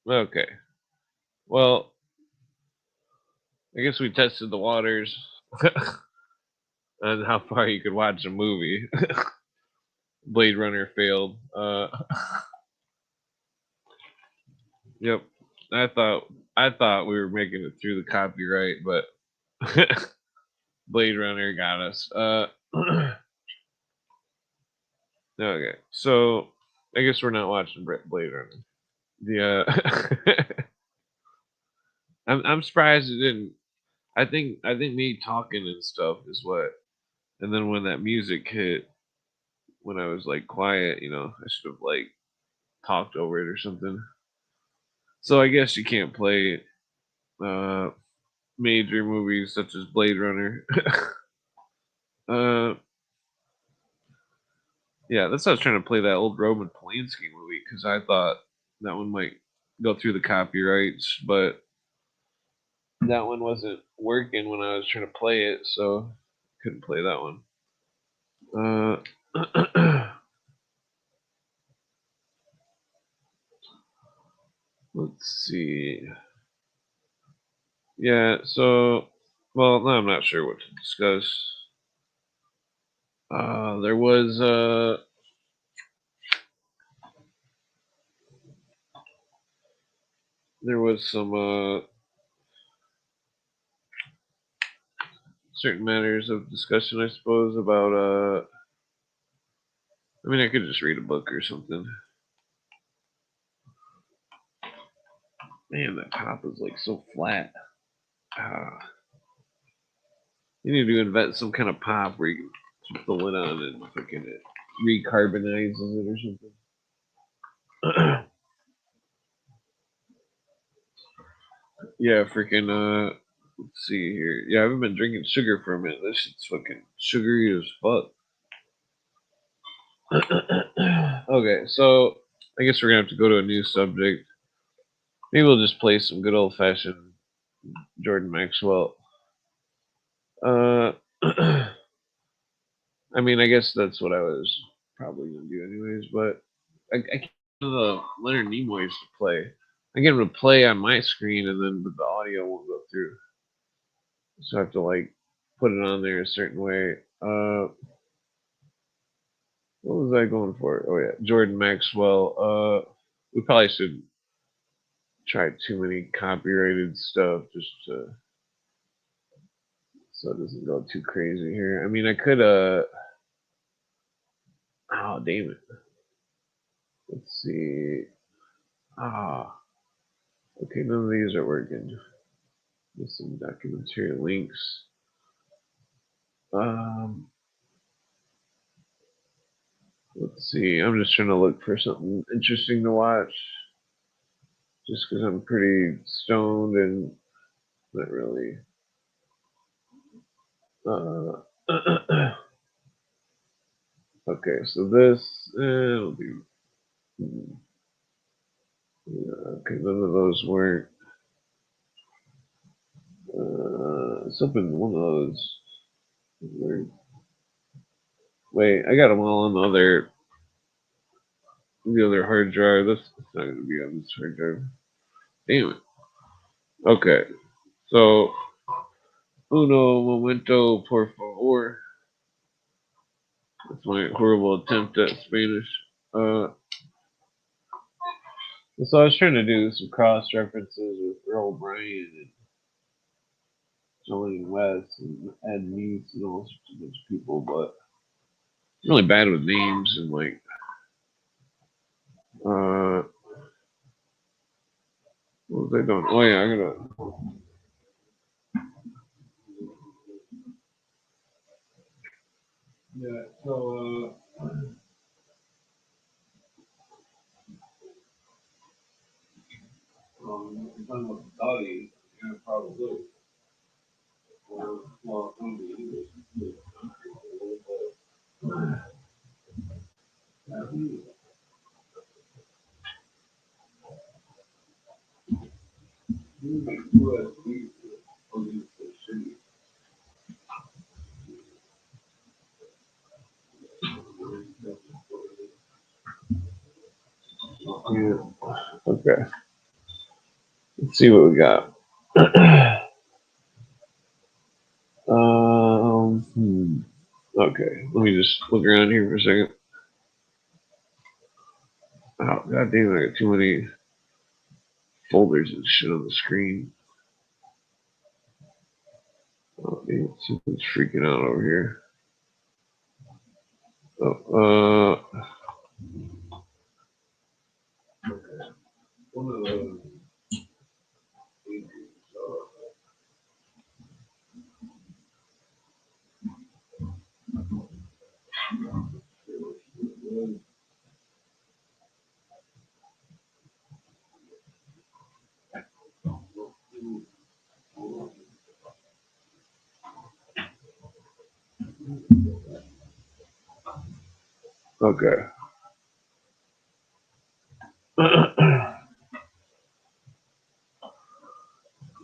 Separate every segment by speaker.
Speaker 1: Okay. Well, I guess we tested the waters on how far you could watch a movie. Blade Runner failed. Yep. I thought I thought we were making it through the copyright, but Blade Runner got us. Okay. So I guess we're not watching Blade Runner. Yeah. I'm surprised it didn't. I think me talking and stuff is what. And then when that music hit, when I was like quiet, I should have like talked over it or something. So I guess you can't play uh major movies such as Blade Runner. uh yeah, that's why I was trying to play that old Roman Polanski movie because I thought that one might go through the copyrights, but that one wasn't working when I was trying to play it, so couldn't play that one. Let's see. Yeah, so well, no, I'm not sure what to discuss. There was some certain matters of discussion, I suppose, about I mean, I could just read a book or something. Man, that top is like so flat. Uh, you need to invent some kind of pop where you can keep the lid on and fucking it recarbonizes it or something. Yeah, freaking let's see here. Yeah, I haven't been drinking sugar for a minute. This shit's fucking sugary as fuck. Okay, so I guess we're gonna have to go to a new subject. Maybe we'll just play some good old fashioned Jordan Maxwell. Uh, I mean, I guess that's what I was probably gonna do anyways. But I can't get the Leonard Nimoy's to play. I get him to play on my screen, and then but the audio won't go through. So I have to like put it on there a certain way. What was I going for? Oh yeah, Jordan Maxwell. We probably should try too many copyrighted stuff just to so it doesn't go too crazy here. I mean, I could oh damn it. Let's see. Ah, okay, none of these are working. Missing documentary links. Um, let's see. I'm just trying to look for something interesting to watch. Just because I'm pretty stoned and not really. Uh, okay, so this it'll be. Yeah, okay, none of those work. Let's open one of those. Wait, I got them all on the other hard drive. That's not going to be on this hard drive. Damn it. Okay, so uno momento por favor. That's my horrible attempt at Spanish. Uh, so I was trying to do some cross references with Earl Bryan and Jolene West and Ed Meese and all sorts of those people, but I'm really bad with names and like what was I doing? Oh yeah, I gotta. Yeah, so I'm talking about the Dottie, yeah, probably. Well, it's gonna be English. Yeah. Okay. Let's see what we got. Okay, let me just look around here for a second. Oh, god damn, I got too many folders and shit on the screen. Oh, damn, something's freaking out over here. Oh, one of those. Okay.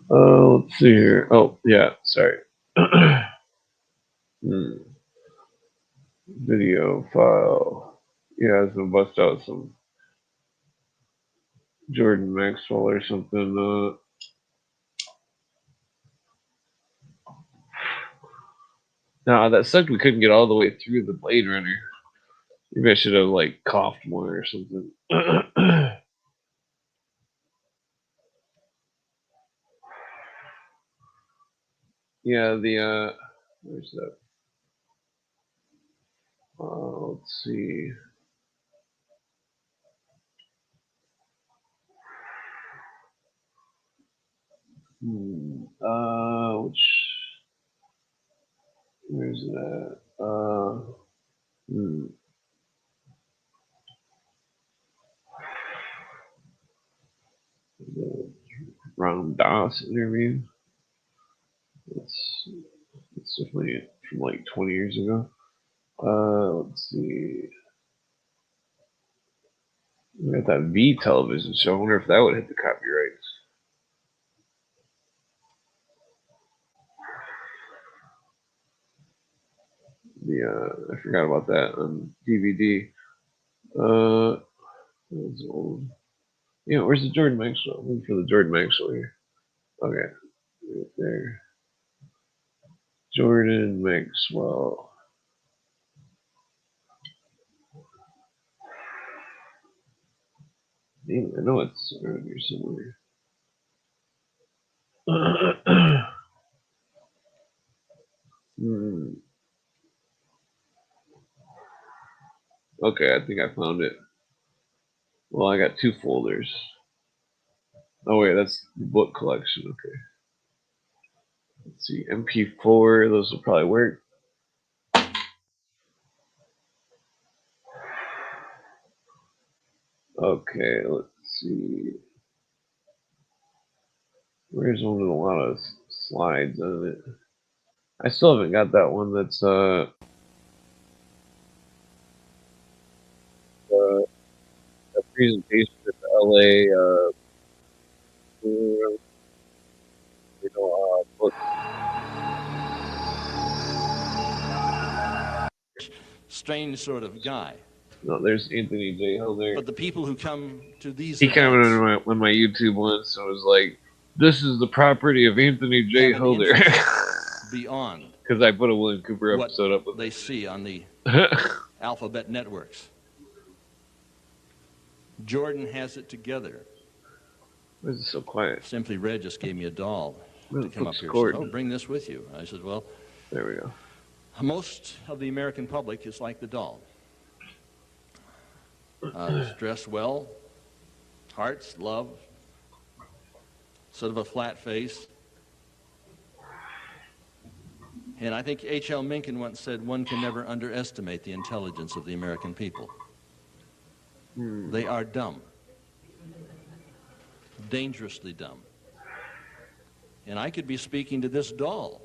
Speaker 1: Let's see here. Oh, yeah, sorry. Video file. Yeah, I was gonna bust out some Jordan Maxwell or something. Nah, that sucked. We couldn't get all the way through the Blade Runner. Maybe I should have like coughed more or something. Yeah, where's that? Let's see. Where's that? The Ron Doss interview. It's definitely from like 20 years ago. Let's see. We got that V television show. I wonder if that would hit the copyrights. I forgot about that on DVD. That was old. Yeah, where's the Jordan Maxwell? I'm looking for the Jordan Maxwell here. Okay, right there. Jordan Maxwell. Damn, I know it's around here somewhere. Okay, I think I found it. Well, I got two folders. Oh wait, that's the book collection. Okay. Let's see, MP4. Those will probably work. Okay, let's see. Where's one with a lot of slides on it? I still haven't got that one that's a presentation at the LA book.
Speaker 2: Strange sort of guy.
Speaker 1: No, there's Anthony J. Hill there.
Speaker 2: But the people who come to these
Speaker 1: he commented on my YouTube once and was like, "This is the property of Anthony J. Hill there."
Speaker 2: Beyond.
Speaker 1: Because I put a William Cooper episode up with
Speaker 2: they see on the alphabet networks. Jordan has it together.
Speaker 1: Why is it so quiet?
Speaker 2: Simply Red just gave me a doll to come up here. Said, "Oh, bring this with you." I said, "Well,
Speaker 1: there we go."
Speaker 2: Most of the American public is like the doll. Dressed well, hearts, love, sort of a flat face. And I think H.L. Mencken once said, one can never underestimate the intelligence of the American people. They are dumb. Dangerously dumb. And I could be speaking to this doll,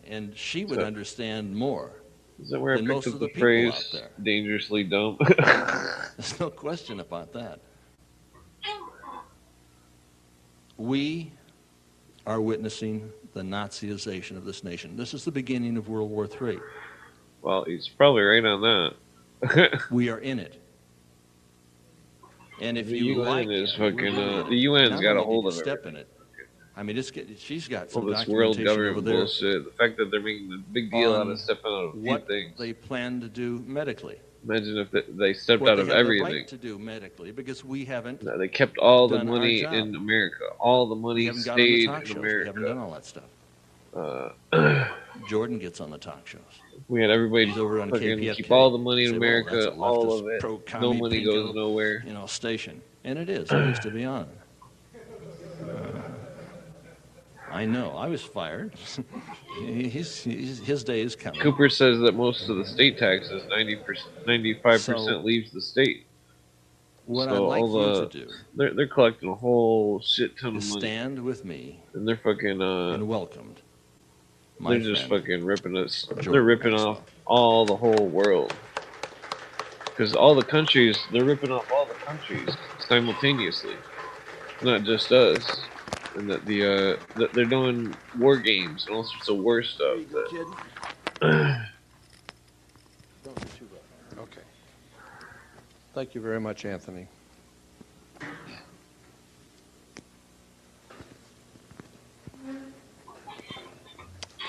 Speaker 2: and she would understand more than most of the people out there.
Speaker 1: Dangerously dumb.
Speaker 2: There's no question about that. We are witnessing the Nazization of this nation. This is the beginning of World War III.
Speaker 1: Well, he's probably right on that.
Speaker 2: We are in it. And if
Speaker 1: the
Speaker 2: you
Speaker 1: UN
Speaker 2: like
Speaker 1: is
Speaker 2: it,
Speaker 1: fucking, the UN's got a hold of
Speaker 2: step in it. I mean, she's got some
Speaker 1: all this world
Speaker 2: documentation over
Speaker 1: government
Speaker 2: there
Speaker 1: bullshit. The fact that they're making a big deal out of stepping out of a few
Speaker 2: what
Speaker 1: things.
Speaker 2: they plan to do medically.
Speaker 1: Imagine if they stepped
Speaker 2: What
Speaker 1: out
Speaker 2: they
Speaker 1: of
Speaker 2: have the
Speaker 1: everything.
Speaker 2: right to do medically, because we haven't
Speaker 1: No, they kept all the
Speaker 2: done our
Speaker 1: money
Speaker 2: job.
Speaker 1: in America. All the
Speaker 2: We
Speaker 1: money
Speaker 2: haven't got on the
Speaker 1: stayed
Speaker 2: talk
Speaker 1: in
Speaker 2: shows.
Speaker 1: America.
Speaker 2: We haven't done all that stuff. Jordan gets on the talk shows.
Speaker 1: We had everybody
Speaker 2: He's over on
Speaker 1: fucking
Speaker 2: KPFK.
Speaker 1: keep all the money in
Speaker 2: Say,
Speaker 1: America,
Speaker 2: well, that's a
Speaker 1: all
Speaker 2: leftist,
Speaker 1: of it.
Speaker 2: pro-commie,
Speaker 1: No money
Speaker 2: pinko,
Speaker 1: goes nowhere.
Speaker 2: Station. And it is. It is, to be honest. I know. I was fired. His day is coming.
Speaker 1: Cooper says that most of the state taxes, 95% leaves the state.
Speaker 2: What I'd like you to do,
Speaker 1: they're collecting a whole shit ton of money.
Speaker 2: Stand with me,
Speaker 1: and they're fucking
Speaker 2: and welcomed.
Speaker 1: They're just fucking ripping us. They're ripping off all the whole world. Because all the countries, they're ripping off all the countries simultaneously, not just us. And that that they're doing war games and all sorts of war stuff.
Speaker 3: Okay. Thank you very much, Anthony.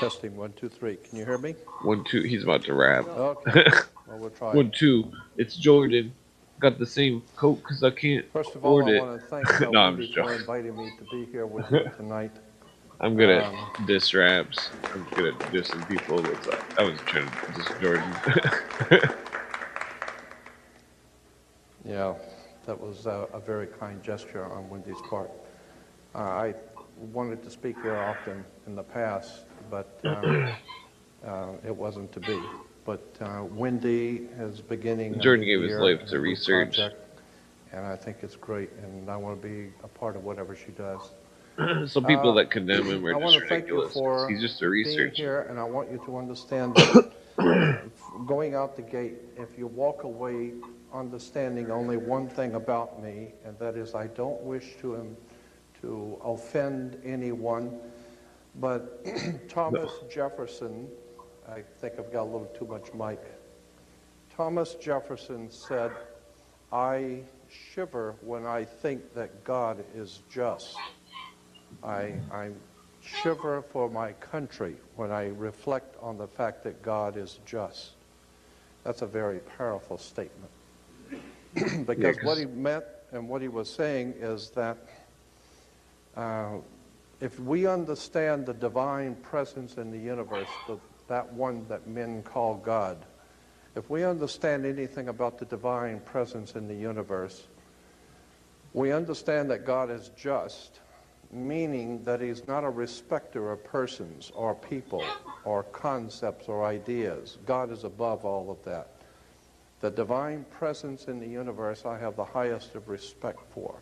Speaker 3: Testing 1, 2, 3. Can you hear me?
Speaker 1: 1, 2. He's about to rap.
Speaker 3: Okay. Well, we'll try.
Speaker 1: 1, 2. It's Jordan. Got the same coat because I can't.
Speaker 3: First of all, I
Speaker 1: it.
Speaker 3: want to thank
Speaker 1: No, I'm
Speaker 3: Wendy
Speaker 1: just
Speaker 3: for
Speaker 1: joking.
Speaker 3: inviting me to be here with you tonight.
Speaker 1: I'm good at diss raps. I'm good at dissing people. I was trying to diss Jordan.
Speaker 3: Yeah, that was a very kind gesture on Wendy's part. I wanted to speak here often in the past, but it wasn't to be. But Wendy is beginning.
Speaker 1: Jordan gave his life to research.
Speaker 3: Project, and I think it's great, and I want to be a part of whatever she does.
Speaker 1: Some people that condemn him are just ridiculous. He's just a researcher.
Speaker 3: Here, and I want you to understand that going out the gate, if you walk away understanding only one thing about me, and that is I don't wish to offend anyone, but Thomas Jefferson, I think I've got a little too much mic. Thomas Jefferson said, "I shiver when I think that God is just. I shiver for my country when I reflect on the fact that God is just." That's a very powerful statement. Because what he meant and what he was saying is that if we understand the divine presence in the universe, that one that men call God, if we understand anything about the divine presence in the universe, we understand that God is just, meaning that he's not a respecter of persons or people or concepts or ideas. God is above all of that. The divine presence in the universe I have the highest of respect for.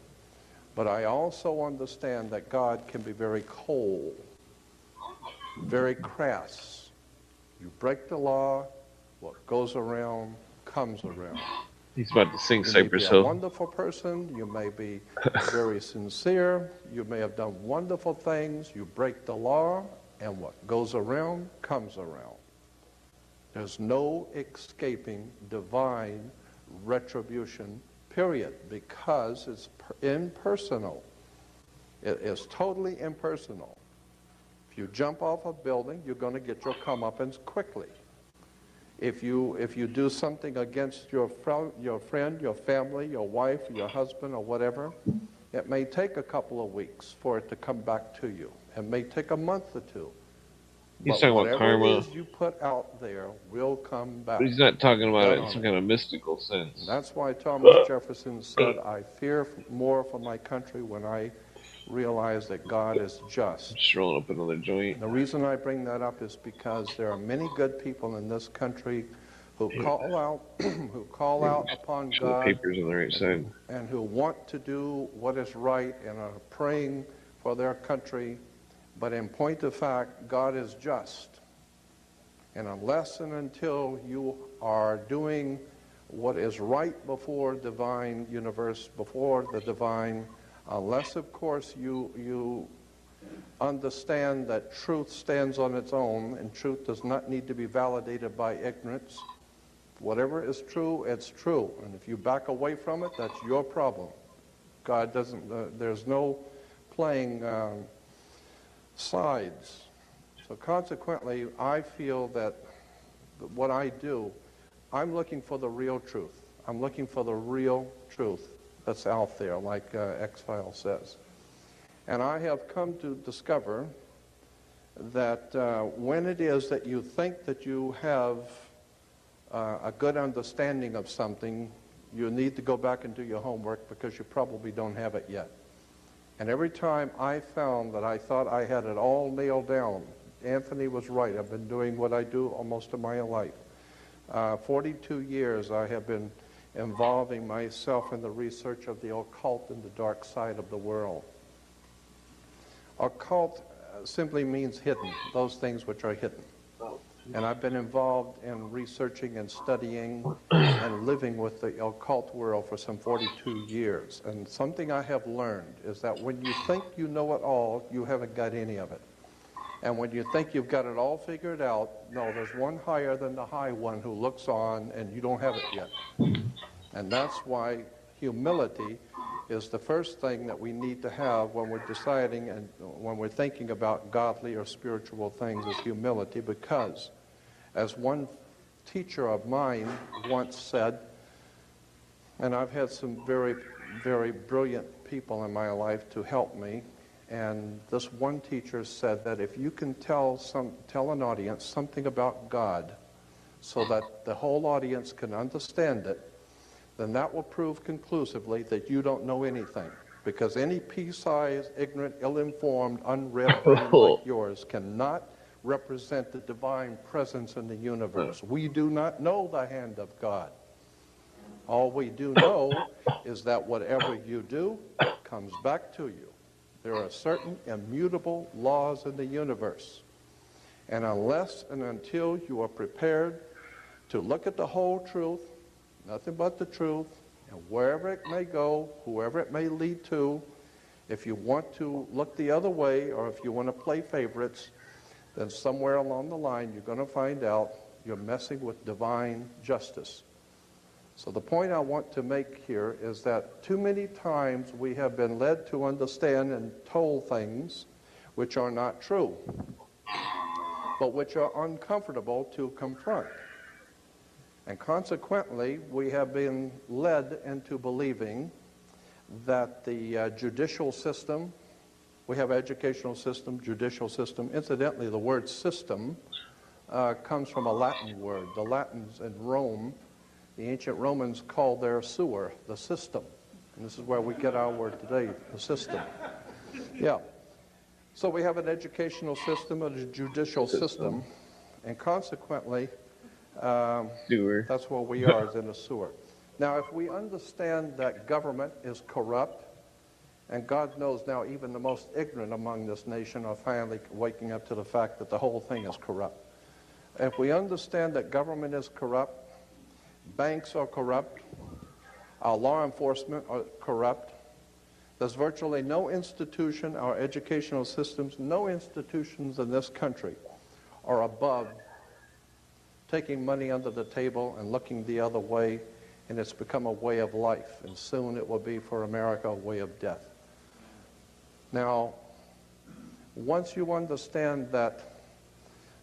Speaker 3: But I also understand that God can be very cold, very crass. You break the law, what goes around comes around.
Speaker 1: He's about to sing
Speaker 3: Cypress
Speaker 1: Hill.
Speaker 3: You may be a wonderful person, you may be very sincere, you may have done wonderful things, you break the law, and what goes around comes around. There's no escaping divine retribution, period, because it's impersonal. It is totally impersonal. If you jump off a building, you're going to get your comeuppance quickly. If you do something against your friend, your family, your wife, your husband, or whatever, it may take a couple of weeks for it to come back to you. It may take a month or two.
Speaker 1: He's talking about karma.
Speaker 3: Whatever it is you put out there will come back.
Speaker 1: But he's not talking about it in some kind of mystical sense.
Speaker 3: That's why Thomas Jefferson said, "I fear more for my country when I realize that God is just."
Speaker 1: Just rolling up another joint.
Speaker 3: The reason I bring that up is because there are many good people in this country who call out upon God,
Speaker 1: papers on the right side,
Speaker 3: and who want to do what is right and are praying for their country. But in point of fact, God is just. And unless and until you are doing what is right before divine universe, before the divine, unless, of course, you understand that truth stands on its own, and truth does not need to be validated by ignorance. Whatever is true, it's true. And if you back away from it, that's your problem. God doesn't, there's no playing sides. So consequently, I feel that what I do, I'm looking for the real truth. I'm looking for the real truth that's out there, like X-File says. And I have come to discover that when it is that you think that you have a good understanding of something, you need to go back and do your homework because you probably don't have it yet. And every time I found that I thought I had it all nailed down, Anthony was right. I've been doing what I do almost of my life. 42 years I have been involving myself in the research of the occult and the dark side of the world. Occult simply means hidden, those things which are hidden. And I've been involved in researching and studying and living with the occult world for some 42 years. And something I have learned is that when you think you know it all, you haven't got any of it. And when you think you've got it all figured out, no, there's one higher than the high one who looks on and you don't have it yet. And that's why humility is the first thing that we need to have when we're deciding and when we're thinking about godly or spiritual things, is humility, because as one teacher of mine once said, and I've had some very, very brilliant people in my life to help me, and this one teacher said that if you can tell an audience something about God so that the whole audience can understand it, then that will prove conclusively that you don't know anything. Because any pea-sized, ignorant, ill-informed, unread brain like yours cannot represent the divine presence in the universe. We do not know the hand of God. All we do know is that whatever you do comes back to you. There are certain immutable laws in the universe. And unless and until you are prepared to look at the whole truth, nothing but the truth, and wherever it may go, whoever it may lead to, if you want to look the other way or if you want to play favorites, then somewhere along the line you're going to find out you're messing with divine justice. So the point I want to make here is that too many times we have been led to understand and told things which are not true, but which are uncomfortable to confront. And consequently, we have been led into believing that the judicial system, we have educational system, judicial system. Incidentally, the word system comes from a Latin word. The Latins in Rome, the ancient Romans called their sewer the system. And this is where we get our word today, the system. Yeah. So we have an educational system and a judicial system, and consequently, that's where we are, is in a sewer. Now, if we understand that government is corrupt, and God knows now even the most ignorant among this nation are finally waking up to the fact that the whole thing is corrupt. If we understand that government is corrupt, banks are corrupt, our law enforcement are corrupt, there's virtually no institution, our educational systems, no institutions in this country are above taking money under the table and looking the other way, and it's become a way of life, and soon it will be for America a way of death. Now, once you understand that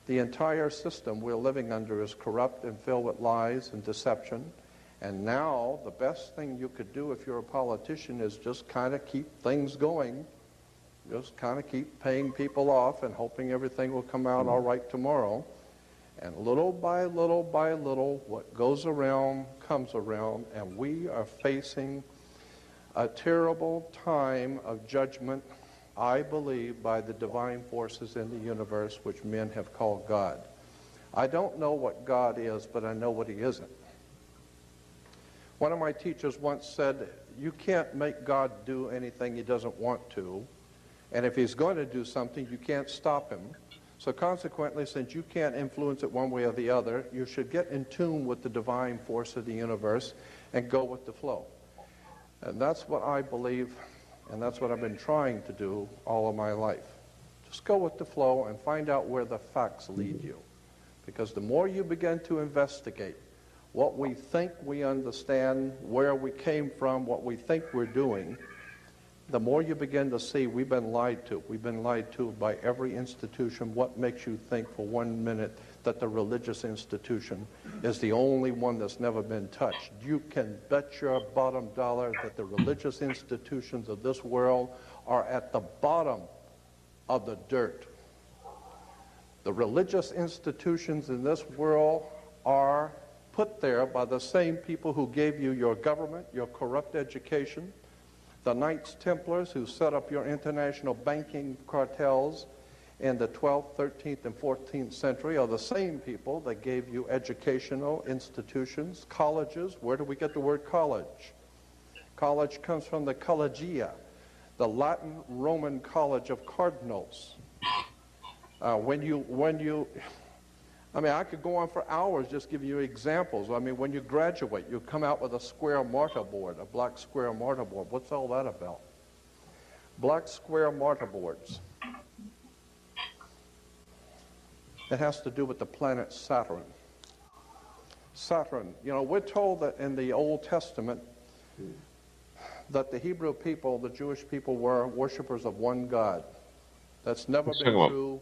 Speaker 3: the entire system we're living under is corrupt and filled with lies and deception, and now the best thing you could do if you're a politician is just kind of keep things going, just kind of keep paying people off and hoping everything will come out all right tomorrow. And little by little by little, what goes around comes around, and we are facing a terrible time of judgment, I believe, by the divine forces in the universe, which men have called God. I don't know what God is, but I know what he isn't. One of my teachers once said, you can't make God do anything he doesn't want to, and if he's going to do something, you can't stop him. So consequently, since you can't influence it one way or the other, you should get in tune with the divine force of the universe and go with the flow. And that's what I believe, and that's what I've been trying to do all of my life. Just go with the flow and find out where the facts lead you. Because the more you begin to investigate what we think we understand, where we came from, what we think we're doing, the more you begin to see we've been lied to. We've been lied to by every institution. What makes you think for 1 minute that the religious institution is the only one that's never been touched? You can bet your bottom dollar that the religious institutions of this world are at the bottom of the dirt. The religious institutions in this world are put there by the same people who gave you your government, your corrupt education. The Knights Templars who set up your international banking cartels in the 12th, 13th, and 14th century are the same people that gave you educational institutions, colleges. Where do we get the word college? College comes from the collegia, the Latin Roman college of cardinals. I mean, I could go on for hours just giving you examples. I mean, when you graduate, you come out with a square mortar board, a black square mortar board. What's all that about? Black square mortar boards. It has to do with the planet Saturn. Saturn, you know, we're told that in the Old Testament that the Hebrew people, the Jewish people, were worshipers of one God. That's never been true.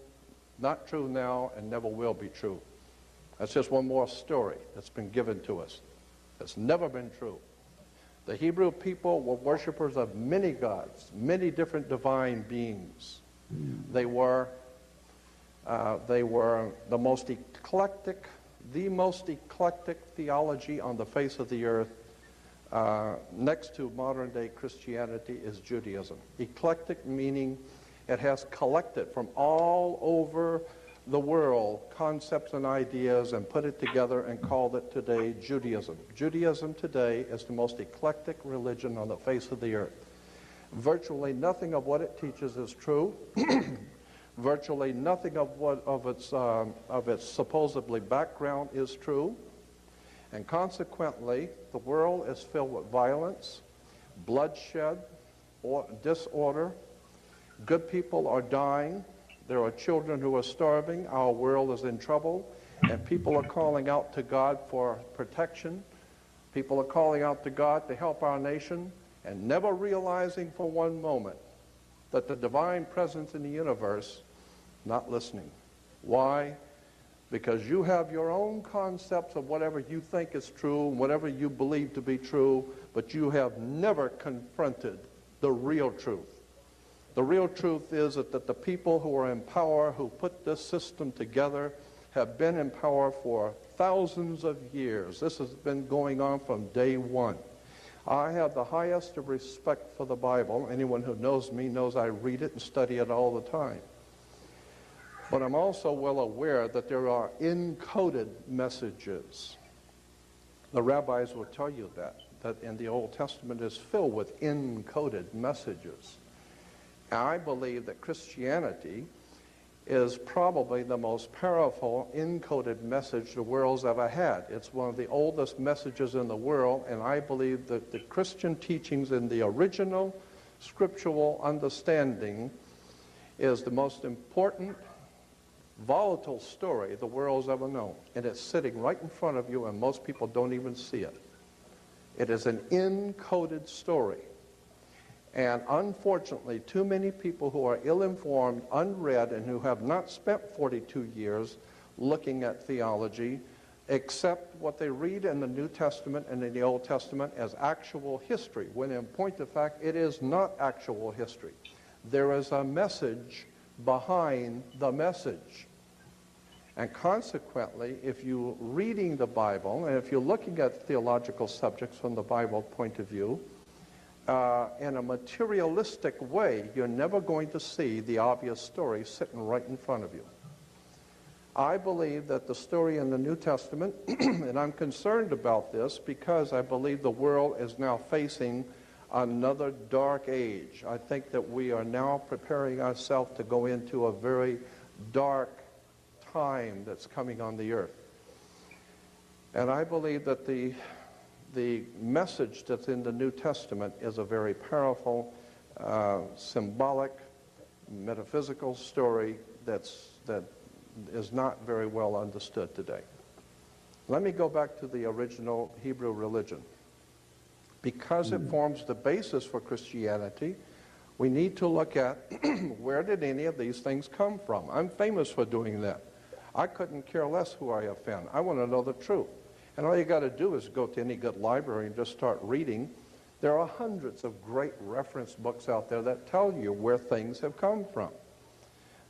Speaker 3: Not true now and never will be true. That's just one more story that's been given to us. That's never been true. The Hebrew people were worshipers of many gods, many different divine beings. They were the most eclectic theology on the face of the earth. Next to modern day Christianity is Judaism. Eclectic meaning it has collected from all over the world concepts and ideas and put it together and called it today Judaism. Judaism today is the most eclectic religion on the face of the earth. Virtually nothing of what it teaches is true. Virtually nothing of its supposedly background is true. And consequently, the world is filled with violence, bloodshed, or disorder. Good people are dying. There are children who are starving. Our world is in trouble. And people are calling out to God for protection. People are calling out to God to help our nation and never realizing for one moment that the divine presence in the universe not listening. Why? Because you have your own concepts of whatever you think is true, whatever you believe to be true, but you have never confronted the real truth. The real truth is that the people who are in power, who put this system together, have been in power for thousands of years. This has been going on from day one. I have the highest of respect for the Bible. Anyone who knows me knows I read it and study it all the time. But I'm also well aware that there are encoded messages. The rabbis will tell you that in the Old Testament is filled with encoded messages. I believe that Christianity is probably the most powerful encoded message the world's ever had. It's one of the oldest messages in the world, and I believe that the Christian teachings in the original scriptural understanding is the most important, volatile story the world's ever known. And it's sitting right in front of you, and most people don't even see it. It is an encoded story. And unfortunately, too many people who are ill-informed, unread, and who have not spent 42 years looking at theology accept what they read in the New Testament and in the Old Testament as actual history, when in point of fact, it is not actual history. There is a message behind the message. And consequently, if you're reading the Bible, and if you're looking at theological subjects from the Bible point of view, in a materialistic way, you're never going to see the obvious story sitting right in front of you. I believe that the story in the New Testament, and I'm concerned about this because I believe the world is now facing another dark age. I think that we are now preparing ourselves to go into a very dark time that's coming on the earth. And I believe that the message that's in the New Testament is a very powerful, symbolic, metaphysical story that is not very well understood today. Let me go back to the original Hebrew religion. Because it forms the basis for Christianity, We need to look at where did any of these things come from. I'm famous for doing that. I couldn't care less who I offend. I want to know the truth. And all you got to do is go to any good library and just start reading. There are hundreds of great reference books out there that tell you where things have come from.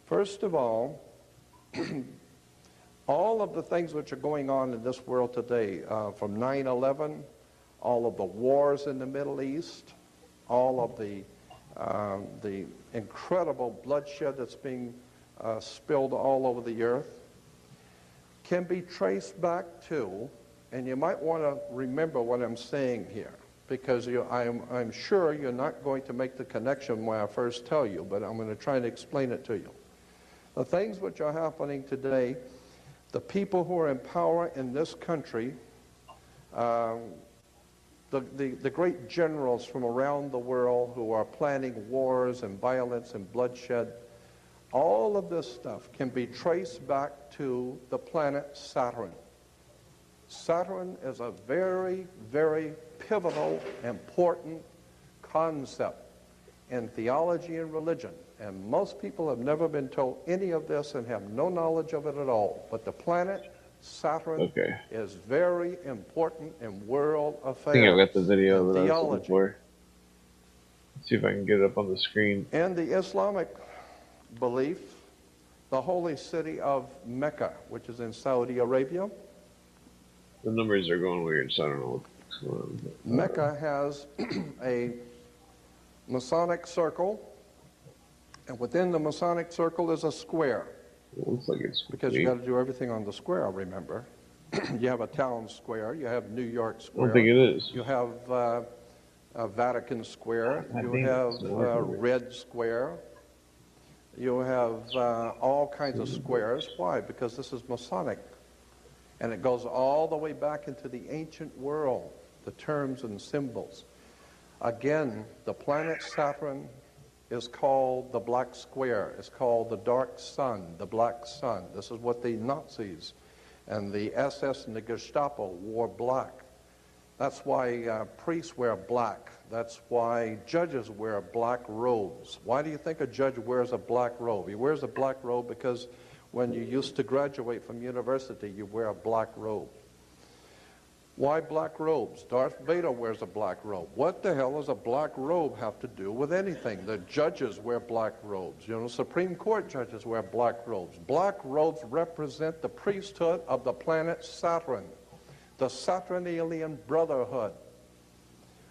Speaker 3: First of all of the things which are going on in this world today, from 9/11, all of the wars in the Middle East, all of the incredible bloodshed that's being spilled all over the earth, can be traced back to, and you might want to remember what I'm saying here, because I'm sure you're not going to make the connection when I first tell you, but I'm going to try to explain it to you. The things which are happening today, the people who are in power in this country, the great generals from around the world who are planning wars and violence and bloodshed, all of this stuff can be traced back to the planet Saturn. Saturn is a very, very pivotal, important concept in theology and religion. And most people have never been told any of this and have no knowledge of it at all. But the planet Saturn is very important in world affairs.
Speaker 1: I think I've got the video that I was looking
Speaker 3: theology.
Speaker 1: for. Let's see if I can get it up on the screen.
Speaker 3: And the Islamic belief, the holy city of Mecca, which is in Saudi Arabia.
Speaker 1: The numbers are going weird, so I don't know what's going on.
Speaker 3: Mecca has a Masonic circle, and within the Masonic circle is a square.
Speaker 1: It looks like it's
Speaker 3: because you got to do everything on the square, remember. You have a town square, you have New York Square.
Speaker 1: I don't think it is.
Speaker 3: You have a Vatican Square, you have Red Square, you have all kinds of squares. Why? Because this is Masonic. And it goes all the way back into the ancient world, the terms and symbols. Again, the planet Saturn is called the Black Square. It's called the Dark Sun, the Black Sun. This is what the Nazis and the SS and the Gestapo wore black. That's why priests wear black. That's why judges wear black robes. Why do you think a judge wears a black robe? He wears a black robe because when you used to graduate from university, you wear a black robe. Why black robes? Darth Vader wears a black robe. What the hell does a black robe have to do with anything? The judges wear black robes. You know, Supreme Court judges wear black robes. Black robes represent the priesthood of the planet Saturn, the Saturnalian Brotherhood.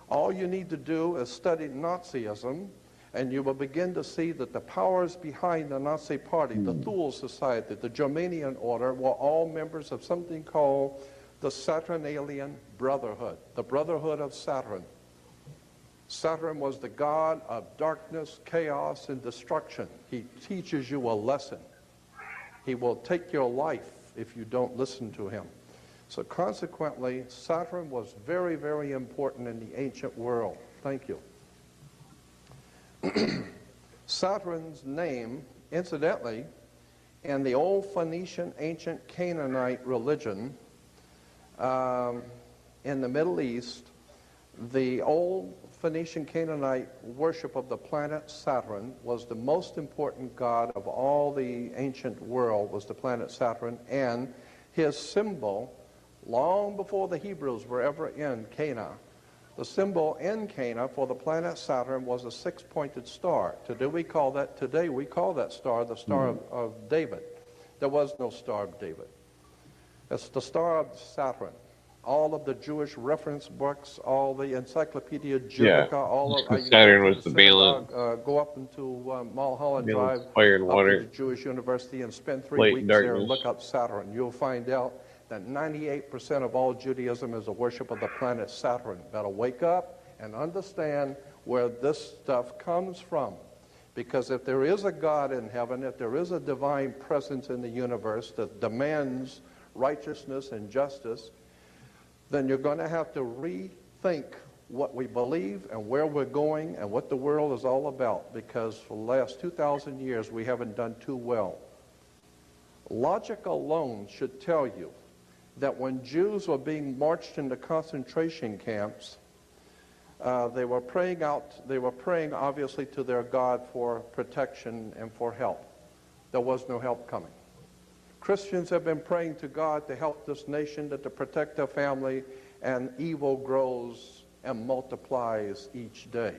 Speaker 3: All you need to do is study Nazism, and you will begin to see that the powers behind the Nazi Party, the Thule Society, the Germanian Order, were all members of something called the Saturnalian Brotherhood, the Brotherhood of Saturn. Saturn was the god of darkness, chaos, and destruction. He teaches you a lesson. He will take your life if you don't listen to him. So consequently, Saturn was very, very important in the ancient world. Thank you. Saturn's name, incidentally, in the old Phoenician ancient Canaanite religion, in the Middle East, the old Phoenician Canaanite worship of the planet Saturn was the most important god of all the ancient world, was the planet Saturn, and his symbol, long before the Hebrews were ever in Canaan, the symbol in Cana for the planet Saturn was a six-pointed star. Today we call that star the Star of David. There was no Star of David. It's the Star of Saturn. All of the Jewish reference books, all the Encyclopedia Judaica, all of
Speaker 1: Saturn was the Balaam.
Speaker 3: Go up into Mulholland Drive,
Speaker 1: fire and water,
Speaker 3: up to the Jewish University, and spend 3 weeks there and look up Saturn. You'll find out that 98% of all Judaism is a worship of the planet Saturn. Better wake up and understand where this stuff comes from. Because if there is a God in heaven, if there is a divine presence in the universe that demands righteousness and justice, then you're going to have to rethink what we believe and where we're going and what the world is all about. Because for the last 2,000 years, we haven't done too well. Logic alone should tell you that when Jews were being marched into concentration camps, They were praying obviously to their God for protection and for help. There was no help coming. Christians have been praying to God to help this nation, to protect their family, and evil grows and multiplies each day.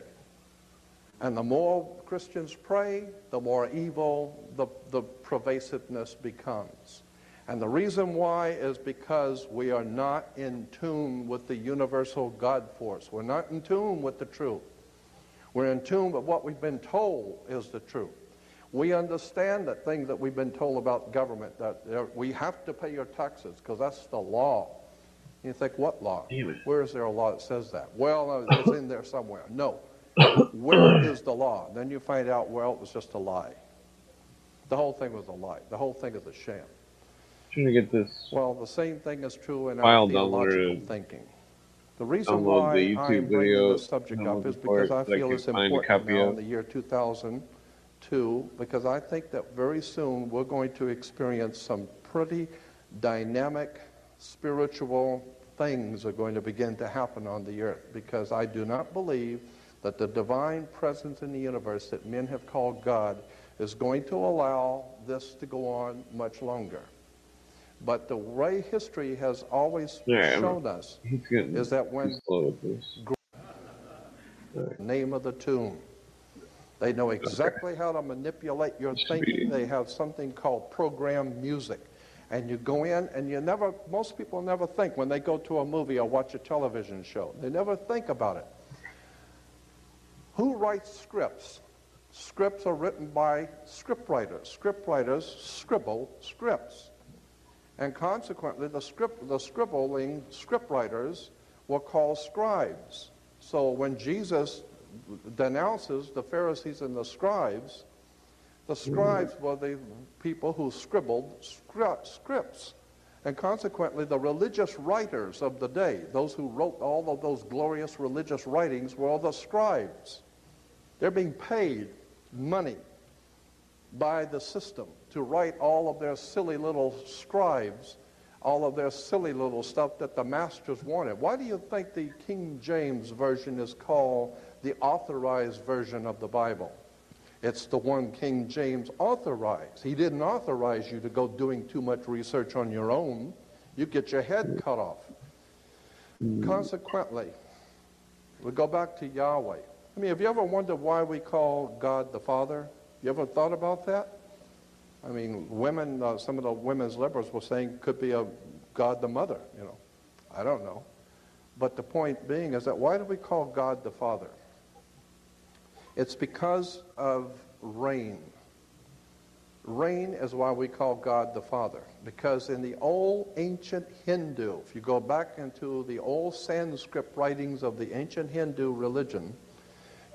Speaker 3: And the more Christians pray, the more evil the pervasiveness becomes. And the reason why is because we are not in tune with the universal God force. We're not in tune with the truth. We're in tune with what we've been told is the truth. We understand that thing that we've been told about government, that we have to pay your taxes because that's the law. You think, what law? Where is there a law that says that? Well, it's in there somewhere. No. Where is the law? Then you find out, well, it was just a lie. The whole thing was a lie. The whole thing is a sham.
Speaker 1: Trying to get this.
Speaker 3: Well, the same thing is true in our theological thinking. The reason why I'm bringing this subject up is because I feel it's important now in the year 2002, because I think that very soon we're going to experience some pretty dynamic spiritual things are going to begin to happen on the earth, because I do not believe that the divine presence in the universe that men have called God is going to allow this to go on much longer. But the way history has always shown us is that when the name of the tune, they know exactly how to manipulate your thinking. They have something called program music. And you go in and most people never think when they go to a movie or watch a television show. They never think about it. Who writes scripts? Scripts are written by script writers. Script writers scribble scripts. And consequently, the scribbling script writers were called scribes. So when Jesus denounces the Pharisees and the scribes were the people who scribbled scripts. And consequently, the religious writers of the day, those who wrote all of those glorious religious writings, were all the scribes. They're being paid money by the system to write all of their silly little scribes, all of their silly little stuff that the masters wanted. Why do you think the King James Version is called the authorized version of the Bible? It's the one King James authorized. He didn't authorize you to go doing too much research on your own. You get your head cut off. Consequently, we go back to Yahweh. I mean, have you ever wondered why we call God the Father? You ever thought about that? I mean, women, some of the women's liberals were saying could be a God the Mother, you know. I don't know. But the point being is that why do we call God the Father? It's because of rain. Rain is why we call God the Father. Because in the old ancient Hindu, if you go back into the old Sanskrit writings of the ancient Hindu religion,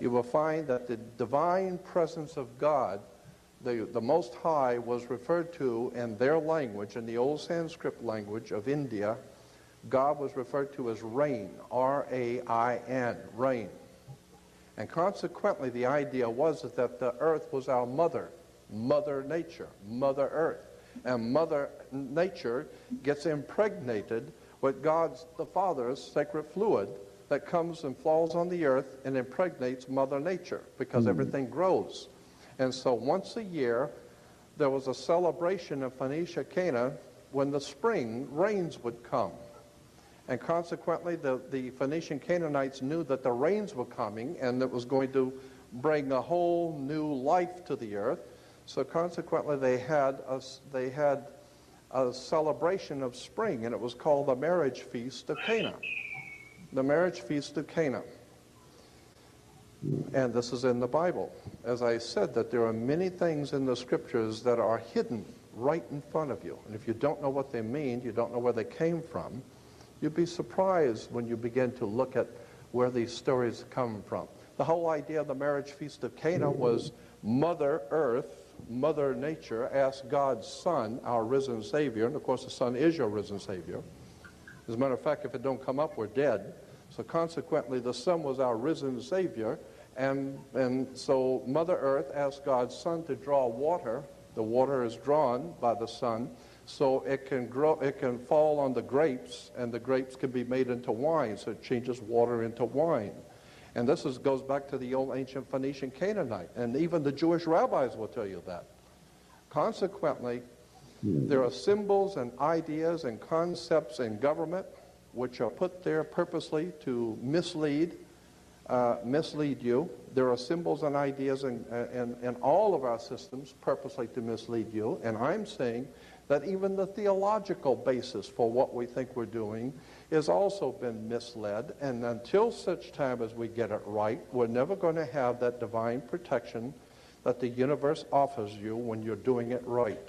Speaker 3: you will find that the divine presence of God, the Most High, was referred to in their language, in the old Sanskrit language of India. God was referred to as rain, R-A-I-N, rain. And consequently, the idea was that the earth was our mother, Mother Nature, Mother Earth. And Mother Nature gets impregnated with God's, the Father's sacred fluid that comes and falls on the earth and impregnates Mother Nature because everything grows. And so once a year, there was a celebration in Phoenicia, Cana, when the spring rains would come. And consequently, the Phoenician Canaanites knew that the rains were coming and it was going to bring a whole new life to the earth. So consequently, they had a celebration of spring, and it was called the marriage feast of Cana. The marriage feast of Cana. And this is in the Bible. As I said, that there are many things in the scriptures that are hidden right in front of you. And if you don't know what they mean, you don't know where they came from, you'd be surprised when you begin to look at where these stories come from. The whole idea of the marriage feast of Cana was Mother Earth, Mother Nature asked God's Son, our risen Savior, and of course the Son is your risen Savior. As a matter of fact, if it don't come up, we're dead. So consequently, the Son was our risen Savior, and so Mother Earth asked God's Son to draw water. The water is drawn by the Son, so it can grow, it can fall on the grapes, and the grapes can be made into wine, so it changes water into wine. And this goes back to the old ancient Phoenician Canaanite, and even the Jewish rabbis will tell you that. Consequently, there are symbols and ideas and concepts in government which are put there purposely to mislead you. There are symbols and ideas in all of our systems purposely to mislead you. And I'm saying that even the theological basis for what we think we're doing has also been misled. And until such time as we get it right, we're never going to have that divine protection that the universe offers you when you're doing it right.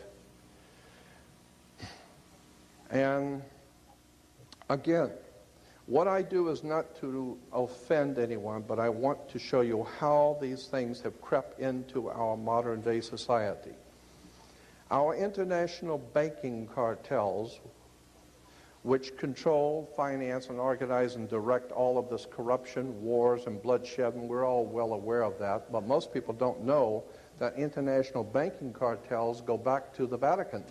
Speaker 3: And again, what I do is not to offend anyone, but I want to show you how these things have crept into our modern day society. Our international banking cartels, which control, finance, and organize and direct all of this corruption, wars, and bloodshed, and we're all well aware of that, but most people don't know that international banking cartels go back to the Vatican.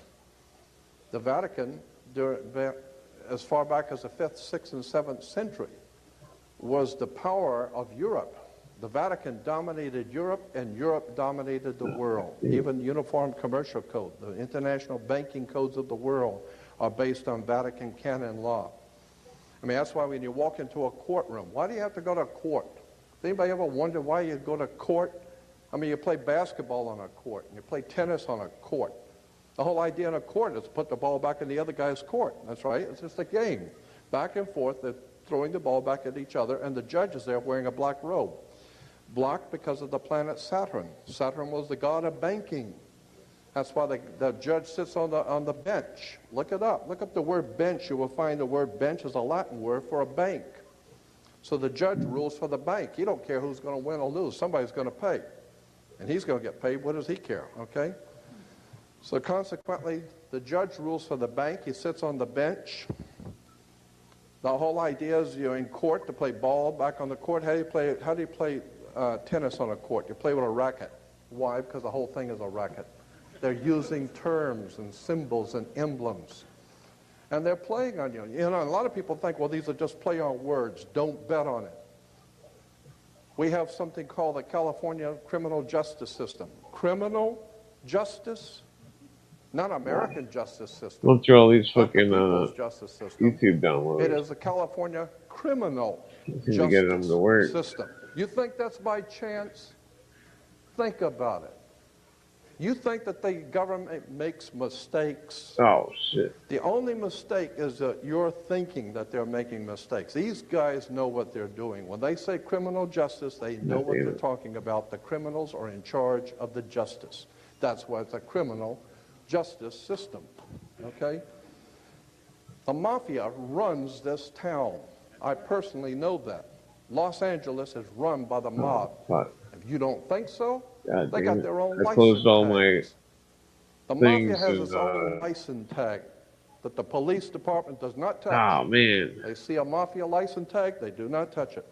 Speaker 3: The Vatican, as far back as the 5th, 6th, and 7th century, was the power of Europe. The Vatican dominated Europe, and Europe dominated the world. Even Uniform Commercial Code, the international banking codes of the world, are based on Vatican canon law. I mean, that's why when you walk into a courtroom, why do you have to go to court? Does anybody ever wonder why you go to court? I mean, you play basketball on a court, and you play tennis on a court. The whole idea in a court is to put the ball back in the other guy's court. That's right. It's just a game. Back and forth, they're throwing the ball back at each other, and the judge is there wearing a black robe. Black because of the planet Saturn. Saturn was the god of banking. That's why the judge sits on the bench. Look it up. Look up the word bench. You will find the word bench is a Latin word for a bank. So the judge rules for the bank. He don't care who's going to win or lose. Somebody's going to pay. And he's going to get paid. What does he care? Okay? So consequently, the judge rules for the bank. He sits on the bench. The whole idea is you're in court to play ball back on the court. How do you play tennis on a court? You play with a racket. Why? Because the whole thing is a racket. They're using terms and symbols and emblems. And they're playing on you. You know, a lot of people think, well, these are just play on words. Don't bet on it. We have something called the California criminal justice system. Criminal justice? Not American justice system.
Speaker 1: Don't throw all these fucking
Speaker 3: justice system.
Speaker 1: YouTube downloads.
Speaker 3: It is the California criminal
Speaker 1: justice
Speaker 3: system. You think that's by chance? Think about it. You think that the government makes mistakes?
Speaker 1: Oh, shit.
Speaker 3: The only mistake is that you're thinking that they're making mistakes. These guys know what they're doing. When they say criminal justice, they know what they're talking about. The criminals are in charge of the justice. That's why it's a criminal justice system, okay? The mafia runs this town. I personally know that. Los Angeles is run by the mob. If you don't think so, they got their own license
Speaker 1: closed all
Speaker 3: tags. The
Speaker 1: things
Speaker 3: mafia has its own license tag that the police department does not touch.
Speaker 1: Oh, man.
Speaker 3: They see a mafia license tag, they do not touch it.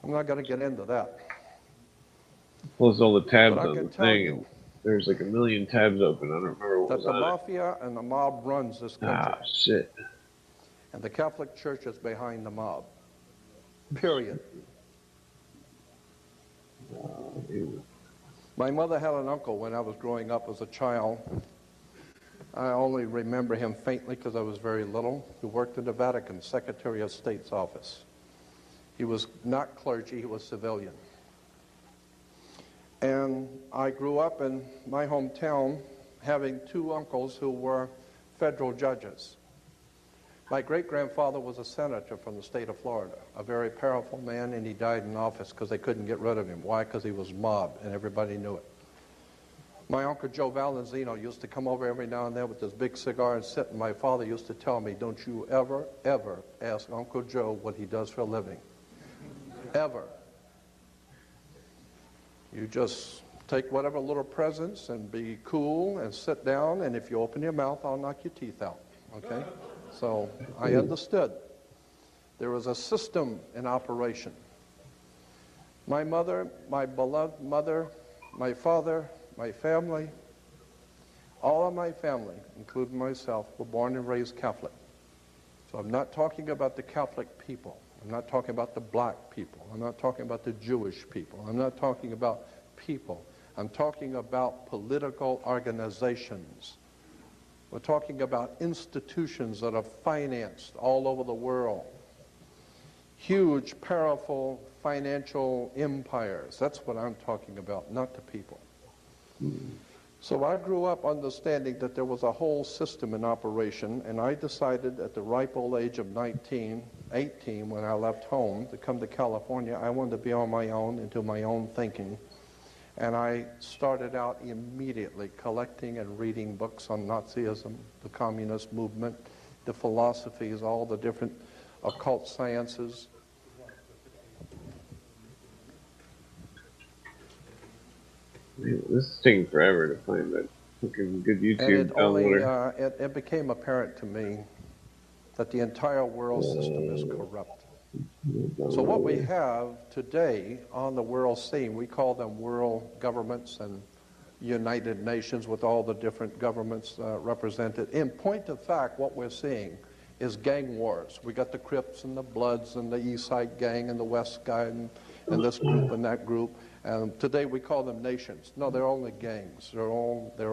Speaker 3: I'm not going to get into that.
Speaker 1: Closed all the tabs on the thing.
Speaker 3: You,
Speaker 1: there's like a million tabs open. I don't remember what was
Speaker 3: that
Speaker 1: on
Speaker 3: the mafia and the mob runs this country.
Speaker 1: Ah, shit.
Speaker 3: And the Catholic Church is behind the mob. Period. My mother had an uncle when I was growing up as a child. I only remember him faintly because I was very little, who worked in the Vatican, Secretary of State's office. He was not clergy, he was civilian. And I grew up in my hometown having two uncles who were federal judges. My great-grandfather was a senator from the state of Florida, a very powerful man, and he died in office because they couldn't get rid of him. Why? Because he was mobbed, and everybody knew it. My Uncle Joe Valenzino used to come over every now and then with this big cigar and sit, and my father used to tell me, don't you ever, ever ask Uncle Joe what he does for a living. Ever. You just take whatever little presents and be cool and sit down, and if you open your mouth, I'll knock your teeth out, okay? So I understood. There was a system in operation. My mother, my beloved mother, my father, my family, all of my family, including myself, were born and raised Catholic. So I'm not talking about the Catholic people. I'm not talking about the black people. I'm not talking about the Jewish people. I'm not talking about people. I'm talking about political organizations. We're talking about institutions that are financed all over the world. Huge, powerful financial empires. That's what I'm talking about, not the people. So I grew up understanding that there was a whole system in operation, and I decided at the ripe old age of 18, when I left home to come to California, I wanted to be on my own and do my own thinking. And I started out immediately collecting and reading books on Nazism, the communist movement, the philosophies, all the different occult sciences.
Speaker 1: This is taking forever to find that fucking good YouTube downloader.
Speaker 3: It became apparent to me that the entire world system is corrupt. So what we have today on the world scene, we call them world governments and United Nations with all the different governments represented. In point of fact, what we're seeing is gang wars. We got the Crips and the Bloods and the East Side Gang and the West Side and this group and that group. And today we call them nations. No, they're only gangs. They're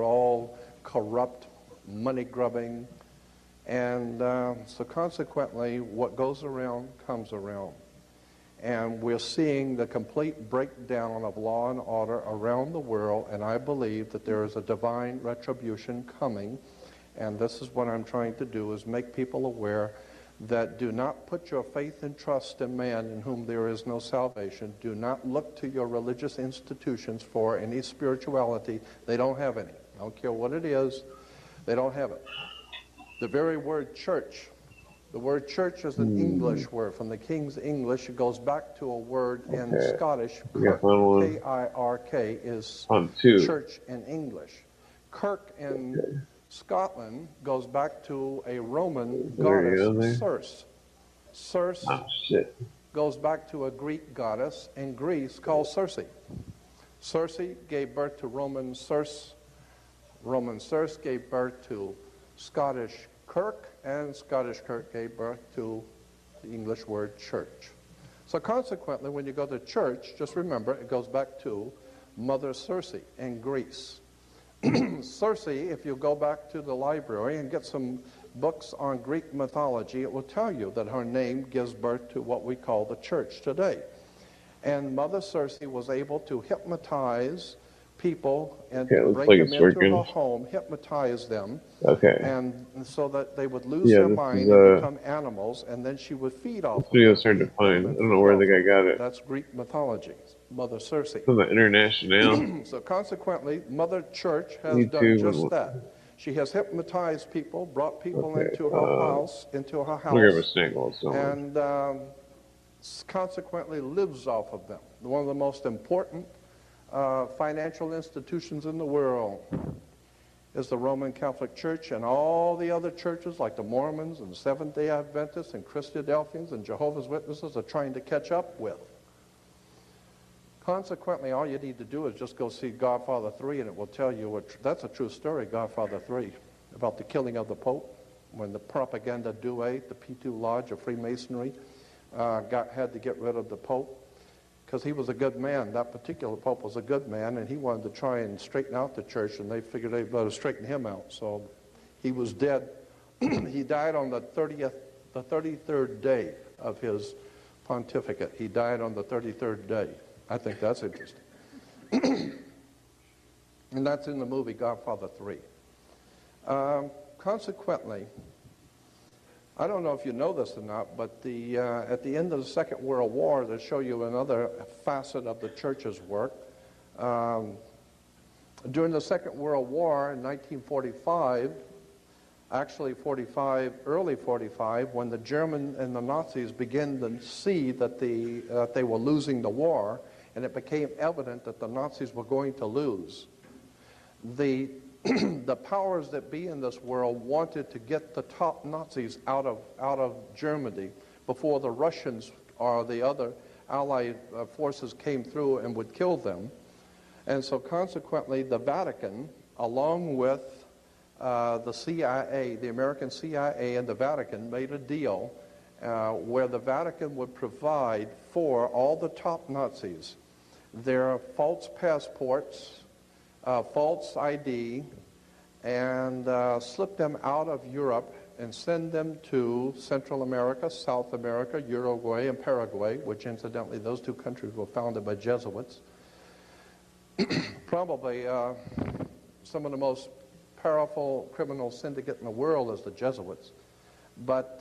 Speaker 3: all corrupt, money-grubbing. And so consequently, what goes around comes around. And we're seeing the complete breakdown of law and order around the world, and I believe that there is a divine retribution coming. And this is what I'm trying to do, is make people aware that do not put your faith and trust in man in whom there is no salvation. Do not look to your religious institutions for any spirituality. They don't have any. I don't care what it is. They don't have it. The very word church, the word church is an English word. From the King's English, it goes back to a word in Scottish. Kirk, K-I-R-K, is church in English. Kirk in Scotland goes back to a Roman goddess, Circe. Circe goes back to a Greek goddess in Greece called Circe. Circe gave birth to Roman Circe. Roman Circe gave birth to Scottish Kirk, and Scottish Kirk gave birth to the English word church. So consequently, when you go to church, just remember it goes back to Mother Circe in Greece. Circe, if you go back to the library and get some books on Greek mythology, it will tell you that her name gives birth to what we call the church today. And Mother Circe was able to hypnotize people and bring them into her home, hypnotize them, and so that they would lose their mind and become animals, and then she would feed off them.
Speaker 1: This video's hard to find. I don't know where the guy got it.
Speaker 3: That's Greek mythology, Mother Circe.
Speaker 1: From the International.
Speaker 3: So consequently, Mother Church has done just that. She has hypnotized people, brought people into her house, and consequently lives off of them. One of the most important financial institutions in the world is the Roman Catholic Church, and all the other churches like the Mormons and Seventh-day Adventists and Christadelphians and Jehovah's Witnesses are trying to catch up with. Consequently, all you need to do is just go see Godfather 3, and it will tell you, that's a true story, Godfather 3, about the killing of the Pope, when the propaganda duet, the P2 Lodge of Freemasonry, had to get rid of the Pope, because he was a good man. That particular Pope was a good man, and he wanted to try and straighten out the church, and they figured they'd better straighten him out. So he was dead. He died on the 33rd day of his pontificate. He died on the 33rd day. I think that's interesting. And that's in the movie Godfather 3. Consequently, I don't know if you know this or not, but at the end of the Second World War, to show you another facet of the church's work, during the Second World War in 1945, actually early 45, when the German and the Nazis began to see that they were losing the war, and it became evident that the Nazis were going to lose, the powers that be in this world wanted to get the top Nazis out of Germany before the Russians or the other Allied forces came through and would kill them. And so consequently, the Vatican, along with the CIA, the American CIA and the Vatican, made a deal, where the Vatican would provide for all the top Nazis their false passports, false ID, and slip them out of Europe and send them to Central America, South America, Uruguay, and Paraguay, which incidentally those two countries were founded by Jesuits. Probably some of the most powerful criminal syndicate in the world is the Jesuits. But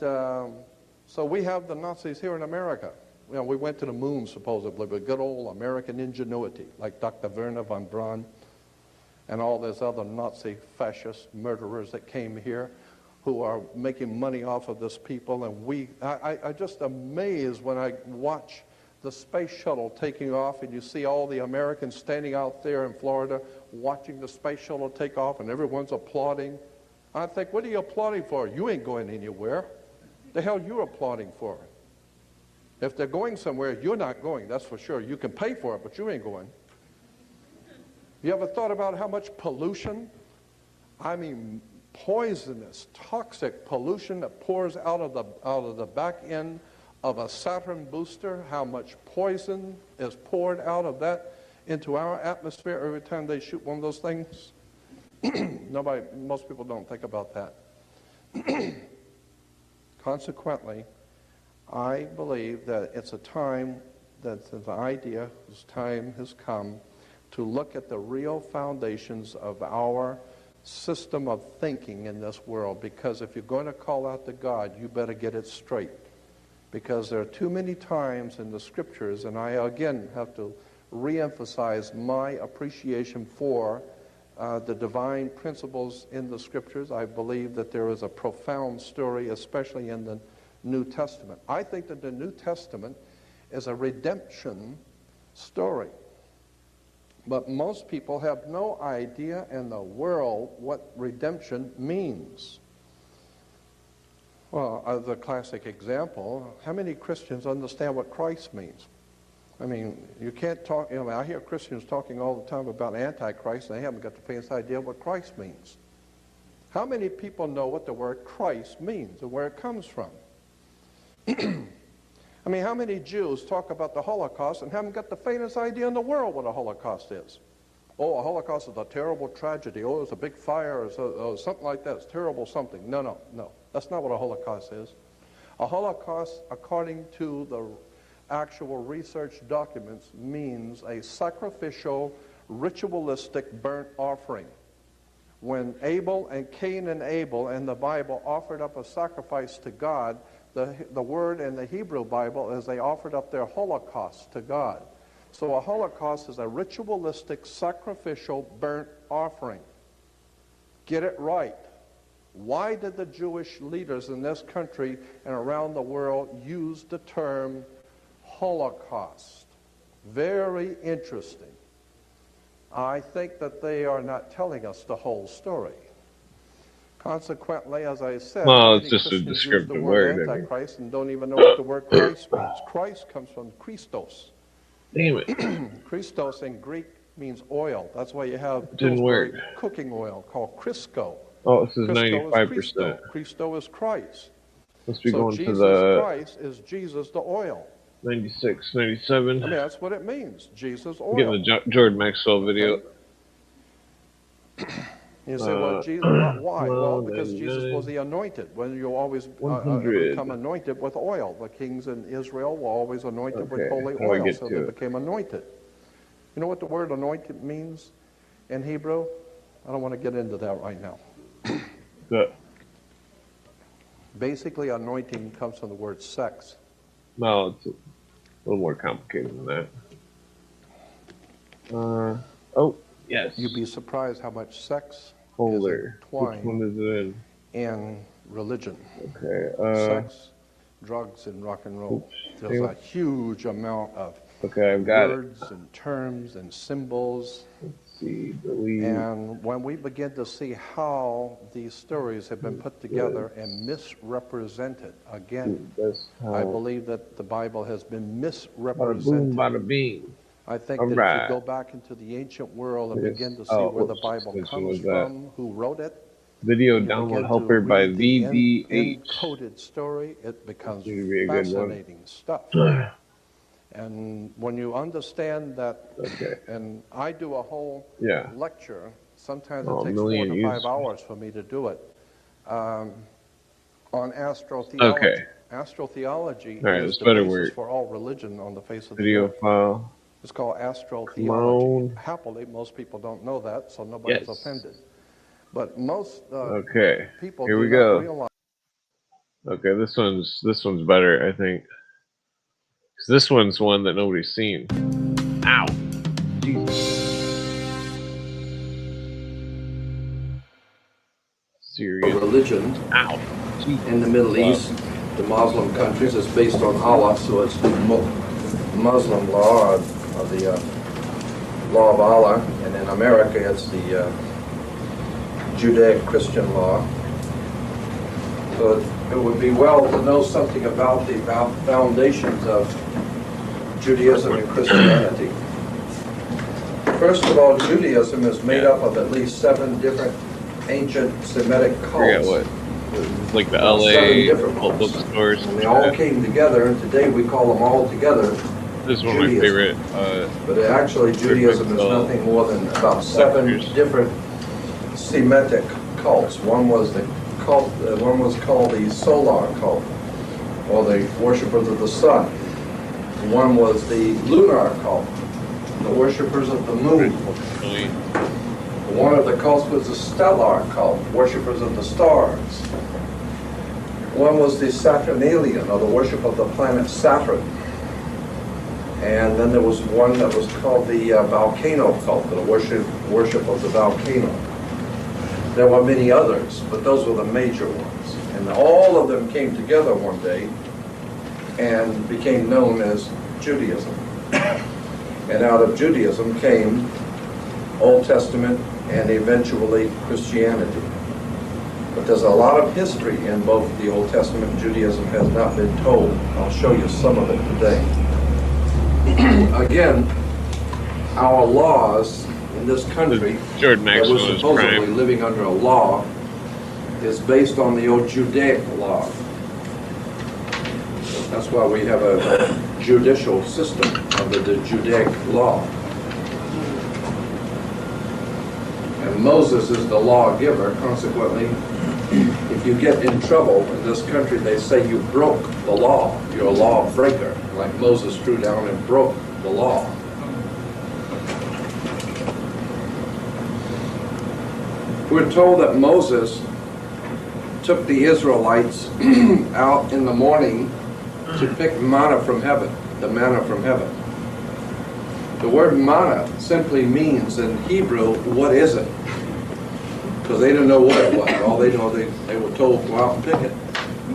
Speaker 3: so we have the Nazis here in America. You know, we went to the moon supposedly with good old American ingenuity, like Dr. Werner von Braun and all those other Nazi fascist murderers that came here who are making money off of this people. And I just amazed when I watch the space shuttle taking off and you see all the Americans standing out there in Florida watching the space shuttle take off and everyone's applauding. I think, what are you applauding for? You ain't going anywhere. The hell you applauding for? If they're going somewhere, you're not going, that's for sure. You can pay for it, but you ain't going. You ever thought about how much pollution, I mean poisonous, toxic pollution that pours out of the back end of a Saturn booster, how much poison is poured out of that into our atmosphere every time they shoot one of those things? Most people don't think about that. Consequently, I believe that it's a time that the idea, this time has come to look at the real foundations of our system of thinking in this world, because if you're going to call out to God, you better get it straight. Because there are too many times in the scriptures, and I again have to reemphasize my appreciation for the divine principles in the scriptures. I believe that there is a profound story, especially in the New Testament. I think that the New Testament is a redemption story. But most people have no idea in the world what redemption means. Well, the classic example, how many Christians understand what Christ means? I mean, you can't talk, I hear Christians talking all the time about Antichrist, and they haven't got the faintest idea what Christ means. How many people know what the word Christ means and where it comes from? I mean, how many Jews talk about the Holocaust and haven't got the faintest idea in the world what a Holocaust is? Oh, a Holocaust is a terrible tragedy. Oh, it's a big fire or something like that. It's terrible something. No. That's not what a Holocaust is. A Holocaust, according to the actual research documents, means a sacrificial, ritualistic burnt offering. When Abel and Cain and Abel in the Bible offered up a sacrifice to God, the word in the Hebrew Bible is they offered up their holocaust to God. So a holocaust is a ritualistic, sacrificial, burnt offering. Get it right. Why did the Jewish leaders in this country and around the world use the term Holocaust? Very interesting. I think that they are not telling us the whole story. Consequently, as I said,
Speaker 1: well,
Speaker 3: many
Speaker 1: it's just
Speaker 3: Christians
Speaker 1: a descriptive
Speaker 3: use the word
Speaker 1: word.
Speaker 3: Antichrist and don't even know what the word Christ means. Christ comes from Christos.
Speaker 1: Damn it.
Speaker 3: Christos in Greek means oil. That's why you have
Speaker 1: Didn't work.
Speaker 3: cooking oil called Crisco.
Speaker 1: Oh, this is
Speaker 3: Crisco
Speaker 1: 95%.
Speaker 3: Christo is Christ.
Speaker 1: Must be
Speaker 3: So
Speaker 1: going
Speaker 3: Jesus
Speaker 1: to the
Speaker 3: Christ is Jesus the oil.
Speaker 1: 96, 97.
Speaker 3: I mean, that's what it means, Jesus oil.
Speaker 1: I'm getting the Jordan Maxwell video.
Speaker 3: Okay. You say, well, Jesus, why? Well, because Jesus was the anointed. When you always become anointed with oil. The kings in Israel were always anointed with holy oil, so they became anointed. You know what the word anointed means in Hebrew? I don't want to get into that right now.
Speaker 1: Good.
Speaker 3: Basically, anointing comes from the word sex.
Speaker 1: Well, it's a little more complicated than that. Oh, yes.
Speaker 3: You'd be surprised how much sex
Speaker 1: Folder.
Speaker 3: is entwined
Speaker 1: Which one is it
Speaker 3: in religion.
Speaker 1: Okay.
Speaker 3: Sex, drugs, and rock and roll. There's a huge amount of words and terms and symbols.
Speaker 1: Let's see, believe.
Speaker 3: And when we begin to see how these stories have been put together and misrepresented, again, I believe that the Bible has been misrepresented.
Speaker 1: Bada boom, bada bing.
Speaker 3: I think that if you go back into the ancient world and begin to see where the Bible comes from, who wrote it,
Speaker 1: Video
Speaker 3: when you
Speaker 1: download
Speaker 3: begin to
Speaker 1: helper by
Speaker 3: read the
Speaker 1: VDH.
Speaker 3: encoded story, it becomes
Speaker 1: Seems to be a good one.
Speaker 3: fascinating stuff. And when you understand that,
Speaker 1: Okay.
Speaker 3: and I do a whole
Speaker 1: Yeah.
Speaker 3: lecture, sometimes
Speaker 1: Oh,
Speaker 3: it takes 4 to 5 hours for me to do it, on astrotheology.
Speaker 1: Okay.
Speaker 3: Astrotheology
Speaker 1: All right,
Speaker 3: is
Speaker 1: this
Speaker 3: the
Speaker 1: better
Speaker 3: basis
Speaker 1: work.
Speaker 3: for all religion on the face of the
Speaker 1: Video
Speaker 3: earth.
Speaker 1: file.
Speaker 3: It's called
Speaker 1: Come
Speaker 3: astrotheology.
Speaker 1: on.
Speaker 3: Happily, most people don't know that, so nobody's
Speaker 1: Yes.
Speaker 3: offended. But most
Speaker 1: Okay.
Speaker 3: people
Speaker 1: Here
Speaker 3: do
Speaker 1: we
Speaker 3: not
Speaker 1: go.
Speaker 3: realize.
Speaker 1: Okay, this one's better, I think. 'Cause this one's one that nobody's seen. Ow. Jesus. Serious.
Speaker 3: Religion
Speaker 1: Ow.
Speaker 3: in the Middle East, the Muslim countries, is based on Allah, so it's the Muslim law, or the law of Allah, and in America it's the Judaic-Christian law. So it would be well to know something about the foundations of Judaism and Christianity. First of all, Judaism is made up of at least 7 different ancient Semitic
Speaker 1: I forget
Speaker 3: cults.
Speaker 1: what. Like the
Speaker 3: 7
Speaker 1: LA
Speaker 3: different
Speaker 1: old
Speaker 3: ones.
Speaker 1: bookstores.
Speaker 3: And they all came together, and today we call them all together
Speaker 1: This is one of my
Speaker 3: Judaism.
Speaker 1: favorite.
Speaker 3: But actually, Judaism is nothing more than about 7 different Semitic cults. One was the cult. One was called the solar cult, or the worshippers of the sun. One was the lunar cult, the worshippers of the moon. One of the cults was the stellar cult, worshippers of the stars. One was the Saturnalian, or the worship of the planet Saturn. And then there was one that was called the volcano cult, the worship of the volcano. There were many others, but those were the major ones. And all of them came together one day and became known as Judaism. And out of Judaism came Old Testament and eventually Christianity. But there's a lot of history in both the Old Testament and Judaism has not been told. I'll show you some of it today. Again, our laws in this country
Speaker 1: George
Speaker 3: that
Speaker 1: Maxwell
Speaker 3: we're
Speaker 1: is
Speaker 3: supposedly
Speaker 1: prime.
Speaker 3: living under a law is based on the old Judaic law. That's why we have a judicial system under the Judaic law. And Moses is the lawgiver. Consequently, if you get in trouble in this country, they say you broke the law. You're a lawbreaker, like Moses threw down and broke the law. We're told that Moses took the Israelites out in the morning to pick manna from heaven, the manna from heaven. The word manna simply means in Hebrew, what is it? Because they didn't know what it was. All they know, they were told, go out and pick it.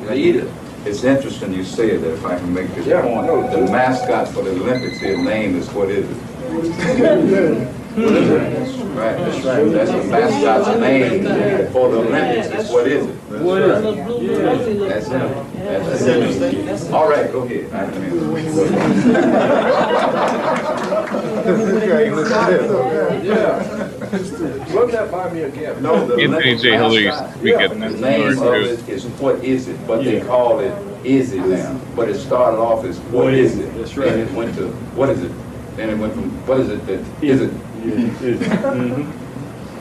Speaker 3: They eat it.
Speaker 4: It's interesting you say that, if I can make this point.
Speaker 3: no,
Speaker 4: The mascot for the Olympics, his name is what is it? Right, that's right. That's the mascot's name for the Olympics, is what is it?
Speaker 5: What is it?
Speaker 4: That's him. That's him. All right, go ahead.
Speaker 3: Yeah. Run that by me again.
Speaker 4: No, the
Speaker 1: Anthony
Speaker 4: Olympics
Speaker 1: J. Hillary used
Speaker 4: mascot,
Speaker 1: to speak at
Speaker 4: the
Speaker 1: this
Speaker 4: name
Speaker 1: store
Speaker 4: of
Speaker 1: too.
Speaker 4: it is what is it, but they call it is it now. But it started off as what is it?
Speaker 5: That's right.
Speaker 4: And it went to what is it? And it went from what is it that is it?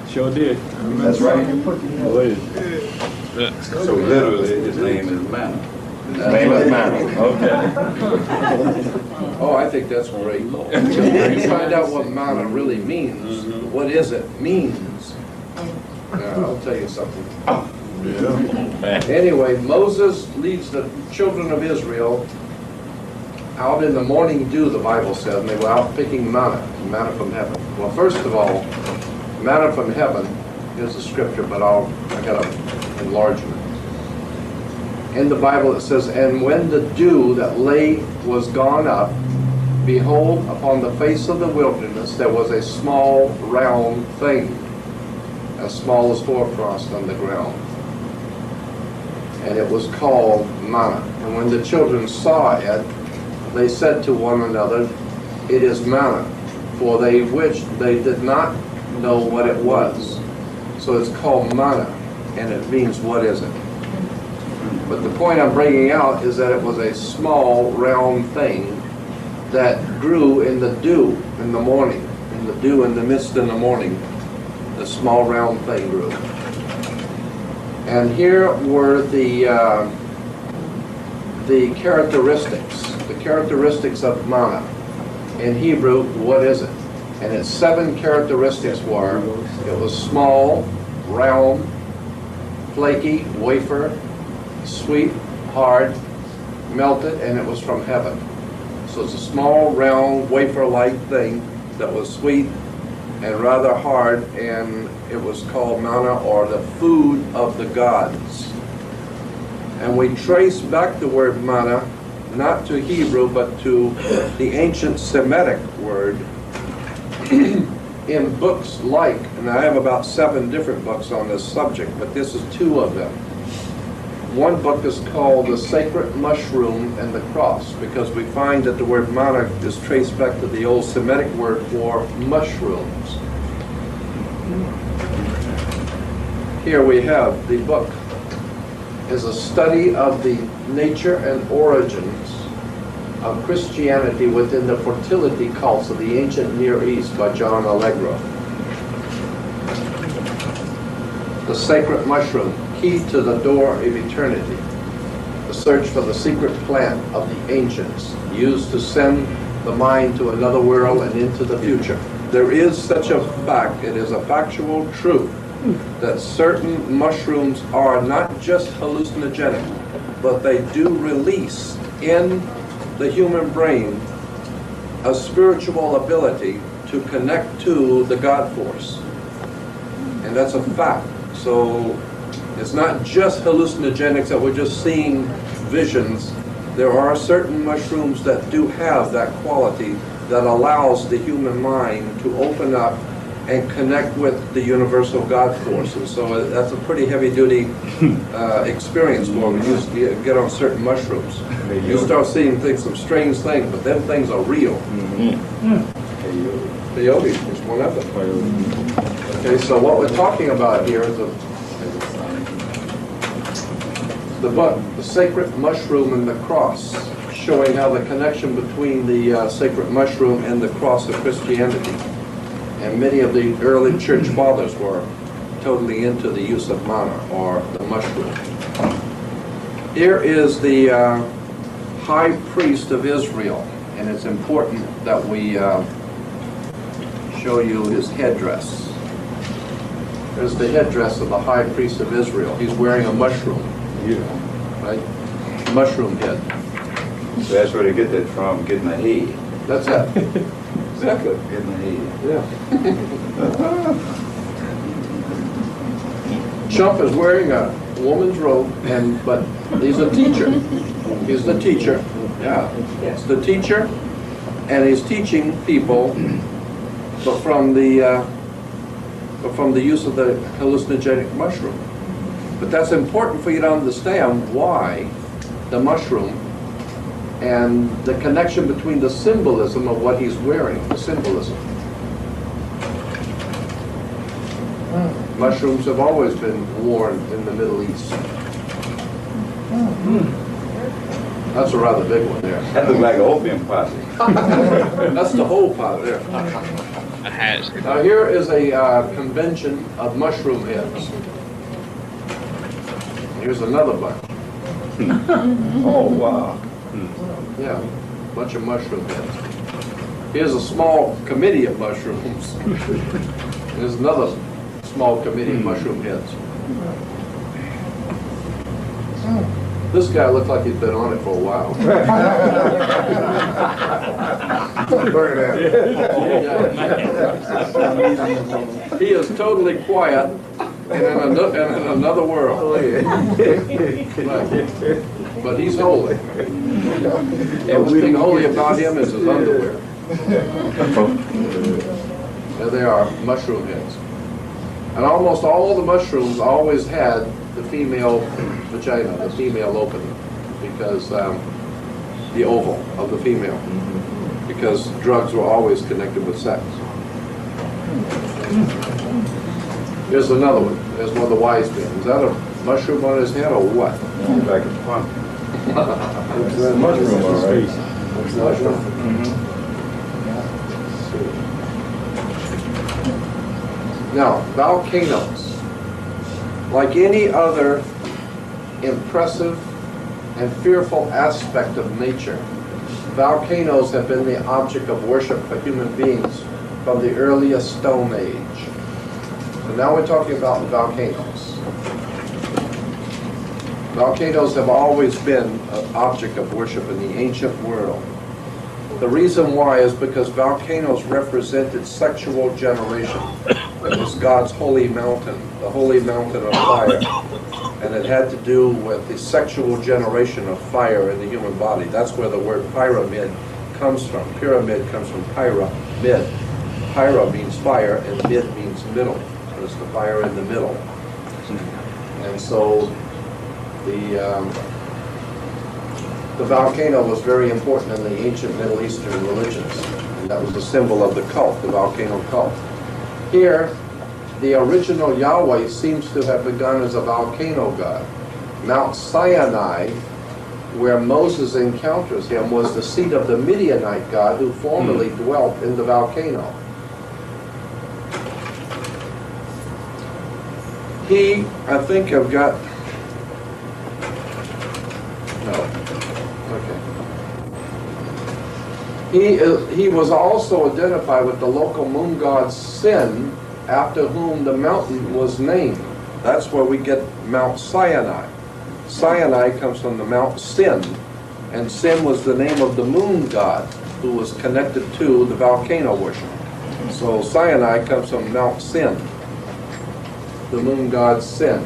Speaker 5: Sure did.
Speaker 4: That's right.
Speaker 5: What is it?
Speaker 4: So literally, his name is Manna. His name is Manna. Okay.
Speaker 3: Oh, I think that's great. You find out what manna really means. What is it means. Now, I'll tell you something. Anyway, Moses leads the children of Israel out in the morning dew, the Bible says, and they were out picking manna from heaven. Well, first of all, manna from heaven is a scripture, but I got to enlarge it. In the Bible it says, and when the dew that lay was gone up, behold, upon the face of the wilderness there was a small round thing, as small as hoarfrost on the ground. And it was called manna. And when the children saw it, they said to one another, it is manna, for they did not know what it was. So it's called manna. and it means what is it? But the point I'm bringing out is that it was a small, round thing that grew in the dew in the morning, in the dew in the mist in the morning. The small, round thing grew. And here were the characteristics of manna. In Hebrew, what is it? And its 7 characteristics were, it was small, round, flaky, wafer, sweet, hard, melted, and it was from heaven. So it's a small, round, wafer-like thing that was sweet and rather hard, and it was called manna, or the food of the gods. And we trace back the word manna, not to Hebrew, but to the ancient Semitic word in books like, and I have about 7 different books on this subject, but this is 2 of them. One book is called The Sacred Mushroom and the Cross, because we find that the word manna is traced back to the old Semitic word for mushrooms. Here we have the book. Is a study of the nature and origins of Christianity within the fertility cults of the ancient Near East by John Allegro. The Sacred Mushroom, Key to the Door of Eternity. The search for the secret plan of the ancients, used to send the mind to another world and into the future. There is such a fact, it is a factual truth, that certain mushrooms are not just hallucinogenic, but they do release in the human brain a spiritual ability to connect to the God force. And that's a fact. So it's not just hallucinogenics that we're just seeing visions. There are certain mushrooms that do have that quality that allows the human mind to open up and connect with the universal God force. And so that's a pretty heavy-duty experience when you get on certain mushrooms. You start seeing things, some strange things, but them things are real. Peyote is one of them. Okay, so what we're talking about here is the book, The Sacred Mushroom and the Cross, showing how the connection between the sacred mushroom and the cross of Christianity. And many of the early church fathers were totally into the use of manna, or the mushroom. Here is the high priest of Israel, and it's important that we show you his headdress. There's the headdress of the high priest of Israel. He's wearing a mushroom, right? Mushroom head.
Speaker 4: So that's where they get that from, getting the hay.
Speaker 3: That's it. Exactly.
Speaker 4: Getting the hay.
Speaker 3: Yeah. Chump is wearing a woman's robe, but he's a teacher. He's the teacher. Yeah. It's the teacher, and he's teaching people, but from the use of the hallucinogenic mushroom. But that's important for you to understand why the mushroom and the connection between the symbolism of what he's wearing, the symbolism. Mushrooms have always been worn in the Middle East. That's a rather big one there.
Speaker 4: That looks like an opium posse.
Speaker 3: That's the whole pot there.
Speaker 1: A hat.
Speaker 3: Now here is a convention of mushroom heads. Here's another bunch.
Speaker 4: Oh, wow.
Speaker 3: Yeah, bunch of mushroom heads. Here's a small committee of mushrooms. Here's another small committee of mushroom heads. This guy looked like he'd been on it for a while. He is totally quiet and in another world. Right. But he's holy. The only thing holy about him is his underwear. There they are, mushroom heads. And almost all the mushrooms always had the female vagina, the female opening, because the oval of the female, because drugs were always connected with sex. Here's another one. There's one of the wise men. Is that a mushroom on his head or what?
Speaker 4: Like a pump.
Speaker 5: It's a mushroom, all right.
Speaker 3: Mushroom. Now, volcanoes, like any other impressive and fearful aspect of nature, volcanoes have been the object of worship for human beings from the earliest Stone Age. So now we're talking about volcanoes. Volcanoes have always been an object of worship in the ancient world. The reason why is because volcanoes represented sexual generation. It was God's holy mountain, the holy mountain of fire. And it had to do with the sexual generation of fire in the human body. That's where the word pyramid comes from. Pyramid comes from pyra, mid. Pyra means fire, and mid means middle. It's the fire in the middle. And so the volcano was very important in the ancient Middle Eastern religions. And that was the symbol of the cult, the volcano cult. Here, the original Yahweh seems to have begun as a volcano god. Mount Sinai, where Moses encounters him, was the seat of the Midianite god who formerly dwelt in the volcano. He, I think, have got... No. Okay. He was also identified with the local moon god Sin, after whom the mountain was named. That's where we get Mount Sinai. Sinai comes from the Mount Sin, and Sin was the name of the moon god who was connected to the volcano worship. So Sinai comes from Mount Sin, the moon god Sin.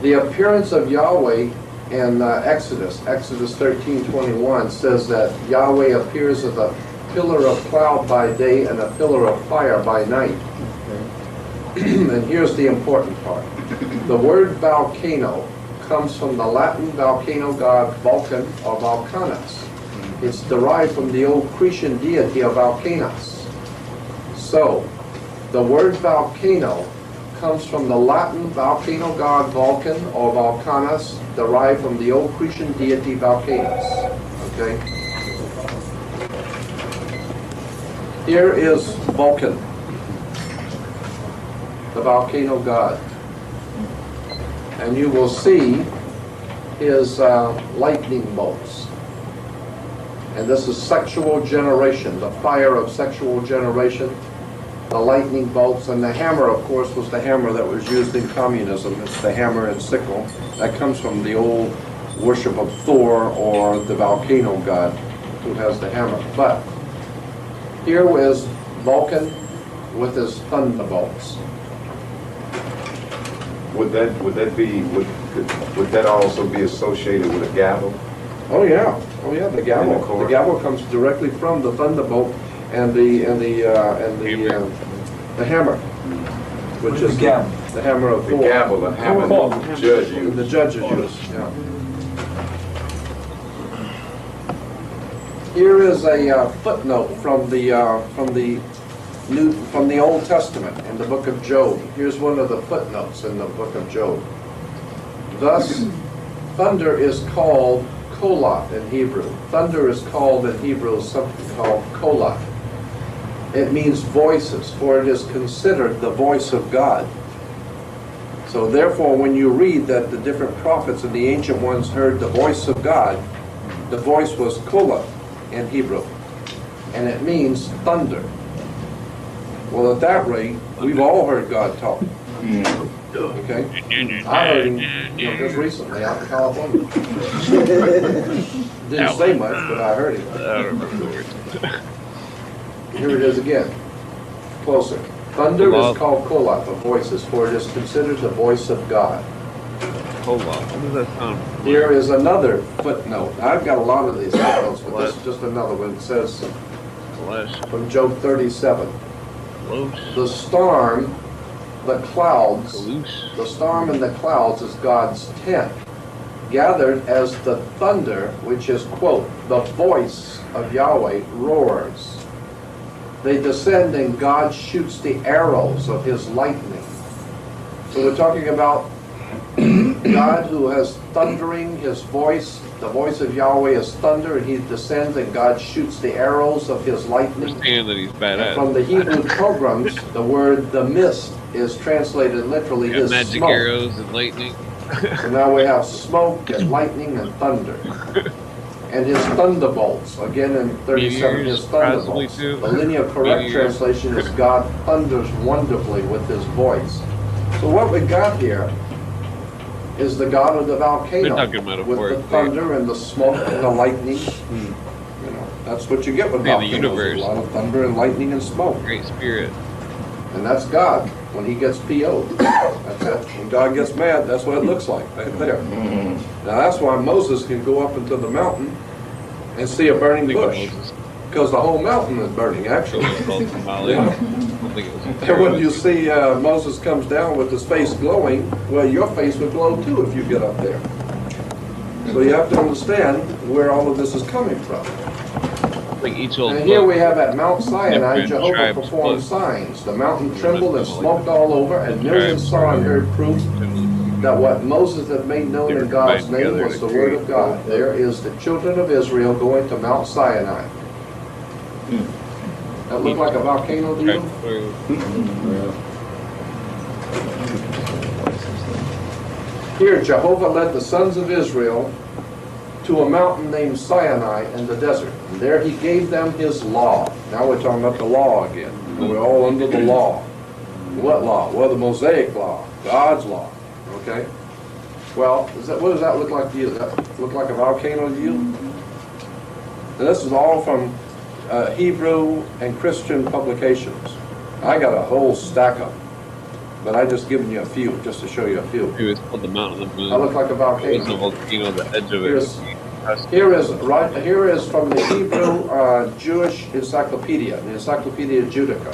Speaker 3: The appearance of Yahweh in Exodus 13:21 says that Yahweh appears as a pillar of cloud by day and a pillar of fire by night. And here's the important part. The word volcano comes from the Latin volcano god Vulcan or Vulcanus. It's derived from the old Cretan deity of Vulcanus. So, the word volcano comes from the Latin volcano god Vulcan or Vulcanus, derived from the old Cretan deity Vulcanus. Okay? Here is Vulcan, the volcano god. And you will see his lightning bolts. And this is sexual generation, the fire of sexual generation, the lightning bolts, and the hammer, of course, was the hammer that was used in communism. It's the hammer and sickle. That comes from the old worship of Thor, or the volcano god who has the hammer. But here is Vulcan with his thunderbolts.
Speaker 4: Would that also be associated with a gavel?
Speaker 3: Oh yeah, the gavel. The gavel comes directly from the thunderbolt and the hammer, which is the hammer of
Speaker 4: The
Speaker 3: Thor.
Speaker 4: gavel, the hammer that the judge used.
Speaker 3: The judges use. Yeah. Here is a footnote from the Old Testament in the book of Job. Here's one of the footnotes in the book of Job. Thus, thunder is called kolat in Hebrew. Thunder is called in Hebrew something called kolat. It means voices, for it is considered the voice of God. So therefore, when you read that the different prophets and the ancient ones heard the voice of God, the voice was kolat in Hebrew, and it means thunder. Well, at that rate, we've all heard God talk. Okay? I heard him just recently out in California. Didn't say much, but I heard him.
Speaker 1: I don't remember the words.
Speaker 3: Here it is again. Closer. Thunder is called kolat, the voices, for it is considered the voice of God.
Speaker 1: Hold on. What does that sound?
Speaker 3: Here is another footnote. I've got a lot of these footnotes, but this is just another one. It says from Job 37. The storm, the clouds, the storm and the clouds is God's tent, gathered as the thunder, which is, quote, the voice of Yahweh roars. They descend and God shoots the arrows of his lightning. So we're talking about God who has thundering, his voice, the voice of Yahweh is thunder, and he descends and God shoots the arrows of his lightning.
Speaker 1: Understand that he's badass.
Speaker 3: From the Hebrew pilgrims, the word the mist is translated literally his
Speaker 1: magic
Speaker 3: smoke.
Speaker 1: arrows and lightning.
Speaker 3: So now we have smoke and lightning and thunder. And his thunderbolts, again in 37, his thunderbolts. The linear correct translation is God thunders wonderfully with his voice. So what we got here is the God of the volcano with the thunder and the smoke and the lightning. You know, that's what you get with volcanoes. The universe. A lot of thunder and lightning and smoke.
Speaker 1: Great spirit.
Speaker 3: And that's God when he gets PO'd. That's it. When God gets mad, that's what it looks like right there. Now that's why Moses can go up into the mountain and see a burning bush. Because the whole mountain is burning, actually. And when you see Moses comes down with his face glowing, well, your face would glow too if you get up there. So you have to understand where all of this is coming from. And here we have at Mount Sinai, Jehovah performed signs. The mountain trembled and smoked all over, and millions saw and heard proof that what Moses had made known in God's name was the word of God. There is the children of Israel going to Mount Sinai. That look like a volcano to you? Here, Jehovah led the sons of Israel to a mountain named Sinai in the desert. And there he gave them his law. Now we're talking about the law again. We're all under the law. What law? Well, the Mosaic law, God's law. Okay? Well, what does that look like to you? Does that look like a volcano to you? And this is all from Hebrew and Christian publications. I got a whole stack of them, but I just given you a few, just to show you a few.
Speaker 1: It was called the Mountain of the Moon.
Speaker 3: I look like a volcano.
Speaker 1: It was a volcano, the edge of it.
Speaker 3: Here is from the Hebrew Jewish Encyclopedia, the Encyclopedia Judica.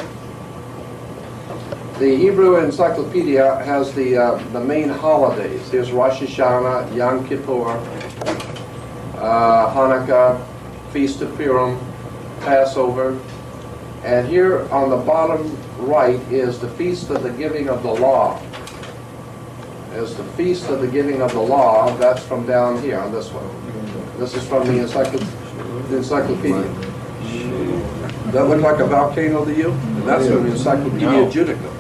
Speaker 3: The Hebrew Encyclopedia has the main holidays. Here's Rosh Hashanah, Yom Kippur, Hanukkah, Feast of Purim, Passover. And here on the bottom right is the Feast of the Giving of the Law. Is the Feast of the Giving of the Law. That's from down here on this one. This is from the Encyclopedia. That look like a volcano to you? And that's from the Encyclopedia Judica,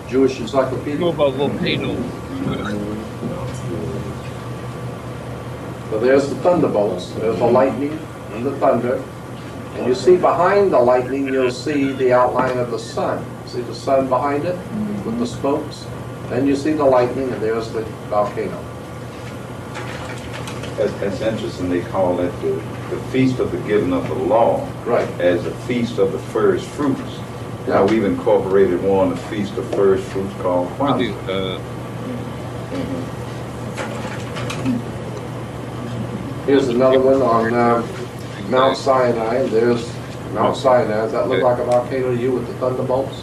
Speaker 3: Jewish Encyclopedia.
Speaker 1: What about volcanoes?
Speaker 3: So there's the thunderbolts. There's the lightning and the thunder. And you see behind the lightning, you'll see the outline of the sun. See the sun behind it with the spokes? Then you see the lightning, and there's the volcano.
Speaker 4: That's interesting. They call it the Feast of the Giving of the Law,
Speaker 3: right,
Speaker 4: as the Feast of the First Fruits. Yeah. Now we've incorporated one, the Feast of First Fruits called Kwanzaa.
Speaker 3: Here's another one on Mount Sinai. There's Mount Sinai. Does that look like a volcano to you with the thunderbolts?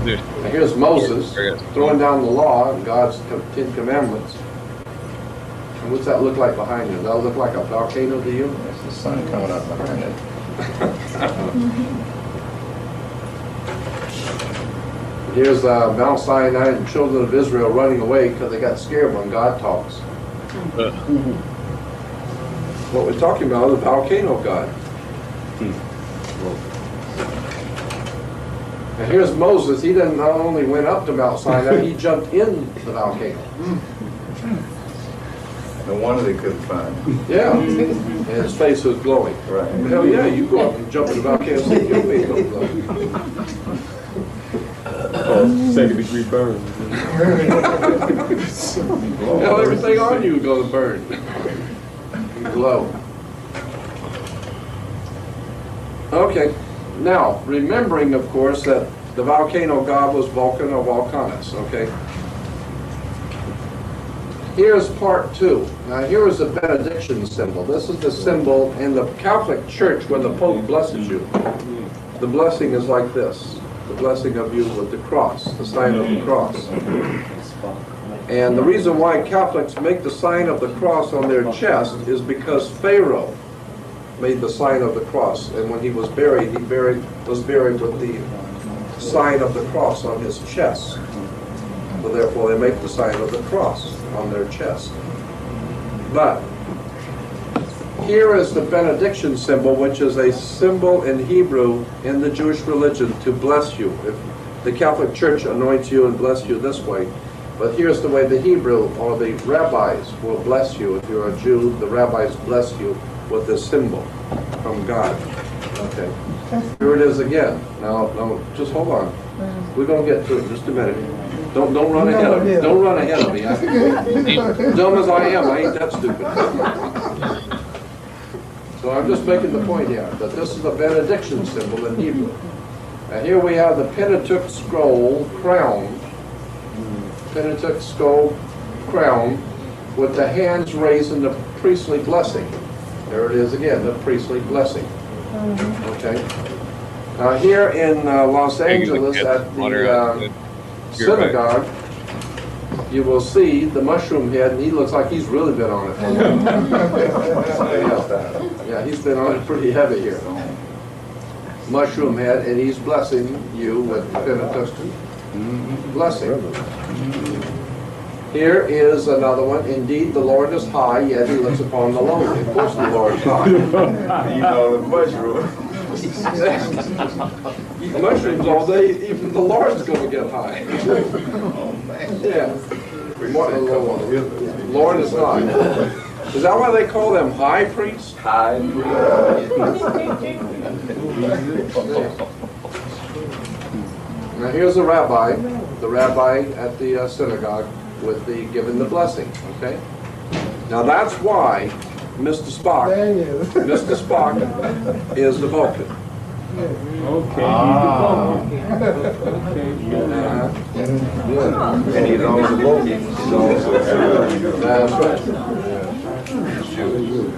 Speaker 3: Now here's Moses throwing down the law and God's 10 Commandments. And what's that look like behind you? Does that look like a volcano to you?
Speaker 4: That's the sun coming up behind it.
Speaker 3: Here's Mount Sinai and the children of Israel running away because they got scared when God talks. What we're talking about is the volcano God. And here's Moses. He not only went up to Mount Sinai, he jumped in the volcano.
Speaker 4: No wonder they couldn't find him.
Speaker 3: Yeah, and his face was glowing.
Speaker 4: Right.
Speaker 3: Hell yeah, you go up and jump in the volcano and see your face don't glow.
Speaker 5: Second-degree burn.
Speaker 3: Hell, everything on you is going to burn. You glow. Okay. Now, remembering, of course, that the volcano god was Vulcan or Vulcanus, okay? Here's part 2. Now, here is the benediction symbol. This is the symbol in the Catholic Church when the Pope blesses you. The blessing is like this. The blessing of you with the cross, the sign of the cross. And the reason why Catholics make the sign of the cross on their chest is because Pharaoh made the sign of the cross. And when he was buried, was buried with the sign of the cross on his chest. So therefore they make the sign of the cross on their chest. But here is the benediction symbol, which is a symbol in Hebrew in the Jewish religion to bless you. If the Catholic Church anoints you and bless you this way, but here's the way the Hebrew or the rabbis will bless you. If you're a Jew, the rabbis bless you with this symbol from God. Okay. Here it is again. Now, just hold on. We're going to get to it in just a minute. Don't run ahead of me. Don't run ahead of me. Dumb as I am, I ain't that stupid. So I'm just making the point here that this is a benediction symbol in Hebrew. And here we have the Pentateuch scroll crown. Pentateuch scroll crown with the hands raised in the priestly blessing. There it is again, the priestly blessing. Okay. Now here in Los Angeles at the synagogue, you will see the mushroom head, and he looks like he's really been on it. Yeah, he's been on it pretty heavy here. Mushroom head, and he's blessing you with Pentateuch blessing. Here is another one. Indeed, the Lord is high, yet he looks upon the lowly. Of course the Lord is high.
Speaker 4: You know the mushroom.
Speaker 3: Eat mushrooms all day, even the Lord's going to get high. Yeah. Lord is high. Is that why they call them high priests?
Speaker 4: High
Speaker 3: Now here's the rabbi at the synagogue with the giving the blessing. Okay. Now that's why Mr. Spock is the Vulcan.
Speaker 5: Okay.
Speaker 4: And he's also
Speaker 3: That's right.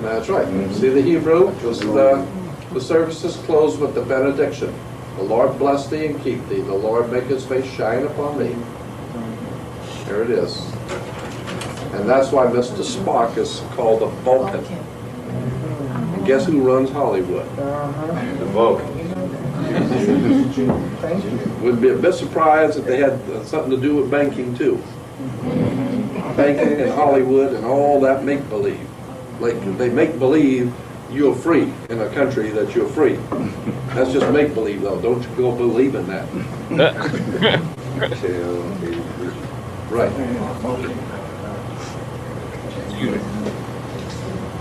Speaker 3: That's right. See the Hebrew? This is the service is closed with the benediction. The Lord bless thee and keep thee. The Lord make his face shine upon thee. Here it is. And that's why Mr. Spock is called a Vulcan. And guess who runs Hollywood?
Speaker 4: the Vulcan.
Speaker 3: Would be a bit surprised if they had something to do with banking too. Banking and Hollywood and all that make-believe. Like they make believe you're free in a country that you're free. That's just make-believe though. Don't you go believe in that. Right.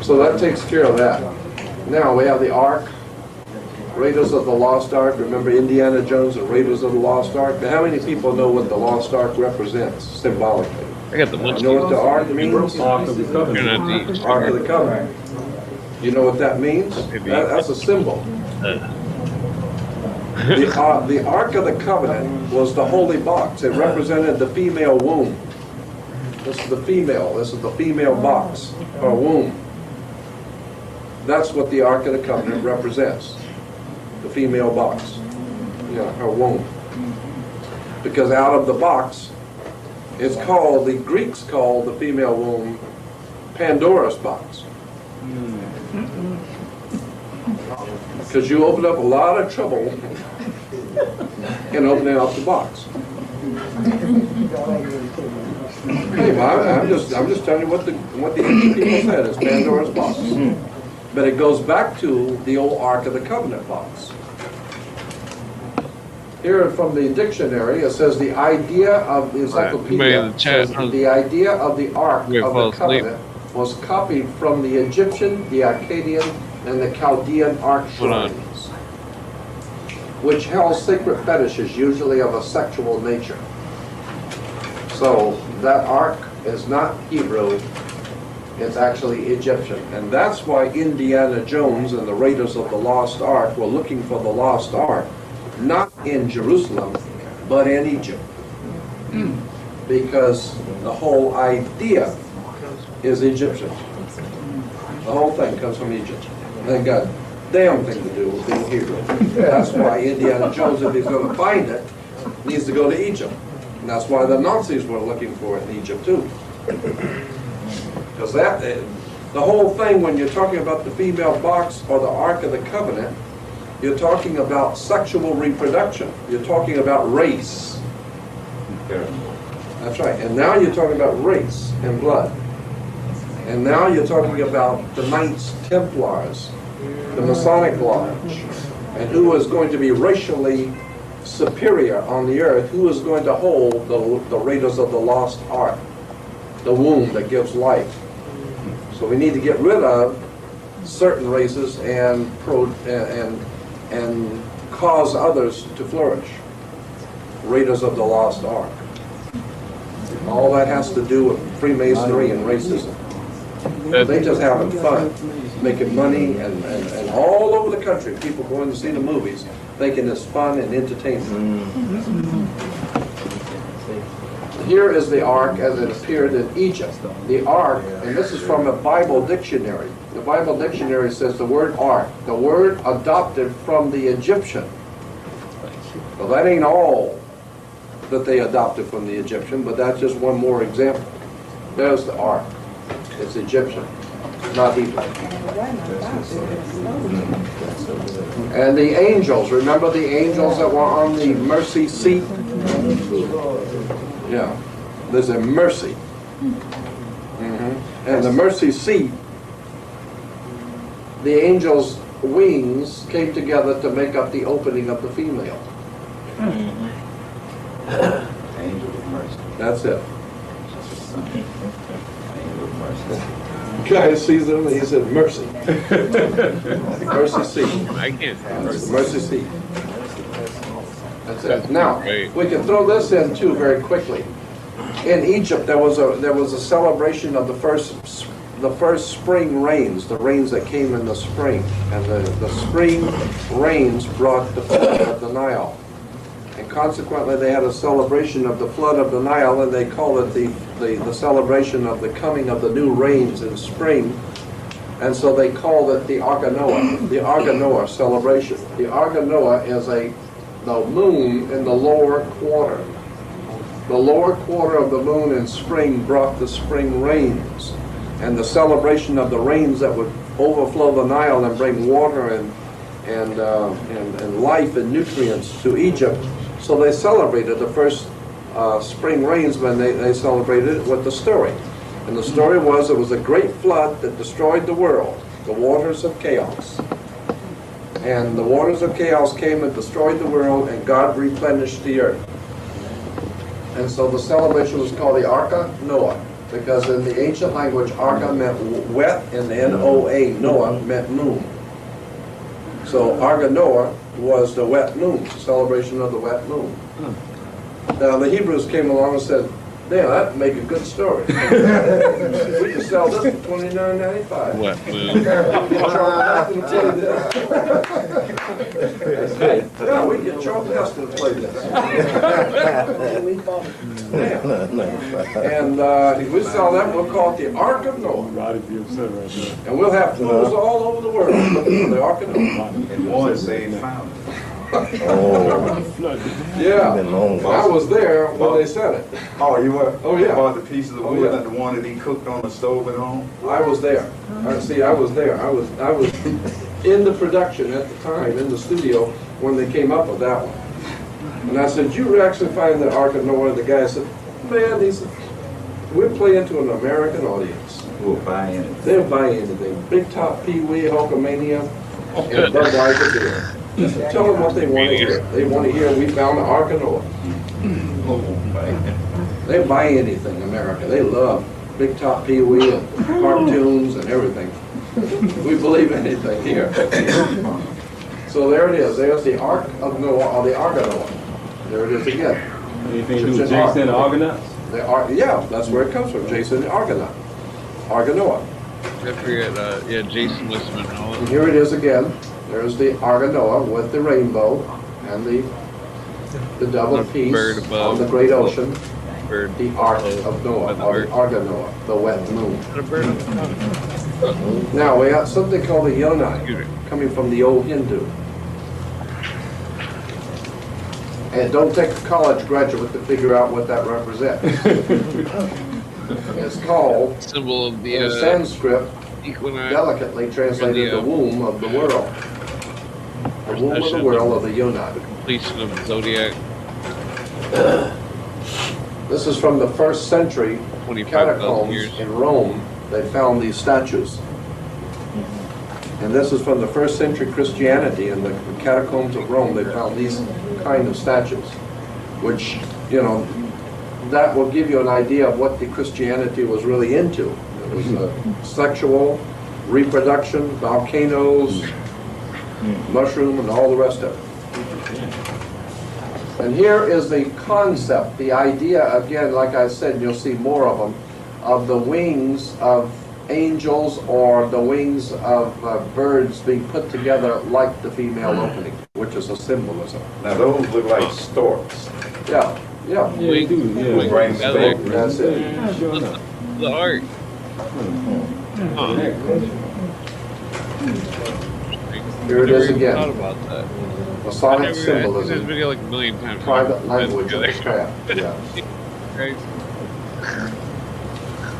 Speaker 3: So that takes care of that. Now we have the Ark. Raiders of the Lost Ark. Remember Indiana Jones and Raiders of the Lost Ark? Now, how many people know what the Lost Ark represents symbolically?
Speaker 1: I got the munchies.
Speaker 3: You know what the Ark means?
Speaker 5: Ark of the
Speaker 1: You're
Speaker 5: Covenant.
Speaker 1: not the
Speaker 3: Ark of the Covenant. You know what that means? That's a symbol. The Ark of the Covenant was the holy box. It represented the female womb. This is the female. This is the female box, or womb. That's what the Ark of the Covenant represents. The female box, her womb. Because out of the box, it's called, the Greeks called the female womb Pandora's box. Because you open up a lot of trouble in opening up the box. Hey, I'm just telling you what the ancient people said. It's Pandora's box. But it goes back to the old Ark of the Covenant box. Here from the dictionary, it says the idea of the encyclopedia says the idea of the Ark of the Covenant was copied from the Egyptian, the Akkadian, and the Chaldean Ark shrines, which held sacred fetishes, usually of a sexual nature. So that Ark is not Hebrew. It's actually Egyptian. And that's why Indiana Jones and the Raiders of the Lost Ark were looking for the Lost Ark, not in Jerusalem, but in Egypt. Because the whole idea is Egyptian. The whole thing comes from Egypt. They got damn thing to do with being Hebrew. That's why Indiana Jones, if he's going to find it, needs to go to Egypt. And that's why the Nazis were looking for it in Egypt too. Because The whole thing, when you're talking about the female box or the Ark of the Covenant, you're talking about sexual reproduction. You're talking about race. That's right. And now you're talking about race and blood. And now you're talking about the Knights Templars, the Masonic Lodge, and who is going to be racially superior on the earth, who is going to hold the Raiders of the Lost Ark, the womb that gives life. So we need to get rid of certain races and cause others to flourish. Raiders of the Lost Ark. All that has to do with Freemasonry and racism. They just having fun, making money, and all over the country, people going to see the movies, thinking it's fun and entertainment. Here is the Ark as it appeared in Egypt. The Ark, and this is from a Bible dictionary. The Bible dictionary says the word Ark, the word adopted from the Egyptian. Well, that ain't all that they adopted from the Egyptian, but that's just one more example. There's the Ark. It's Egyptian, not Hebrew. And the angels, remember the angels that were on the mercy seat? Yeah, there's a mercy. And the mercy seat, the angels' wings came together to make up the opening of the female.
Speaker 4: Angel of mercy.
Speaker 3: That's it. Guy sees him and he said, mercy. Mercy seat.
Speaker 1: I can't say
Speaker 3: Mercy seat. That's it. Now, we can throw this in too very quickly. In Egypt, there was a celebration of the first spring rains, the rains that came in the spring, and the spring rains brought the flood of the Nile. And consequently, they had a celebration of the flood of the Nile, and they called it the celebration of the coming of the new rains in spring. And so they called it the Ark of Noah, the Ark of Noah celebration. The Ark of Noah is the moon in the lower quarter. The lower quarter of the moon in spring brought the spring rains. And the celebration of the rains that would overflow the Nile and bring water and life and nutrients to Egypt. So they celebrated the first spring rains when they celebrated it with the story. And the story was it was a great flood that destroyed the world, the waters of chaos. And the waters of chaos came and destroyed the world, and God replenished the earth. And so the celebration was called the Ark of Noah, because in the ancient language, Arka meant wet, and N-O-A, Noah, meant moon. So Ark of Noah was the wet moon, the celebration of the wet moon. Now the Hebrews came along and said, "Damn, that'd make a good story. We can sell this for $29.95.
Speaker 1: Wet moon.
Speaker 3: Yeah, we can get Charles Heston to play this. And we sell that, we'll call it the Ark of Noah. And we'll have tours all over the world looking for the Ark of Noah.
Speaker 4: And one saved found.
Speaker 3: Yeah, I was there when they said it.
Speaker 4: Oh, you were?
Speaker 3: Oh, yeah.
Speaker 4: About the pieces of wood,
Speaker 3: yeah.
Speaker 4: like the one that he cooked on the stove at home?
Speaker 3: I was there. See, I was there. I was in the production at the time, in the studio, when they came up with that one. And I said, "You actually find the Ark of Noah?" The guy said, "Man," he said, "we're playing to an American audience.
Speaker 4: Who will buy anything?
Speaker 3: They'll buy anything. Big Top, Pee Wee, Hulkamania, and Budweiser beer. Tell them what they want to hear. They want to hear we found the Ark of Noah."
Speaker 4: Oh, man.
Speaker 3: They buy anything, America. They love Big Top Pee Wee and cartoons and everything. We believe anything here. So there it is. There's the Ark of Noah, or the Ark of Noah. There it is again.
Speaker 5: Anything to do with Jason the Argonauts?
Speaker 3: The Ark, yeah, that's where it comes from. Jason the Argonaut. Ark of Noah.
Speaker 1: I forget, yeah, Jason Listman and all
Speaker 3: And
Speaker 1: that.
Speaker 3: here it is again. There's the Ark of Noah with the rainbow and the double
Speaker 1: The
Speaker 3: piece
Speaker 1: bird above.
Speaker 3: on the great ocean.
Speaker 1: Bird.
Speaker 3: The Ark of Noah, or the Ark of Noah, the wet moon.
Speaker 1: And a bird on the top.
Speaker 3: Now we got something called the Yonai, coming from the old Hindu. And don't take a college graduate to figure out what that represents. It's called,
Speaker 1: Symbol of the,
Speaker 3: in Sanskrit,
Speaker 1: equinox.
Speaker 3: delicately translated the womb of the world. The womb of the world of the Yunnan.
Speaker 1: Completion of the zodiac.
Speaker 3: This is from the 1st century
Speaker 1: 25,000
Speaker 3: catacombs
Speaker 1: years.
Speaker 3: in Rome. They found these statues. And this is from the 1st century Christianity. In the catacombs of Rome, they found these kind of statues, which, you know, that will give you an idea of what the Christianity was really into. It was sexual, reproduction, volcanoes, mushroom, and all the rest of it. And here is the concept, the idea, again, like I said, you'll see more of them, of the wings of angels or the wings of birds being put together like the female opening, which is a symbolism.
Speaker 4: Now those look like storks.
Speaker 3: Yeah, yeah.
Speaker 5: Yeah, dude, yeah.
Speaker 4: Brain
Speaker 1: Together.
Speaker 4: stork.
Speaker 3: That's it.
Speaker 5: Yeah, sure enough.
Speaker 1: The art. Huh.
Speaker 3: Here it is
Speaker 1: Never
Speaker 3: again.
Speaker 1: thought about that.
Speaker 3: Masonic
Speaker 1: I've seen this
Speaker 3: symbolism,
Speaker 1: video like a million times.
Speaker 3: private language of the
Speaker 1: Together.
Speaker 3: craft. Yeah.
Speaker 1: Right?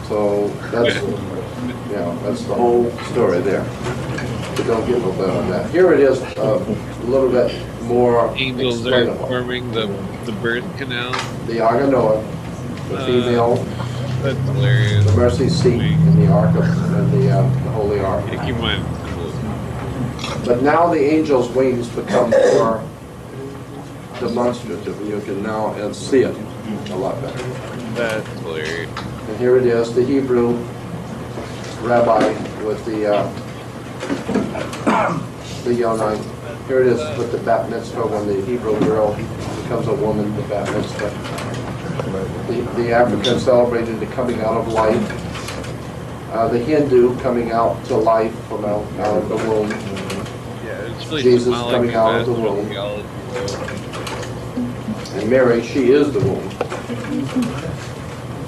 Speaker 3: So that's, yeah, that's the whole story there. But don't get a little bit on that. Here it is, a little bit more
Speaker 1: Angels are
Speaker 3: explainable.
Speaker 1: forming the birth canal.
Speaker 3: The Arganoa, the female,
Speaker 1: That's hilarious.
Speaker 3: the mercy seat in the Ark of the Holy Ark.
Speaker 1: Yeah, keep in mind.
Speaker 3: But now the angel's wings become more demonstrative, and you can now see it a lot better.
Speaker 1: That's hilarious.
Speaker 3: And here it is, the Hebrew rabbi with the Yonai. Here it is with the bat mitzvah when the Hebrew girl becomes a woman, the bat mitzvah. The African celebrated the coming out of life. The Hindu coming out to life from out of the womb.
Speaker 1: Yeah, it's really
Speaker 3: Jesus
Speaker 1: symbolic
Speaker 3: coming out of the
Speaker 1: natural
Speaker 3: womb.
Speaker 1: theology.
Speaker 3: And Mary, she is the womb.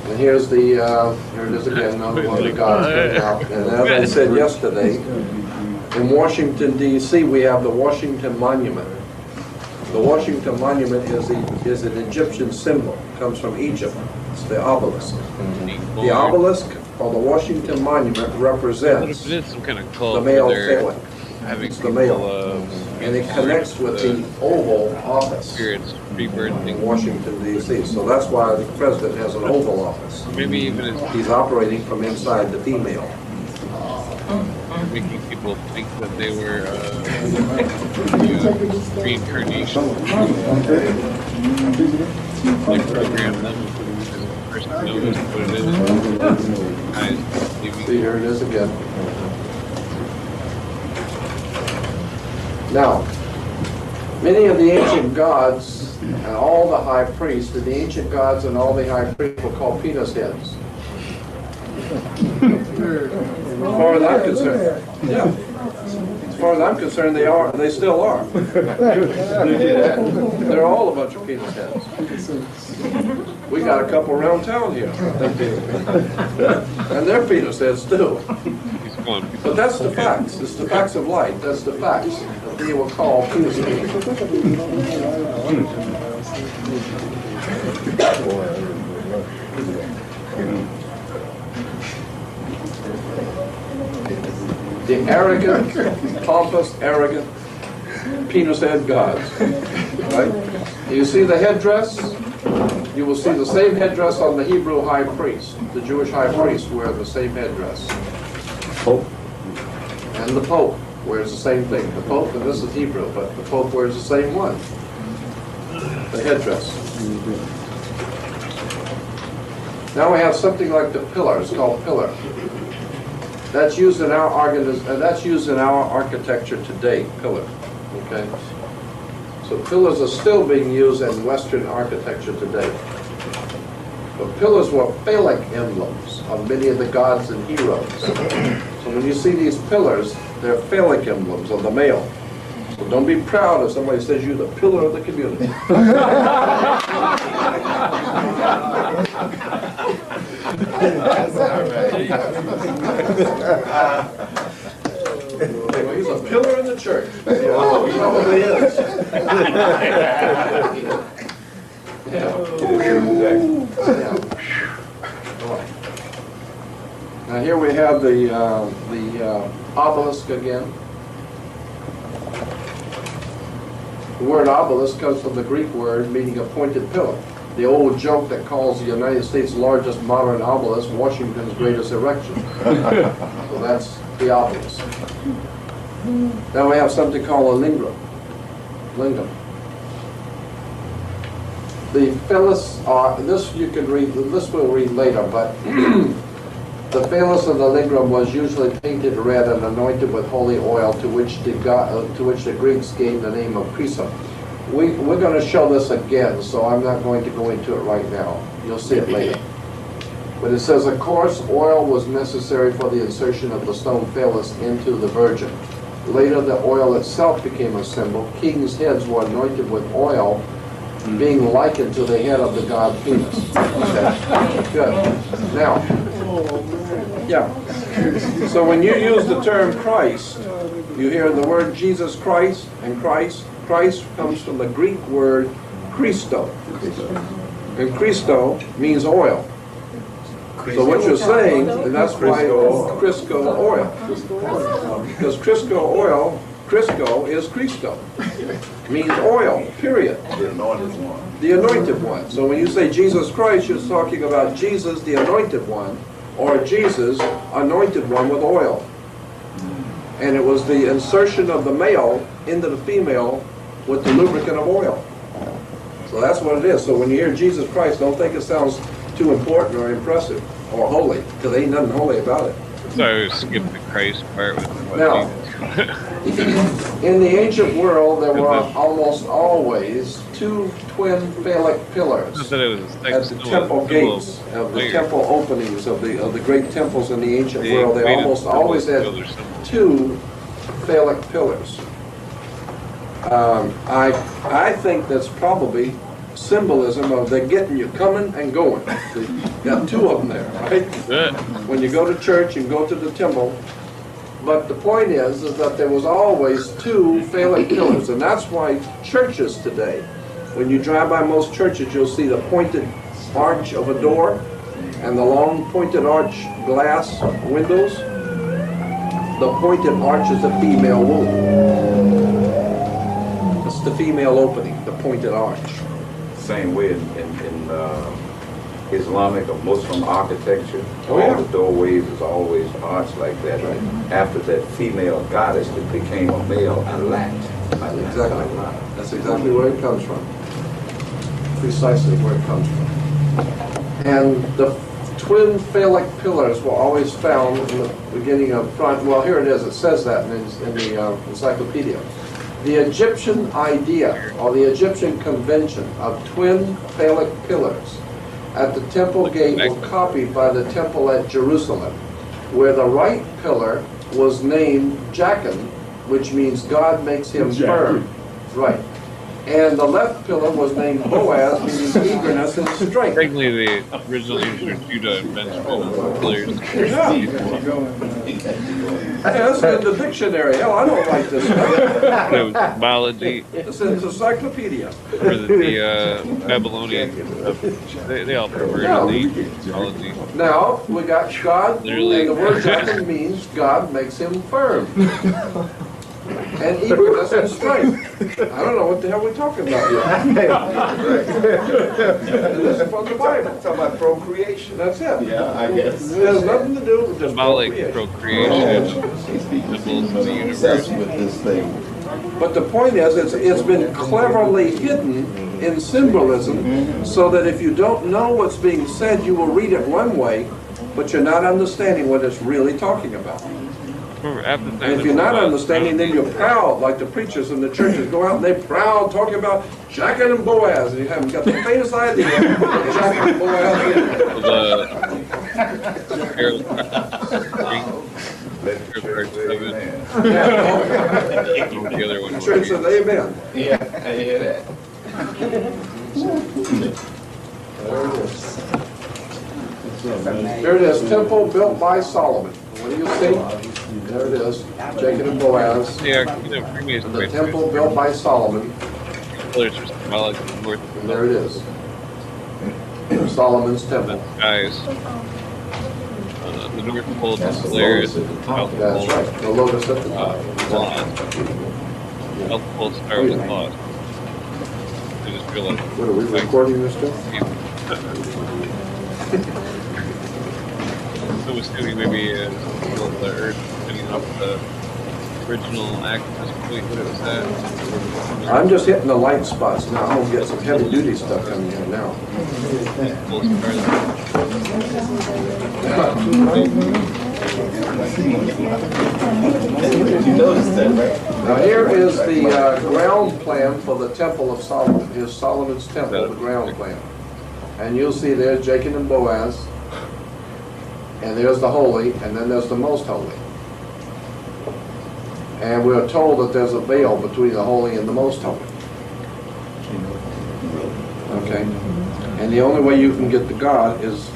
Speaker 3: And here's the, here it is again, another one of the gods coming out. And as I said yesterday, in Washington, D.C., we have the Washington Monument. The Washington Monument is an Egyptian symbol. It comes from Egypt. It's the obelisk. The obelisk, or the Washington Monument,
Speaker 1: What if
Speaker 3: represents
Speaker 1: it is some kind of
Speaker 3: the
Speaker 1: cult
Speaker 3: male
Speaker 1: where they're
Speaker 3: phalanx.
Speaker 1: having
Speaker 3: It's the
Speaker 1: people,
Speaker 3: male. And it connects with the Oval Office
Speaker 1: spirits
Speaker 3: in
Speaker 1: rebirthing.
Speaker 3: Washington, D.C. So that's why the president has an Oval Office.
Speaker 1: Maybe even it's
Speaker 3: He's operating from inside the female.
Speaker 1: making people think that they were reincarnation. Like program them as a person knows what it is.
Speaker 3: See, here it is again. Now, many of the ancient gods and all the high priests, the ancient gods and all the high priests were called penis heads. As far as I'm concerned, yeah. As far as I'm concerned, they still are. They're all a bunch of penis heads. We got a couple around town here. And they're penis heads too. But that's the facts. It's the facts of life. That's the facts. They were called penis heads. The arrogant, pompous, arrogant, penis head gods. Right? You see the headdress? You will see the same headdress on the Hebrew high priest. The Jewish high priest wears the same headdress.
Speaker 4: Pope.
Speaker 3: And the Pope wears the same thing. The Pope, and this is Hebrew, but the Pope wears the same one. The headdress. Now we have something like the pillar. It's called pillar. That's used in our architecture today, pillar. Okay? So pillars are still being used in Western architecture today. But pillars were phallic emblems of many of the gods and heroes. So when you see these pillars, they're phallic emblems of the male. So don't be proud if somebody says you're the pillar of the community. Well, he's a pillar in the church. Oh, he probably is. Yeah. Yeah. Now here we have the obelisk again. The word obelisk comes from the Greek word meaning a pointed pillar. The old joke that calls the United States' largest modern obelisk Washington's greatest erection. So that's the obelisk. Then we have something called a lingam. The phallus, this you can read, this we'll read later, but the phallus of the lingam was usually painted red and anointed with holy oil, to which the Greeks gave the name of chrism. We're going to show this again, so I'm not going to go into it right now. You'll see it later. But it says, of course, oil was necessary for the insertion of the stone phallus into the virgin. Later, the oil itself became a symbol. Kings' heads were anointed with oil, being likened to the head of the god Venus. Okay. Good. Now, yeah. So when you use the term Christ, you hear the word Jesus Christ, and Christ comes from the Greek word Christo. And Christo means oil. So what you're saying, and that's why Crisco oil. Because Crisco is Christo. Means oil, period.
Speaker 4: The anointed one.
Speaker 3: The anointed one. So when you say Jesus Christ, you're talking about Jesus, the anointed one, or Jesus, anointed one with oil. And it was the insertion of the male into the female with the lubricant of oil. So that's what it is. So when you hear Jesus Christ, don't think it sounds too important or impressive or holy, because ain't nothing holy about it.
Speaker 1: So skip the Christ part with what
Speaker 3: Now, in the ancient world, there were almost always two twin phallic pillars at the temple gates of the temple openings of the great temples in the ancient world. They almost always had two phallic pillars. I think that's probably symbolism of they're getting you coming and going. You got two of them there, right? When you go to church and go to the temple. But the point is that there was always two phallic pillars, and that's why churches today, when you drive by most churches, you'll see the pointed arch of a door and the long pointed arch glass windows. The pointed arch is the female womb. It's the female opening, the pointed arch.
Speaker 4: Same way in Islamic or Muslim architecture,
Speaker 3: Oh, yeah.
Speaker 4: all the doorways is always arched like that.
Speaker 3: Right.
Speaker 4: After that female goddess, it became a male alat.
Speaker 3: Exactly. That's exactly where it comes from. Precisely where it comes from. And the twin phallic pillars were always found in the beginning of front. Well, here it is. It says that in the encyclopedia. The Egyptian idea, or the Egyptian convention of twin phallic pillars at the temple gate were copied by the temple at Jerusalem, where the right pillar was named Jachin, which means God makes him firm. Right. And the left pillar was named Boaz, meaning eagerness and strength.
Speaker 1: Technically, the original names were Judah and Benjamin pillars.
Speaker 3: Yeah, this is in the dictionary. Hell, I don't like this stuff.
Speaker 1: It was biology.
Speaker 3: This is encyclopedia.
Speaker 1: For the Babylonian, they all perverted the biology.
Speaker 3: Now, we got God,
Speaker 1: Literally.
Speaker 3: and the word Jachin means God makes him firm. And eagerness and strength. I don't know what the hell we're talking about here. This is from the Bible.
Speaker 4: Talking about procreation.
Speaker 3: That's it.
Speaker 5: Yeah, I guess.
Speaker 3: It has nothing to do with just
Speaker 1: Symbolic
Speaker 3: procreation.
Speaker 1: procreation. Symbols of the universe.
Speaker 5: Obsessed with this thing.
Speaker 3: But the point is, it's been cleverly hidden in symbolism, so that if you don't know what's being said, you will read it one way, but you're not understanding what it's really talking about. And if you're not understanding, then you're proud, like the preachers in the churches go out and they're proud talking about Jachin and Boaz, and you haven't got the faintest idea what Jachin and Boaz is. The church says amen.
Speaker 5: Yeah, I hear that.
Speaker 3: There it is. There it is, temple built by Solomon. What do you see? There it is, Jachin and Boaz.
Speaker 1: Yeah, previous
Speaker 3: The temple built by Solomon.
Speaker 1: pillars are symbolic of north
Speaker 3: And there it is. Solomon's temple.
Speaker 1: guys. the North Pole
Speaker 4: That's
Speaker 1: to
Speaker 4: the
Speaker 1: Polaris,
Speaker 4: lotus at the top.
Speaker 1: South
Speaker 3: That's
Speaker 1: Pole,
Speaker 3: right, the lotus at the top.
Speaker 1: Lost. South Pole Star was lost. I just realized.
Speaker 3: What, are we recording this still?
Speaker 1: I'm assuming maybe the Earth spinning off the original axis point that it was at.
Speaker 3: I'm just hitting the light spots now. I'm gonna get some heavy duty stuff coming here now.
Speaker 1: Full star.
Speaker 5: You noticed that, right?
Speaker 3: Now here is the ground plan for the Temple of Solomon. Here's Solomon's Temple, the ground plan. And you'll see there's Jacob and Boaz, and there's the Holy, and then there's the Most Holy. And we're told that there's a veil between the Holy and the Most Holy. Okay? And the only way you can get to God is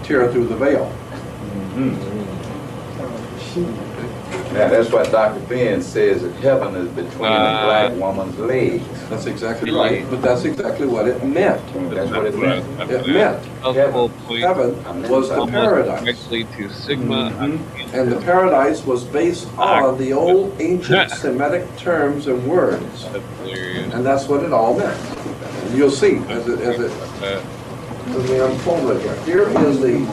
Speaker 3: tear through the veil.
Speaker 4: Now, that's why Dr. Ben says that heaven is between a black woman's legs.
Speaker 3: That's exactly right, but that's exactly what it meant.
Speaker 4: That's what it meant.
Speaker 3: It meant
Speaker 1: South Point
Speaker 3: heaven was a paradise.
Speaker 1: directly to Sigma.
Speaker 3: And the paradise was based on the old ancient Semitic terms and words.
Speaker 1: That's hilarious.
Speaker 3: And that's what it all meant. And you'll see as we unfold it here. Here is the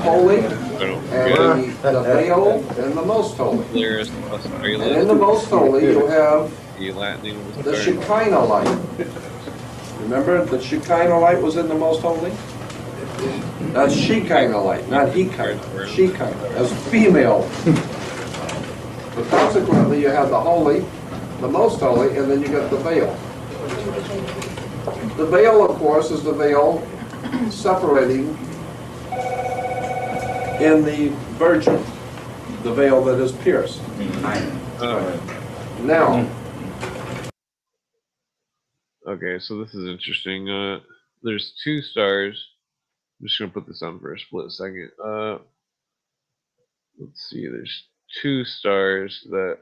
Speaker 3: holy and the veil and the most holy. And in the most holy you have the Shekinah light. Remember the Shekinah light was in the most holy? That's Shekinah light, not Hekinah. Shekinah, as female. But consequently you have the holy, the most holy, and then you got the veil. The veil, of course, is the veil separating in the virgin, the veil that is pierced. Now,
Speaker 1: okay, so this is interesting. There's two stars. I'm just gonna put this on for a split second. Let's see. There's two stars that.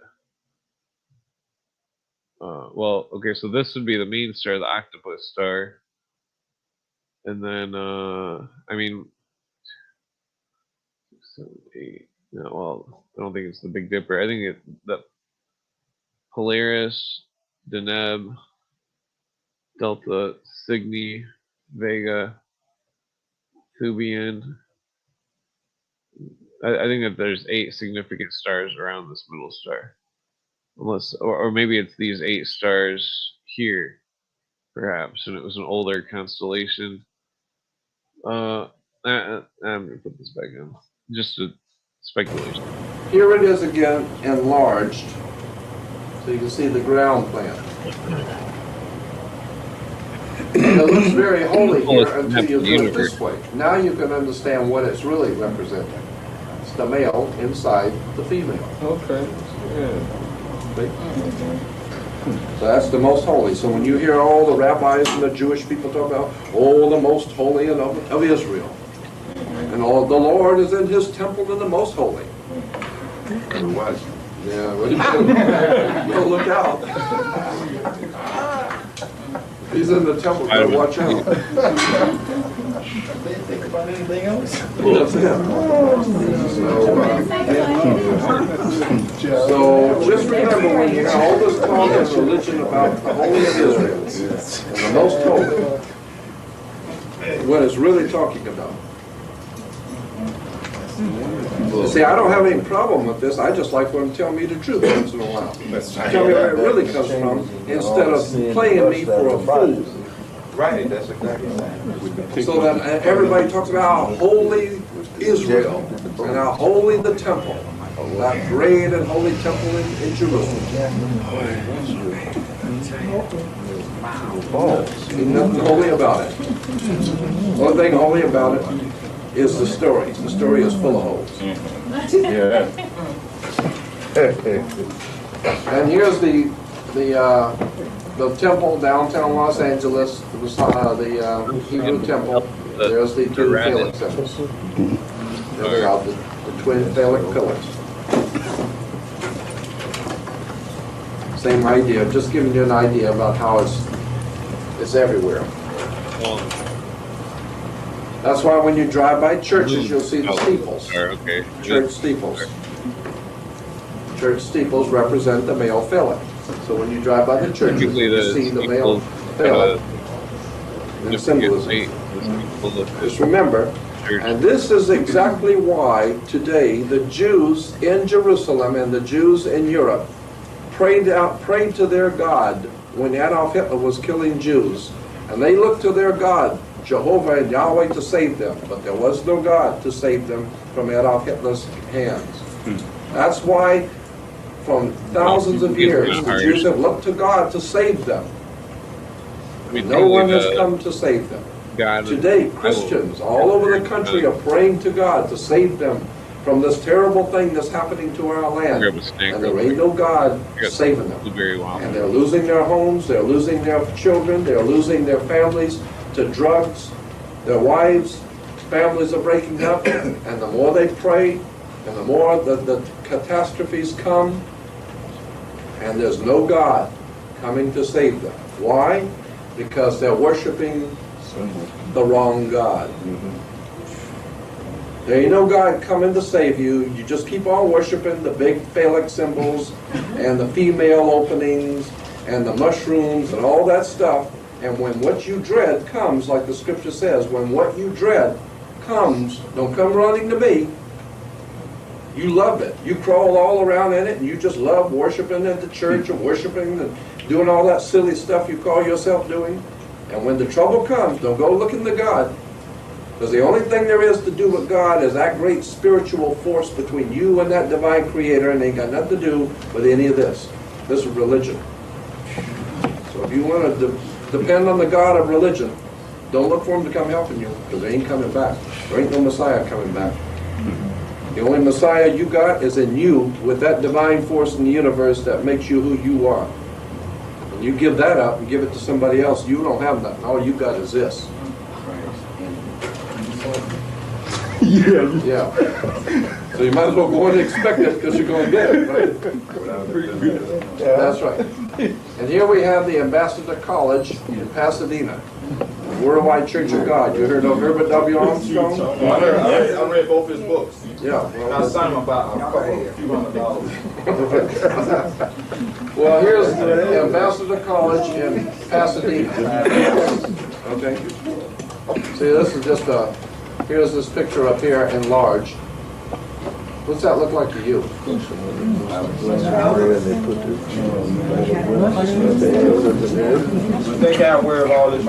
Speaker 1: Well, okay, so this would be the main star, the octopus star, and then I mean. 7, 8. No, well, I don't think it's the Big Dipper. I think it's the Polaris, Deneb, Delta, Cygni, Vega, Thubian. I think that there's 8 significant stars around this middle star, unless, or maybe it's these 8 stars here, perhaps, and it was an older constellation. I'm gonna put this back in. Just a speculation.
Speaker 3: here it is again enlarged, so you can see the ground plan. And it looks very holy here until you do it this way. Now you can understand what it's really representing. It's the male inside the female.
Speaker 5: Okay. Yeah.
Speaker 3: So that's the most holy. So when you hear all the rabbis and the Jewish people talk about, oh, the most holy of Israel, and all the Lord is in his temple in the most holy.
Speaker 4: What?
Speaker 3: Yeah, well, you'll look out. He's in the temple, gotta watch out.
Speaker 5: They think about anything else?
Speaker 3: That's him. So just remember when you hear all this talk and religion about the holy of Israel and the most holy, what it's really talking about. See, I don't have any problem with this. I just like for them to tell me the truth once in a while. Tell me where it really comes from instead of playing me for a fool.
Speaker 4: Right, that's exactly right.
Speaker 3: So that everybody talks about how holy Israel and how holy the temple, that great and holy temple in Jerusalem. Ain't nothing holy about it. The only thing holy about it is the story. The story is full of holes.
Speaker 5: Yeah.
Speaker 3: And here's the temple downtown Los Angeles, the Hebrew temple. There's the two phallic symbols. There they are, the twin phallic pillars. Same idea, just giving you an idea about how it's everywhere. That's why when you drive by churches, you'll see the steeples.
Speaker 1: Sorry, okay.
Speaker 3: Church steeples. Church steeples represent the male phallic. So when you drive by the churches, you see the male phallic in symbolism. Just remember, and this is exactly why today the Jews in Jerusalem and the Jews in Europe prayed to their God when Adolf Hitler was killing Jews. And they looked to their God, Jehovah and Yahweh, to save them. But there was no God to save them from Adolf Hitler's hands. That's why from thousands of years the Jews have looked to God to save them. No one has come to save them. Today, Christians all over the country are praying to God to save them from this terrible thing that's happening to our land. And there ain't no God saving them. And they're losing their homes, they're losing their children, they're losing their families to drugs, their wives, families are breaking up, and the more they pray, and the more the catastrophes come, and there's no God coming to save them. Why? Because they're worshiping the wrong God. There ain't no God coming to save you. You just keep on worshiping the big phallic symbols and the female openings and the mushrooms and all that stuff. And when what you dread comes, like the scripture says, when what you dread comes, don't come running to me. You love it. You crawl all around in it and you just love worshiping at the church and worshiping and doing all that silly stuff you call yourself doing. And when the trouble comes, don't go looking to God. Because the only thing there is to do with God is that great spiritual force between you and that divine creator, and they ain't got nothing to do with any of this. This is religion. So if you want to depend on the God of religion, don't look for him to come helping you, because they ain't coming back. There ain't no Messiah coming back. The only Messiah you got is in you, with that divine force in the universe that makes you who you are. When you give that up and give it to somebody else, you don't have nothing. All you got is this. Yeah. So you might as well go and expect it because you're going to get it, right? That's right. And here we have the Ambassador College in Pasadena, the Worldwide Church of God. You heard of Herbert W. Armstrong?
Speaker 4: I read both his books.
Speaker 3: Yeah.
Speaker 4: I signed them about a few $100.
Speaker 3: Well, here's the Ambassador College in Pasadena. Okay. See, this is just a. Here's this picture up here enlarged. What's that look like to you?
Speaker 4: I think I'm aware of all this.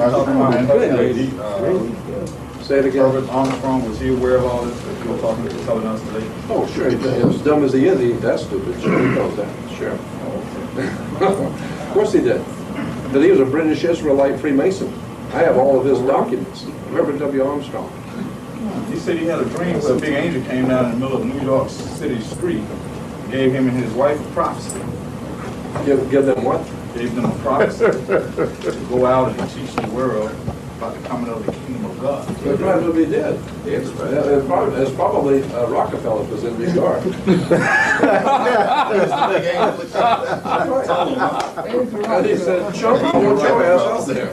Speaker 3: Say it again.
Speaker 4: Herbert Armstrong, was he aware of all this that you were telling us today?
Speaker 3: Oh, sure. As dumb as he is, he ain't that stupid. Sure, he knows that. Sure. Of course he did. But he was a British Israelite Freemason. I have all of his documents. Herbert W. Armstrong.
Speaker 4: He said he had a dream where a big angel came down in the middle of New York City street, gave him and his wife a prophecy.
Speaker 3: Give them what?
Speaker 4: Gave them a prophecy to go out and teach the world about the coming of the kingdom of God.
Speaker 3: They probably did. It's probably Rockefeller was in New York. And he said, "Chump, I want your ass out there."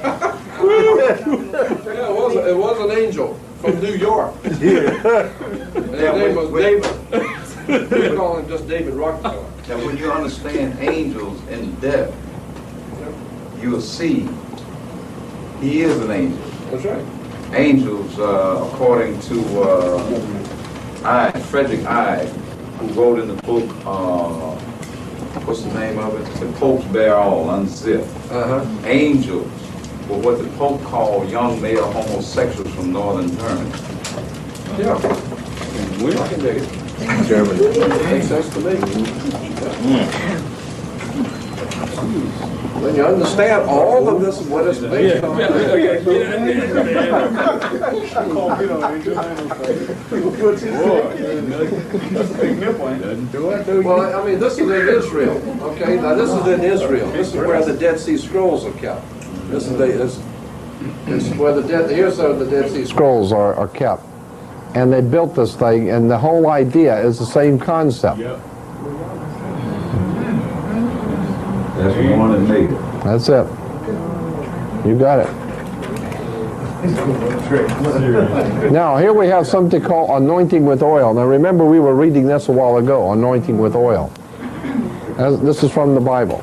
Speaker 3: Yeah, it was an angel from New York. And his name was David. We call him just David Rockefeller.
Speaker 6: Now, when you understand angels in depth, you'll see he is an angel.
Speaker 3: That's right.
Speaker 6: Angels, according to Frederick I, who wrote in the book, what's the name of it? The Popes Bear All, Unzipped. Angels were what the Pope called young male homosexuals from northern Germany.
Speaker 3: Yeah. I can dig it. Germany. Makes sense to me. When you understand all of this, what it's based on. Well, I mean, this is in Israel. Okay, now this is in Israel. This is where the Dead Sea Scrolls are kept. This is where the here's where the Dead Sea Scrolls are kept. And they built this thing, and the whole idea is the same concept.
Speaker 6: That's the one that made it.
Speaker 3: That's it. You got it. Now, here we have something called anointing with oil. Now, remember, we were reading this a while ago, anointing with oil. This is from the Bible.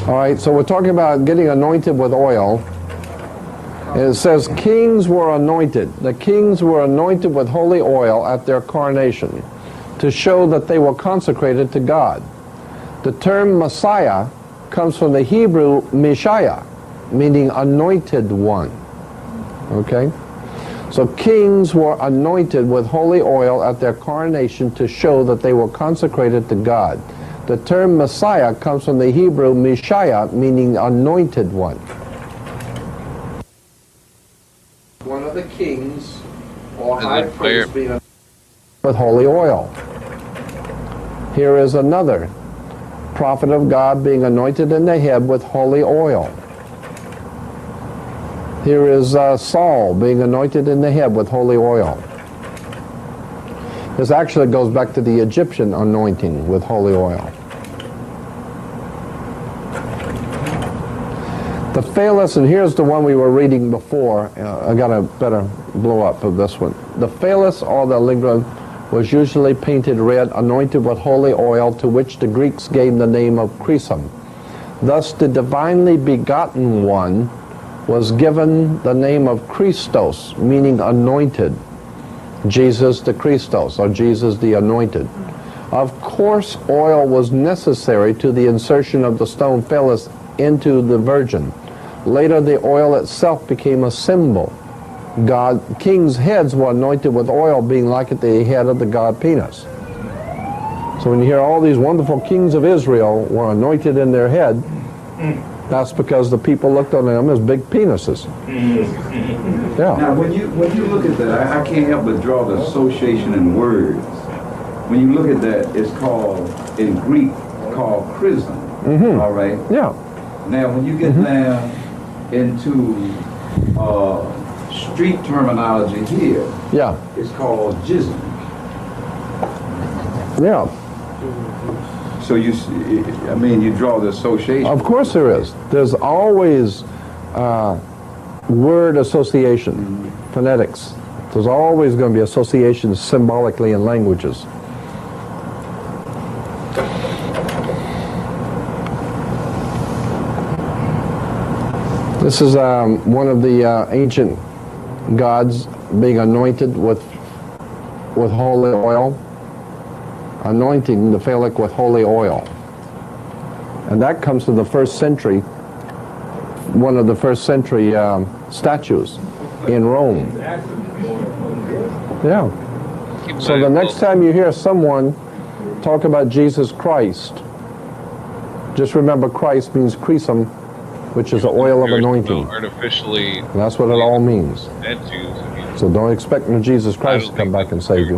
Speaker 3: All right, so we're talking about getting anointed with oil. It says kings were anointed. The kings were anointed with holy oil at their coronation to show that they were consecrated to God. The term Messiah comes from the Hebrew Messiah, meaning anointed one. Okay? So kings were anointed with holy oil at their coronation to show that they were consecrated to God. The term Messiah comes from the Hebrew Messiah, meaning anointed one. One of the kings or high priest being anointed with holy oil. Here is another prophet of God being anointed in the head with holy oil. Here is Saul being anointed in the head with holy oil. This actually goes back to the Egyptian anointing with holy oil. The phallus, and here's the one we were reading before. I got a better blow up of this one. The phallus or the lingua was usually painted red, anointed with holy oil, to which the Greeks gave the name of chrism. Thus the divinely begotten one was given the name of Christos, meaning anointed. Jesus the Christos, or Jesus the anointed. Of course, oil was necessary to the insertion of the stone phallus into the virgin. Later, the oil itself became a symbol. Kings' heads were anointed with oil, being like at the head of the god penis. So when you hear all these wonderful kings of Israel were anointed in their head, that's because the people looked on them as big penises. Yeah.
Speaker 6: Now, when you look at that, I can't help but draw the association in words. When you look at that, it's called, in Greek, called chrism. All right?
Speaker 3: Yeah.
Speaker 6: Now, when you get down into street terminology here,
Speaker 3: yeah,
Speaker 6: it's called jism.
Speaker 3: Yeah.
Speaker 6: So you draw the association.
Speaker 3: Of course there is. There's always word association, phonetics. There's always going to be associations symbolically in languages. This is one of the ancient gods being anointed with holy oil, anointing the phallic with holy oil. And that comes from the first century, one of the first century statues in Rome. Yeah. So the next time you hear someone talk about Jesus Christ, just remember Christ means chrism, which is the oil of anointing.
Speaker 1: Artificially.
Speaker 3: That's what it all means.
Speaker 1: Statues.
Speaker 3: So don't expect no Jesus Christ to come back and save you.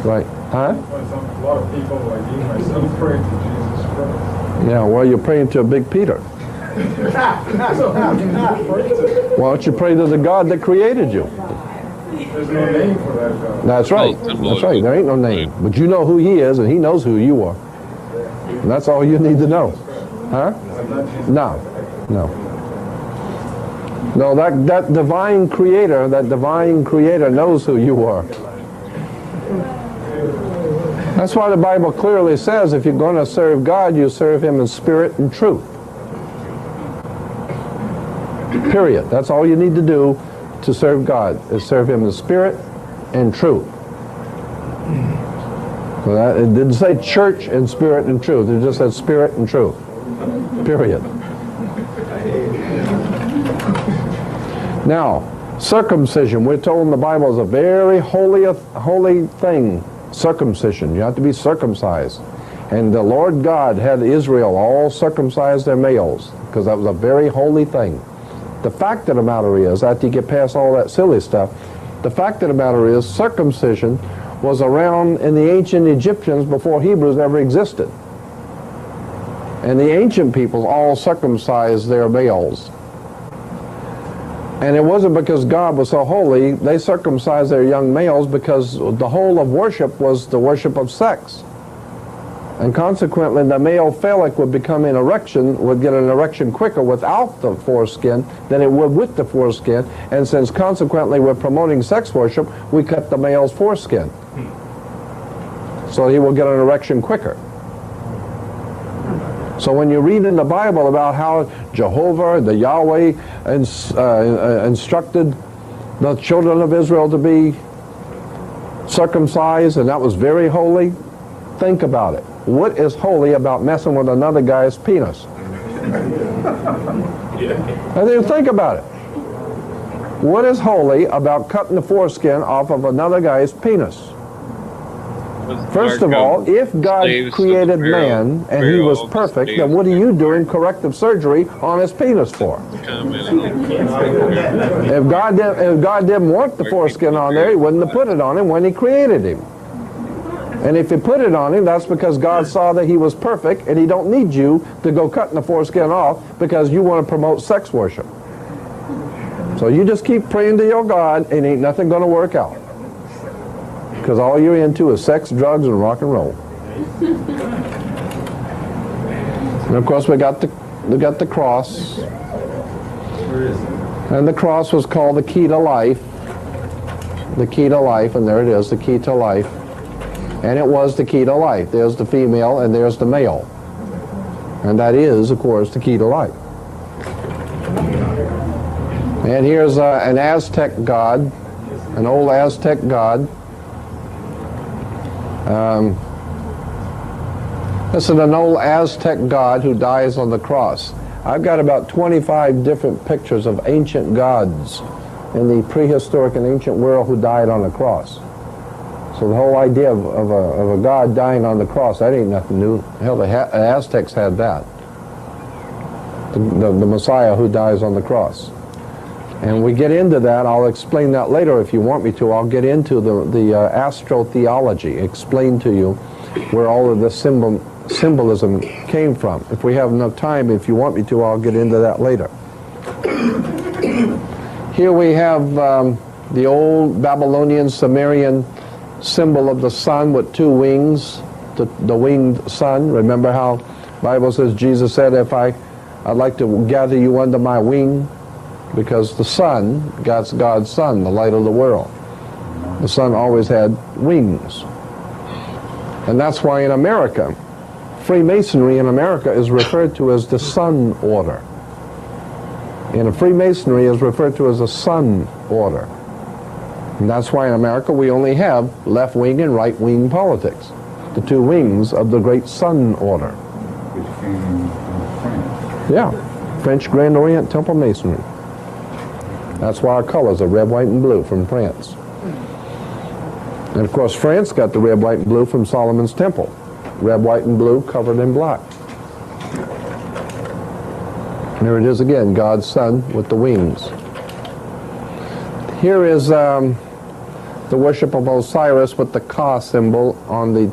Speaker 3: Right. Huh?
Speaker 7: A lot of people, like you myself, pray to Jesus Christ.
Speaker 3: Yeah, well, you're praying to a big Peter. Why don't you pray to the God that created you?
Speaker 7: There's no name for that God.
Speaker 3: That's right. That's right. There ain't no name. But you know who he is, and he knows who you are. And that's all you need to know. Huh? No. No. No, that divine creator knows who you are. That's why the Bible clearly says if you're going to serve God, you serve him in spirit and truth. Period. That's all you need to do to serve God, is serve him in spirit and truth. So it didn't say church in spirit and truth. It just said spirit and truth. Period. Now, circumcision, we're told in the Bible, is a very holy thing. Circumcision. You have to be circumcised. And the Lord God had Israel all circumcise their males, because that was a very holy thing. The fact of the matter is, after you get past all that silly stuff, the fact of the matter is circumcision was around in the ancient Egyptians before Hebrews ever existed. And the ancient peoples all circumcised their males. And it wasn't because God was so holy. They circumcised their young males because the whole of worship was the worship of sex. And consequently, the male phallic would become an erection, would get an erection quicker without the foreskin than it would with the foreskin. And since consequently we're promoting sex worship, we cut the male's foreskin. So he will get an erection quicker. So when you read in the Bible about how Jehovah, the Yahweh, instructed the children of Israel to be circumcised, and that was very holy, think about it. What is holy about messing with another guy's penis? And then think about it. What is holy about cutting the foreskin off of another guy's penis? First of all, if God created man and he was perfect, then what are you doing corrective surgery on his penis for? If God didn't want the foreskin on there, he wouldn't have put it on him when he created him. And if he put it on him, that's because God saw that he was perfect and he don't need you to go cutting the foreskin off because you want to promote sex worship. So you just keep praying to your God and ain't nothing going to work out. Because all you're into is sex, drugs, and rock and roll. And of course we got the cross. And the cross was called the key to life. The key to life, and there it is, the key to life. And it was the key to life. There's the female and there's the male. And that is, of course, the key to life. And here's an Aztec god, an old Aztec god. This is an old Aztec god who dies on the cross. I've got about 25 different pictures of ancient gods in the prehistoric and ancient world who died on the cross. So the whole idea of a god dying on the cross, that ain't nothing new. Hell, the Aztecs had that. The Messiah who dies on the cross. And we get into that. I'll explain that later if you want me to. I'll get into the astrotheology, explain to you where all of this symbolism came from. If we have enough time, if you want me to, I'll get into that later. Here we have the old Babylonian Sumerian symbol of the sun with two wings, the winged sun. Remember how the Bible says, Jesus said, I'd like to gather you under my wing, because the sun, God's sun, the light of the world. The sun always had wings. And that's why in America, Freemasonry in America is referred to as the Sun Order. And Freemasonry is referred to as a Sun Order. And that's why in America we only have left-wing and right-wing politics, the two wings of the great Sun Order.
Speaker 6: Which came from France.
Speaker 3: Yeah, French Grand Orient Temple Masonry. That's why our colors are red, white, and blue from France. And of course France got the red, white, and blue from Solomon's Temple. Red, white, and blue covered in black. And there it is again, God's sun with the wings. Here is the worship of Osiris with the Ka symbol on the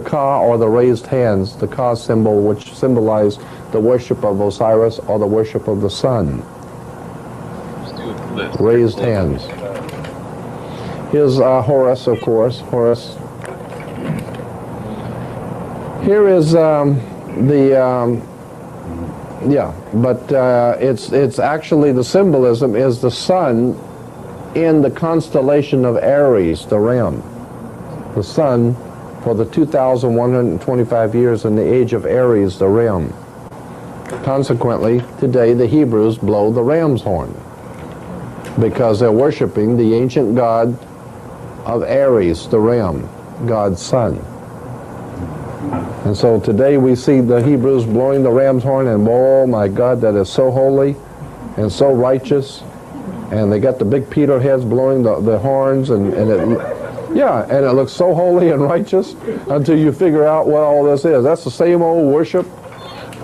Speaker 3: Ka, or the raised hands, the Ka symbol, which symbolized the worship of Osiris or the worship of the sun. Raised hands. Here's Horus, of course. Horus. Here is it's actually, the symbolism is the sun in the constellation of Aries, the ram. The sun for the 2,125 years in the age of Aries, the ram. Consequently, today the Hebrews blow the ram's horn because they're worshiping the ancient god of Aries, the ram, God's son. And so today we see the Hebrews blowing the ram's horn, and oh my God, that is so holy and so righteous. And they got the big Peter heads blowing the horns, and it looks so holy and righteous until you figure out what all this is. That's the same old worship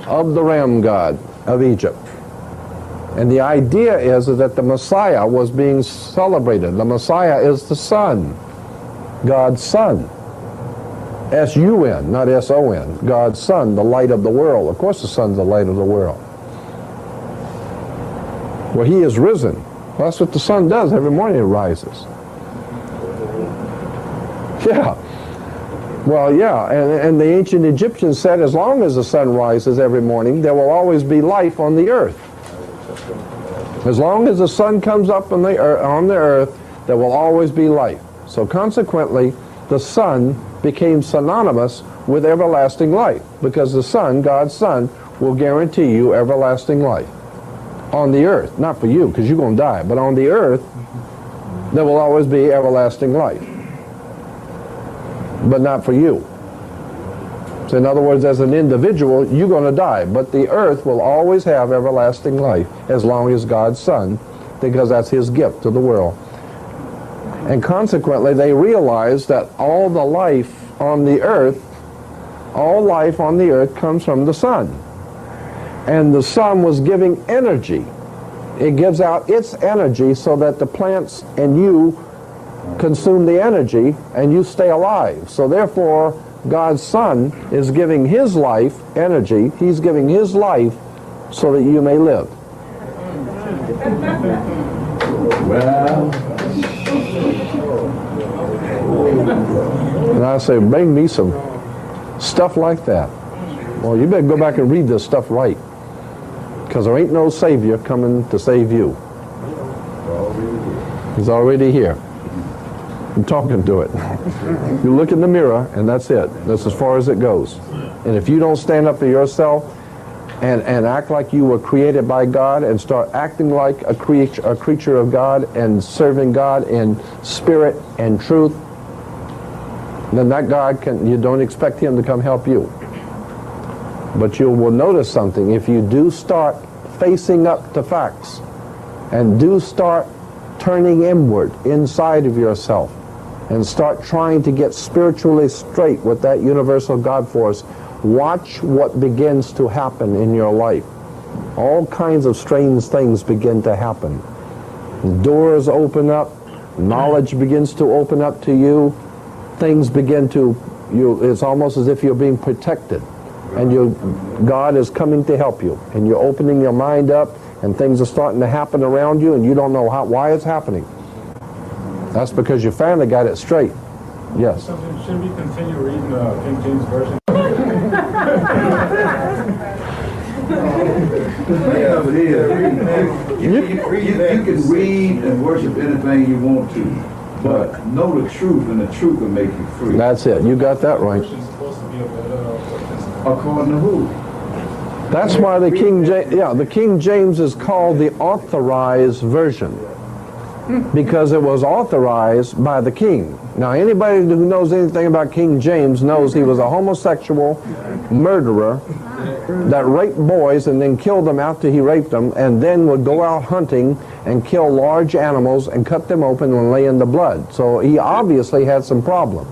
Speaker 3: of the ram god of Egypt. And the idea is that the Messiah was being celebrated. The Messiah is the Son, God's Son. S-U-N, not S-O-N. God's Son, the light of the world. Of course the Son's the light of the world. Well, he is risen. Well, that's what the sun does. Every morning it rises. Yeah. Well, yeah, and the ancient Egyptians said as long as the sun rises every morning, there will always be life on the earth. As long as the sun comes up on the earth, there will always be life. So consequently, the sun became synonymous with everlasting life, because the sun, God's Son, will guarantee you everlasting life on the earth. Not for you, because you're going to die, but on the earth, there will always be everlasting life. But not for you. So in other words, as an individual, you're going to die, but the earth will always have everlasting life as long as God's Son, because that's his gift to the world. And consequently, they realized that all the life on the earth, all life on the earth comes from the sun. And the sun was giving energy. It gives out its energy so that the plants and you consume the energy and you stay alive. So therefore, God's Son is giving his life energy. He's giving his life so that you may live.
Speaker 6: Well,
Speaker 3: And I say, bring me some stuff like that. Well, you better go back and read this stuff right, because there ain't no Savior coming to save you. He's already here. I'm talking to it. You look in the mirror, and that's it. That's as far as it goes. And if you don't stand up for yourself and act like you were created by God and start acting like a creature of God and serving God in spirit and truth, then that God you don't expect him to come help you. But you will notice something. If you do start facing up to facts and do start turning inward inside of yourself and start trying to get spiritually straight with that universal God force, watch what begins to happen in your life. All kinds of strange things begin to happen. Doors open up, knowledge begins to open up to you, things begin to, it's almost as if you're being protected, and God is coming to help you, and you're opening your mind up, and things are starting to happen around you, and you don't know why it's happening. That's because you finally got it straight. Yes?
Speaker 7: Should we continue reading the King James Version?
Speaker 6: You can read and worship anything you want to, but know the truth, and the truth will make you free.
Speaker 3: That's it. You got that right.
Speaker 6: According to who?
Speaker 3: That's why the King James is called the authorized version, because it was authorized by the king. Now, anybody who knows anything about King James knows he was a homosexual murderer that raped boys and then killed them after he raped them, and then would go out hunting and kill large animals and cut them open and lay in the blood. So he obviously had some problems.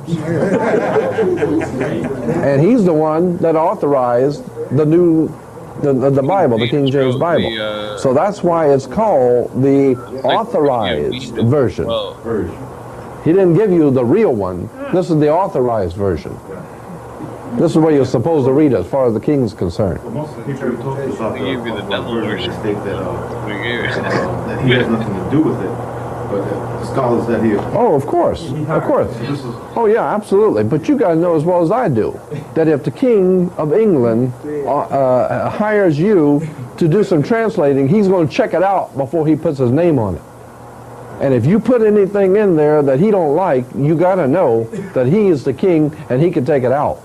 Speaker 3: And he's the one that authorized the Bible, the King James Bible. So that's why it's called the authorized version. He didn't give you the real one. This is the authorized version. This is where you're supposed to read as far as the king's concerned.
Speaker 5: Most of the people who talk to us about
Speaker 1: They give you the devil version.
Speaker 5: state that,
Speaker 1: that
Speaker 5: he has nothing to do with it. But the scholars that he...
Speaker 3: Oh, of course. Of course. Oh, yeah, absolutely. But you got to know as well as I do that if the King of England hires you to do some translating, he's going to check it out before he puts his name on it. And if you put anything in there that he don't like, you got to know that he is the king and he can take it out.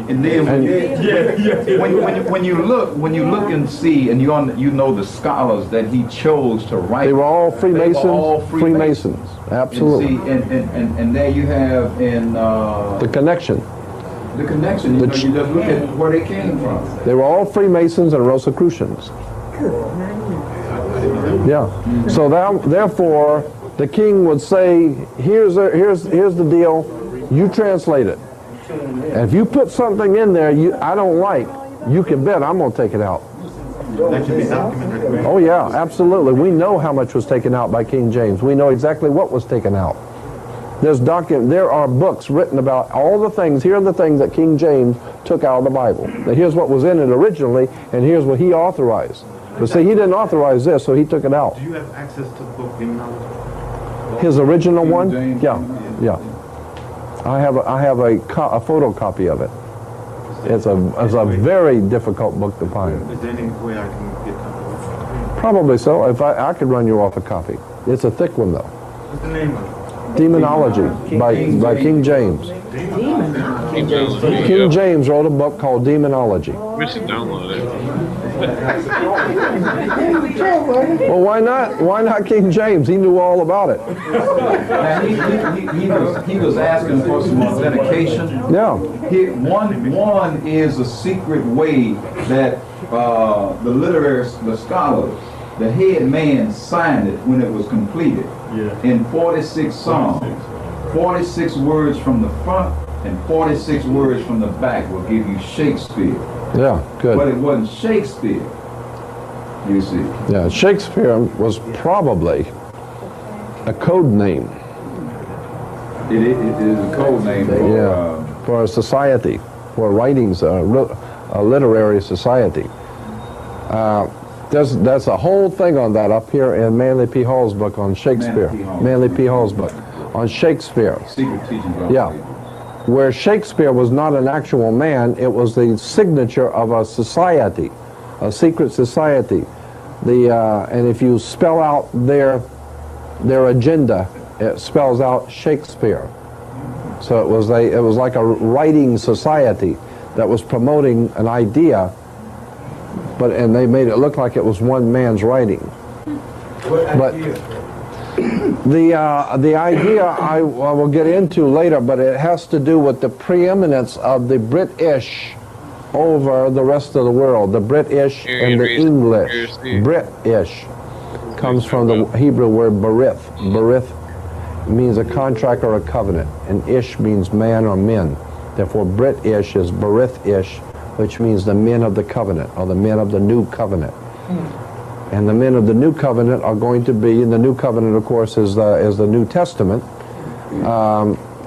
Speaker 6: And then when you look and see, and you know the scholars that he chose to write,
Speaker 3: they were all Freemasons.
Speaker 6: They were all
Speaker 3: Freemasons, absolutely.
Speaker 6: And there you have in
Speaker 3: the connection.
Speaker 6: The connection. You just look at where they came from.
Speaker 3: They were all Freemasons and Rosicrucians. Yeah. So therefore, the king would say, "Here's the deal. You translate it. And if you put something in there I don't like, you can bet I'm going to take it out."
Speaker 5: That should be documented.
Speaker 3: Oh yeah, absolutely. We know how much was taken out by King James. We know exactly what was taken out. There are books written about all the things. Here are the things that King James took out of the Bible. Now here's what was in it originally, and here's what he authorized. But see, he didn't authorize this, so he took it out.
Speaker 5: Do you have access to the book, Demonology?
Speaker 3: His original one?
Speaker 6: James,
Speaker 3: Yeah.
Speaker 8: I have a photocopy of it. It's a very difficult book to find.
Speaker 5: Is there any way I can get that?
Speaker 8: Probably so. If I could run you off a copy. It's a thick one though.
Speaker 5: What's the name of it?
Speaker 8: Demonology by King James. King James wrote a book called Demonology.
Speaker 1: We should download it.
Speaker 8: Well, why not? Why not King James? He knew all about it.
Speaker 6: He was asking for some authentication.
Speaker 8: Yeah.
Speaker 6: One is a secret way that the scholars, the head man signed it when it was completed.
Speaker 5: Yeah.
Speaker 6: In 46 songs. 46 words from the front and 46 words from the back will give you Shakespeare.
Speaker 8: Yeah, good.
Speaker 6: But it wasn't Shakespeare, you see.
Speaker 8: Yeah, Shakespeare was probably a code name.
Speaker 6: It is a code name
Speaker 8: For a society, for writings, a literary society. There's a whole thing on that up here in Manly P. Hall's book on Shakespeare. Manly P. Hall's book on Shakespeare.
Speaker 6: Secret teachings.
Speaker 8: Yeah. Where Shakespeare was not an actual man, it was the signature of a society, a secret society. And if you spell out their agenda, it spells out Shakespeare. So it was like a writing society that was promoting an idea, and they made it look like it was one man's writing. But the idea I will get into later, but it has to do with the preeminence of the British over the rest of the world. The British and the English. British comes from the Hebrew word berith. Berith means a contract or a covenant, and ish means man or men. Therefore, British is berith-ish, which means the men of the covenant, or the men of the new covenant. And the men of the new covenant are going to be, and the new covenant, of course, is the New Testament,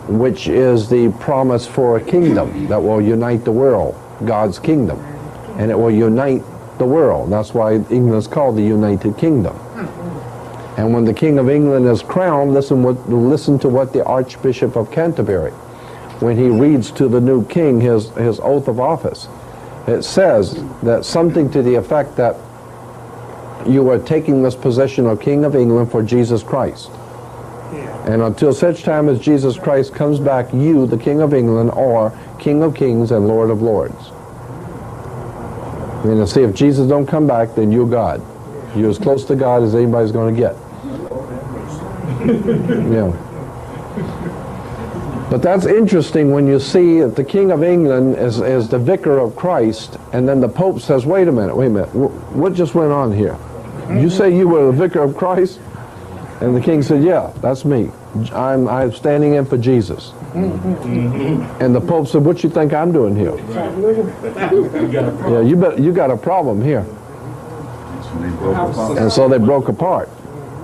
Speaker 8: which is the promise for a kingdom that will unite the world, God's kingdom. And it will unite the world. That's why England is called the United Kingdom. And when the King of England is crowned, listen to what the Archbishop of Canterbury, when he reads to the new king his oath of office, it says that something to the effect that you are taking this position of King of England for Jesus Christ. And until such time as Jesus Christ comes back, you, the King of England, are King of Kings and Lord of Lords. And see, if Jesus don't come back, then you're God. You're as close to God as anybody's going to get. Yeah. But that's interesting when you see that the King of England is the vicar of Christ, and then the Pope says, wait a minute, what just went on here? You say you were the vicar of Christ? And the king said, yeah, that's me. I'm standing in for Jesus. And the Pope said, what you think I'm doing here? Yeah, you got a problem here. And so they broke apart.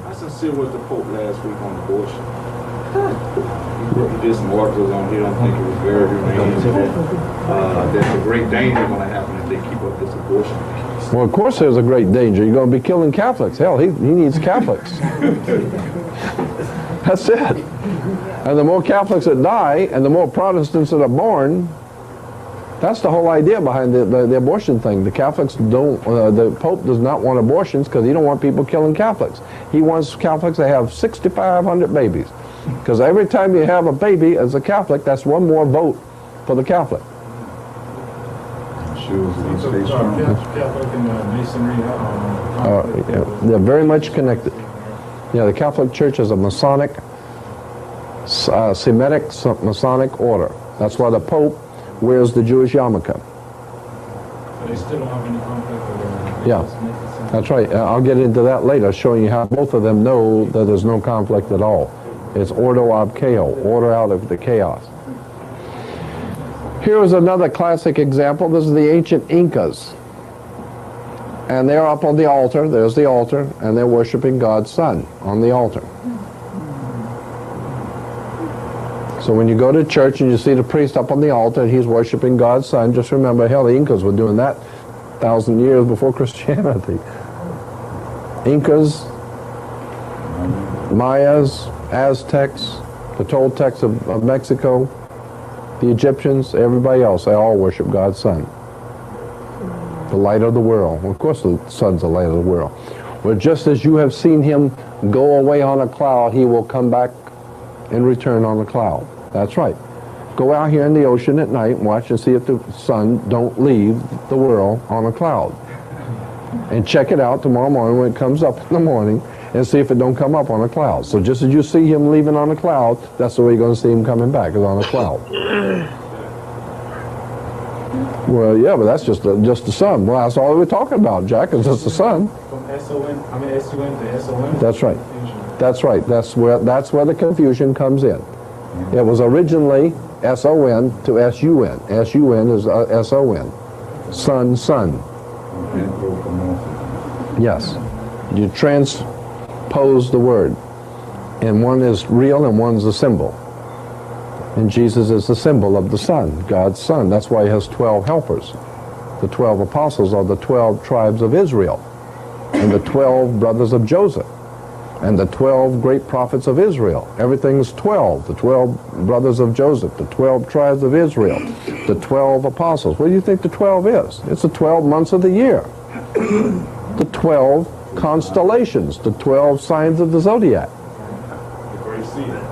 Speaker 7: How sincere was the Pope last week on abortion? He did some articles on he don't think it was very humane, that a great danger going to happen if they keep up this abortion.
Speaker 8: Well, of course there's a great danger. You're going to be killing Catholics. Hell, he needs Catholics. That's it. And the more Catholics that die, and the more Protestants that are born, that's the whole idea behind the abortion thing. The Catholics don't, the Pope does not want abortions because he don't want people killing Catholics. He wants Catholics to have 6,500 babies. Because every time you have a baby as a Catholic, that's one more vote for the Catholic.
Speaker 7: Catholic and Masonry.
Speaker 8: They're very much connected. Yeah, the Catholic Church is a Masonic, Semitic Masonic order. That's why the Pope wears the Jewish yarmulke.
Speaker 7: They still don't have any conflict.
Speaker 8: Yeah, that's right. I'll get into that later, showing you how both of them know that there's no conflict at all. It's ordo ab chaos, order out of the chaos. Here is another classic example. This is the ancient Incas. And they're up on the altar. There's the altar. And they're worshiping God's Son on the altar. So when you go to church and you see the priest up on the altar and he's worshiping God's Son, just remember, hell, the Incas were doing that 1,000 years before Christianity. Incas, Mayas, Aztecs, the Toltecs of Mexico, the Egyptians, everybody else, they all worship God's Son. The light of the world. Well, of course the Son's the light of the world. Well, just as you have seen him go away on a cloud, he will come back and return on a cloud. That's right. Go out here in the ocean at night and watch and see if the sun don't leave the world on a cloud. And check it out tomorrow morning when it comes up in the morning and see if it don't come up on a cloud. So just as you see him leaving on a cloud, that's the way you're going to see him coming back, is on a cloud. Well, yeah, but that's just the sun. Well, that's all we're talking about, Jack, is just the sun.
Speaker 5: From S-O-N, I mean S-U-N to S-O-N?
Speaker 8: That's right. That's right. That's where the confusion comes in. It was originally S-O-N to S-U-N. S-U-N is S-O-N. Sun, sun. Yes. You transpose the word. And one is real and one's a symbol. And Jesus is the symbol of the Son, God's Son. That's why he has 12 helpers. The 12 apostles are the 12 tribes of Israel, and the 12 brothers of Joseph, and the 12 great prophets of Israel. Everything's 12. The 12 brothers of Joseph, the 12 tribes of Israel, the 12 apostles. What do you think the 12 is? It's the 12 months of the year. The 12 constellations, the 12 signs of the zodiac.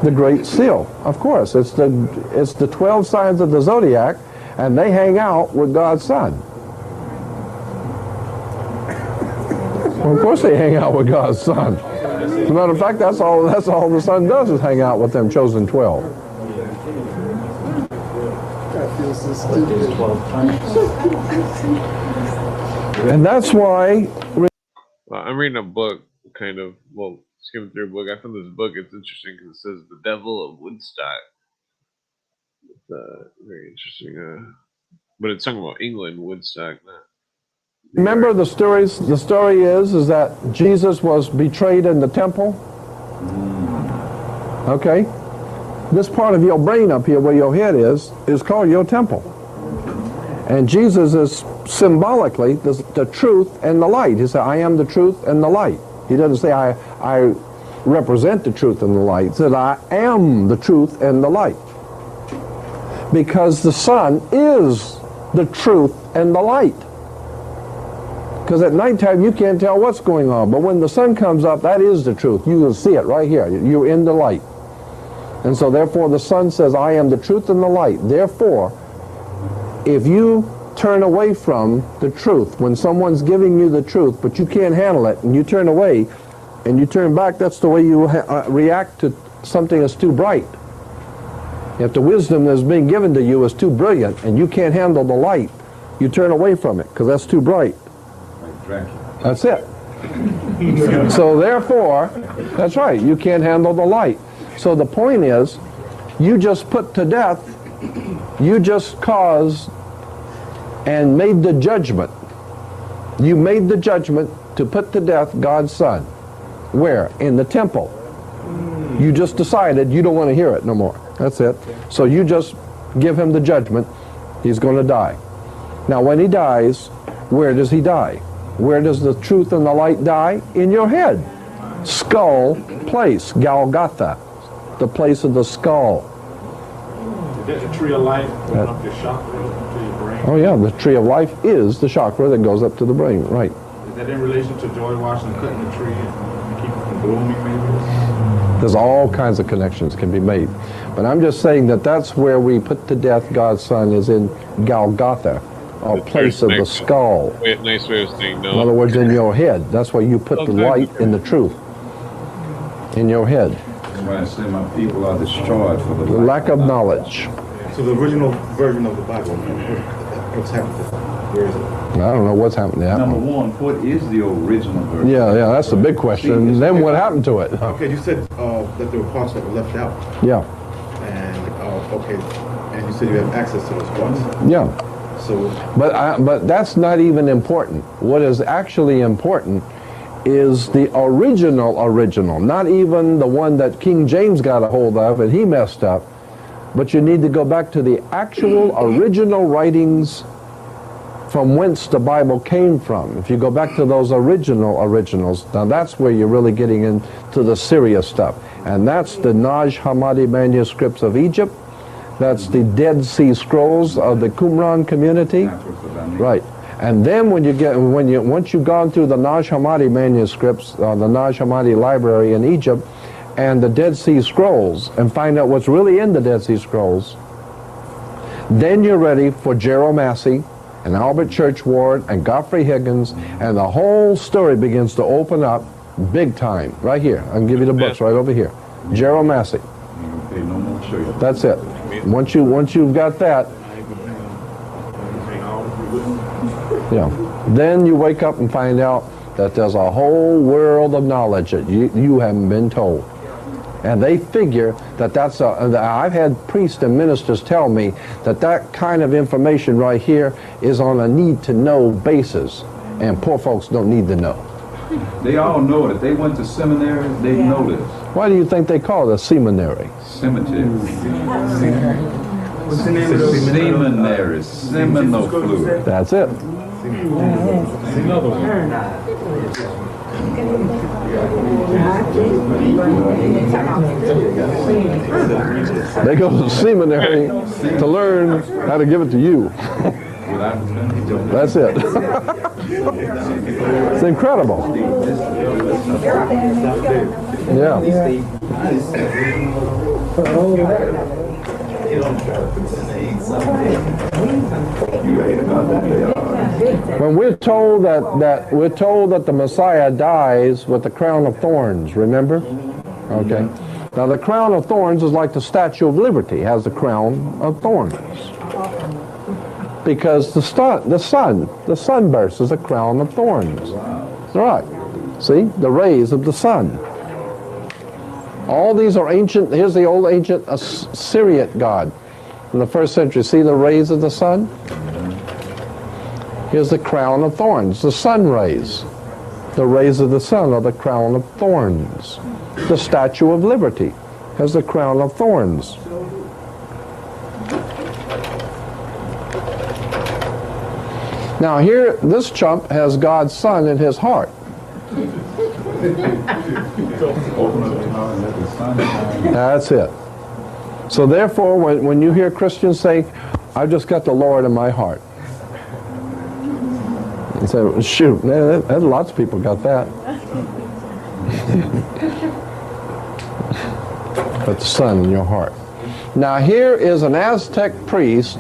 Speaker 8: The Great Seal, of course. It's the 12 signs of the zodiac, and they hang out with God's Son. Well, of course they hang out with God's Son. As a matter of fact, that's all the Son does is hang out with them chosen 12. And that's why...
Speaker 1: Well, I'm reading a book, kind of, well, skimming through a book. I found this book. It's interesting because it says the Devil of Woodstock. It's very interesting. But it's talking about England, Woodstock.
Speaker 8: Remember the stories? The story is that Jesus was betrayed in the temple. Okay, this part of your brain up here, where your head is called your temple. And Jesus is symbolically the truth and the light. He said, "I am the truth and the light." He doesn't say, I represent the truth and the light. He said, I am the truth and the light. Because the sun is the truth and the light. Because at nighttime you can't tell what's going on. But when the sun comes up, that is the truth. You can see it right here. You're in the light. And so therefore the sun says, I am the truth and the light. Therefore, if you turn away from the truth, when someone's giving you the truth, but you can't handle it, and you turn away, and you turn back, that's the way you react to something that's too bright. If the wisdom that's being given to you is too brilliant, and you can't handle the light, you turn away from it, because that's too bright. That's it. So therefore, that's right, you can't handle the light. So the point is, you just put to death, you just caused and made the judgment. You made the judgment to put to death God's Son. Where? In the temple. You just decided you don't want to hear it no more. That's it. So you just give him the judgment. He's going to die. Now when he dies, where does he die? Where does the truth and the light die? In your head. Skull place, Golgotha, the place of the skull.
Speaker 5: Is that the tree of life going up your chakra to your brain?
Speaker 8: Oh yeah, the tree of life is the chakra that goes up to the brain, right.
Speaker 5: Is that in relation to George Washington cutting the tree and keep it from blooming maybe?
Speaker 8: There's all kinds of connections can be made. But I'm just saying that that's where we put to death God's Son, is in Golgotha, a place of the skull.
Speaker 1: Nice way of saying no.
Speaker 8: In other words, in your head. That's why you put the light and the truth in your head.
Speaker 6: That's why I say my people are destroyed for the
Speaker 8: lack of knowledge.
Speaker 5: So the original version of the Bible, what's happened? Where is it?
Speaker 8: I don't know what's happened to that
Speaker 6: Number
Speaker 8: one.
Speaker 6: one, what is the original version?
Speaker 8: Yeah, that's the big question. And then what happened to it?
Speaker 5: Okay, you said that there were parts that were left out.
Speaker 8: Yeah.
Speaker 5: And, okay, and you said you have access to those parts.
Speaker 8: Yeah.
Speaker 5: So,
Speaker 8: but that's not even important. What is actually important is the original, not even the one that King James got a hold of and he messed up, but you need to go back to the actual original writings from whence the Bible came from. If you go back to those originals, now that's where you're really getting into the serious stuff. And that's the Naj Hammadi manuscripts of Egypt, That's the Dead Sea Scrolls of the Qumran community. Right. And then once you've gone through the Nag Hammadi manuscripts, the Nag Hammadi library in Egypt, and the Dead Sea Scrolls, and find out what's really in the Dead Sea Scrolls, then you're ready for Gerald Massey and Albert Churchward and Godfrey Higgins, and the whole story begins to open up big time. Right here. I can give you the books right over here. Gerald Massey. That's it. Once you've got that, yeah, then you wake up and find out that there's a whole world of knowledge that you haven't been told. And they figure that that's I've had priests and ministers tell me that kind of information right here is on a need-to-know basis, and poor folks don't need to know.
Speaker 6: They all know it. If they went to seminary, they know this.
Speaker 8: Why do you think they call it a seminary?
Speaker 6: Cemetery. What's the name of the seminary? Seminal fluid.
Speaker 8: That's it.
Speaker 5: Another one.
Speaker 8: They go to the seminary to learn how to give it to you. That's it. It's incredible. Yeah. When we're told that the Messiah dies with the crown of thorns, remember? Okay. Now the crown of thorns is like the Statue of Liberty has the crown of thorns. Because the sunburst is a crown of thorns. Right. See? The rays of the sun. All these are ancient. Here's the old ancient Syriac god in the 1st century. See the rays of the sun? Here's the crown of thorns, the sun rays. The rays of the sun are the crown of thorns. The Statue of Liberty has the crown of thorns. Now here, this chump has God's Son in his heart. That's it. So therefore, when you hear Christians say, I've just got the Lord in my heart. You say, well, shoot, man, lots of people got that. But the Son in your heart. Now here is an Aztec priest.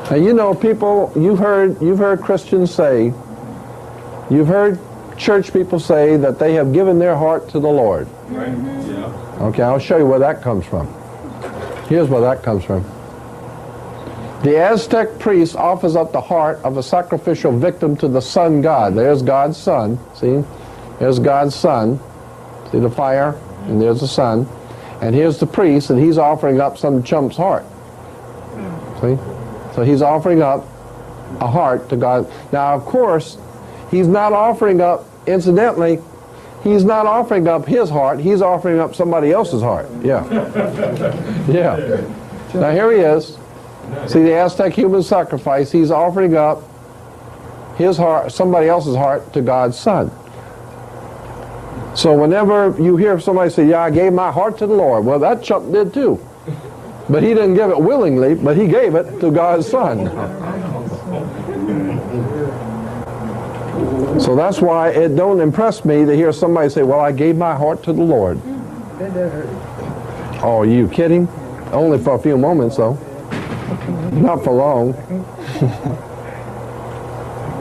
Speaker 8: Now you know, people, you've heard Christians say, you've heard church people say that they have given their heart to the Lord.
Speaker 5: Right. Yeah.
Speaker 8: Okay, I'll show you where that comes from. Here's where that comes from. The Aztec priest offers up the heart of a sacrificial victim to the sun god. There's God's Son. See? There's God's Son. See the fire? And there's the sun. And here's the priest, and he's offering up some chump's heart. See? So he's offering up a heart to God. Now, of course, he's not offering up, incidentally, he's not offering up his heart. He's offering up somebody else's heart. Yeah. Yeah. Now, here he is. See the Aztec human sacrifice. He's offering up his heart, somebody else's heart, to God's Son. So whenever you hear somebody say, yeah, I gave my heart to the Lord, well, that chump did too. But he didn't give it willingly, but he gave it to God's Son. So that's why it don't impress me to hear somebody say, well, I gave my heart to the Lord. Oh, are you kidding? Only for a few moments, though. Not for long.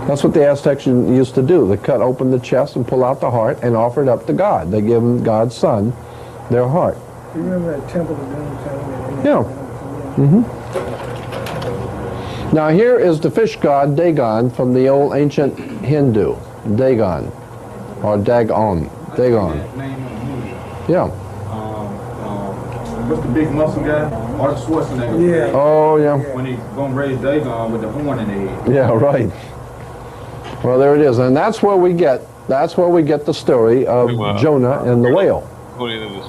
Speaker 8: That's what the Aztecs used to do. They cut open the chest and pull out the heart and offer it up to God. They give God's Son their heart.
Speaker 9: You remember that temple of Dagon?
Speaker 8: Yeah. Mm-hmm. Now here is the fish god Dagon from the old ancient Hindu. Dagon. Or Dagon. Dagon. Yeah.
Speaker 5: What's the big muscle guy? Arnold Schwarzenegger.
Speaker 9: Yeah.
Speaker 8: Oh, yeah.
Speaker 5: When he's gonna raise Dagon with the horn in the head.
Speaker 8: Yeah, right. Well, there it is. And that's where we get the story of Jonah and the whale.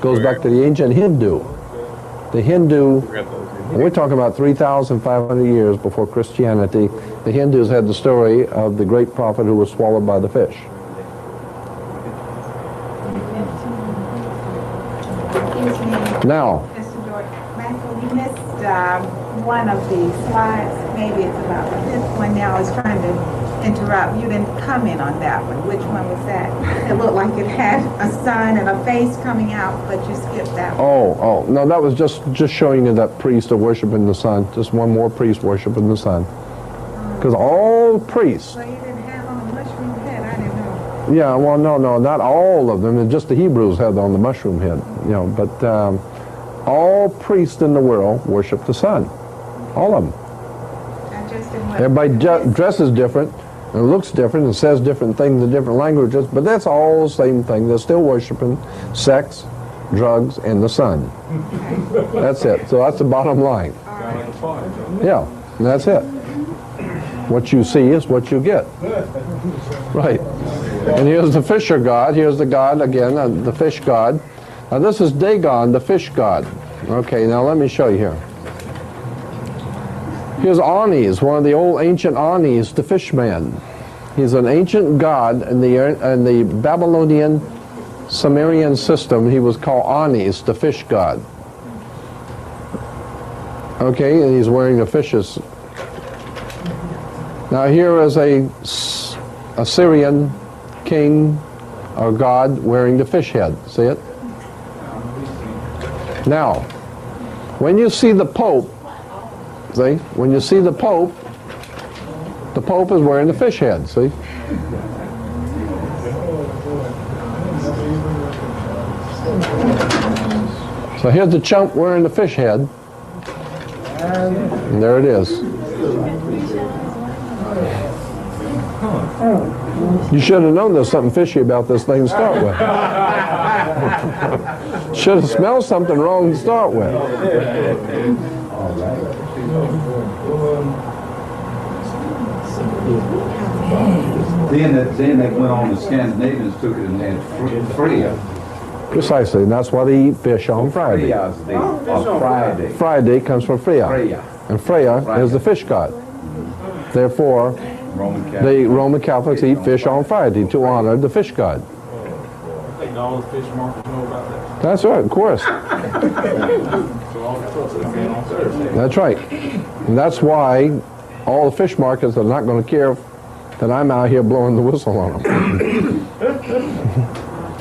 Speaker 8: Goes back to the ancient Hindu. The Hindu, we're talking about 3,500 years before Christianity. The Hindus had the story of the great prophet who was swallowed by the fish. Now,
Speaker 10: Mr. George, Maxwell, you missed one of the slides, maybe it's about the fifth one now, is trying to interrupt. You didn't comment on that one. Which one was that? It looked like it had a sun and a face coming out, but you skipped that one.
Speaker 8: Oh, no, that was just showing you that priest of worshiping the sun. Just one more priest worshiping the sun. Because all priests.
Speaker 10: Well, you didn't have on a mushroom head. I didn't know.
Speaker 8: Yeah, well, no, not all of them. Just the Hebrews had on the mushroom head. But all priests in the world worship the sun. All of them.
Speaker 10: I just didn't want
Speaker 8: Everybody dresses different, and looks different, and says different things in different languages, but that's all the same thing. They're still worshiping sex, drugs, and the sun. That's it. So that's the bottom line. Yeah, and that's it. What you see is what you get. Right. And here's the fisher god. Here's the god again, the fish god. Now this is Dagon, the fish god. Okay, now let me show you here. Here's Anis, one of the old ancient Anis, the fish man. He's an ancient god in the Babylonian Sumerian system. He was called Anis, the fish god. Okay, and he's wearing the fishes. Now here is a Assyrian king or god wearing the fish head. See it? Now, when you see the Pope, see, when you see the Pope is wearing the fish head, see? So here's the chump wearing the fish head. And there it is. You should have known there's something fishy about this thing to start with. Should have smelled something wrong to start with.
Speaker 6: Then they went on, the Scandinavians took it and had Freya.
Speaker 8: Precisely, and that's why they eat fish on Friday.
Speaker 6: Freya's Day, on Friday.
Speaker 8: Friday comes from Freya. And Freya is the fish god. Therefore, the Roman Catholics eat fish on Friday to honor the fish god.
Speaker 5: I think all the fish markets know about that.
Speaker 8: That's right, of course.
Speaker 5: So all the trucks come in on Thursday.
Speaker 8: That's right. And that's why all the fish markets are not going to care that I'm out here blowing the whistle on them.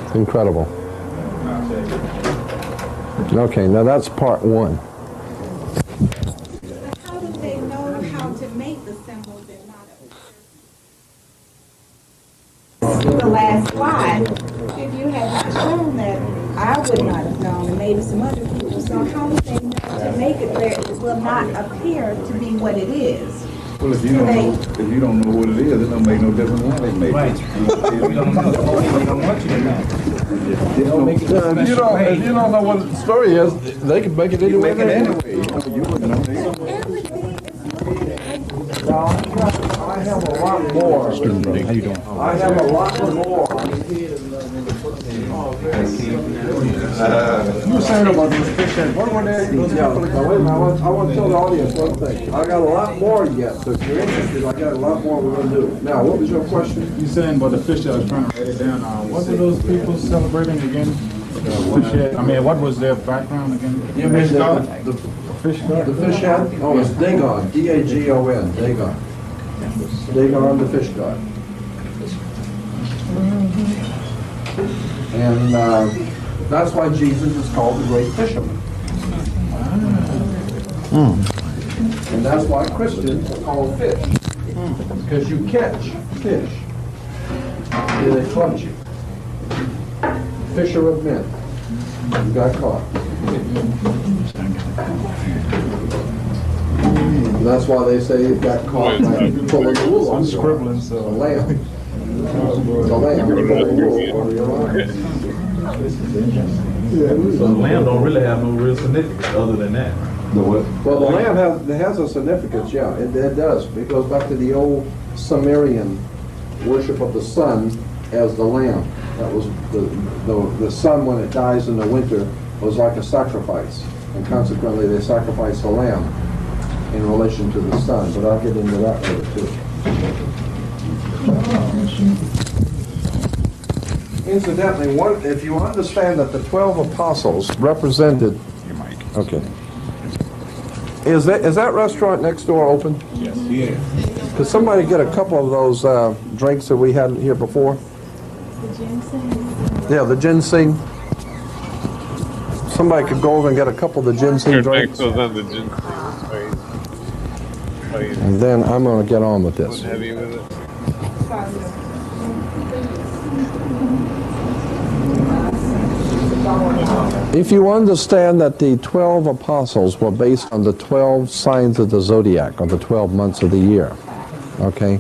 Speaker 8: It's incredible. Okay, now that's part one.
Speaker 10: How do they know how to make the symbols and not the last slide? If you had not shown that, I would not have known, and maybe some other people. So how do they know to make it where it will not appear to be what it is?
Speaker 6: Well, if you don't know what it is, it don't make no difference how they make it.
Speaker 5: If you don't know, they don't want you to know.
Speaker 8: If you don't know what the story is, they can make it anyway. I have a lot more. How you doing? I have a lot more. You were saying about these fish and what were they? I want to tell the audience one thing. I got a lot more yet, so if you're interested, I got a lot more we're going to do. Now, what was your question?
Speaker 5: You saying about the fish? I was trying to write it down. What were those people celebrating again? What was their background again?
Speaker 8: You mean the fish god? The fish god? Oh, it's Dagon. D-A-G-O-N. Dagon. Dagon, the fish god. And that's why Jesus is called the great fisherman. And that's why Christians are called fish. Because you catch fish. And they caught you. Fisher of men. You got caught. And that's why they say you got caught by pulling the wool on
Speaker 5: scribbling,
Speaker 8: the lamb. The lamb pulling the wool over your eyes.
Speaker 11: So the lamb don't really have no real significance other than that.
Speaker 8: Well, the lamb has a significance, yeah, it does. It goes back to the old Sumerian worship of the sun as the lamb. That was the sun when it dies in the winter was like a sacrifice, and consequently they sacrifice the lamb in relation to the sun. But I'll get into that later too. Incidentally, if you understand that the 12 apostles represented, okay. Is that restaurant next door open?
Speaker 7: Yes. Yeah.
Speaker 8: Could somebody get a couple of those drinks that we had here before?
Speaker 10: The ginseng?
Speaker 8: Yeah, the ginseng. Somebody could go over and get a couple of the ginseng
Speaker 1: Your
Speaker 8: drinks.
Speaker 1: next was on the ginseng.
Speaker 8: And then I'm going to get on with this.
Speaker 1: Heavy with it.
Speaker 8: If you understand that the 12 apostles were based on the 12 signs of the zodiac, or the 12 months of the year, okay?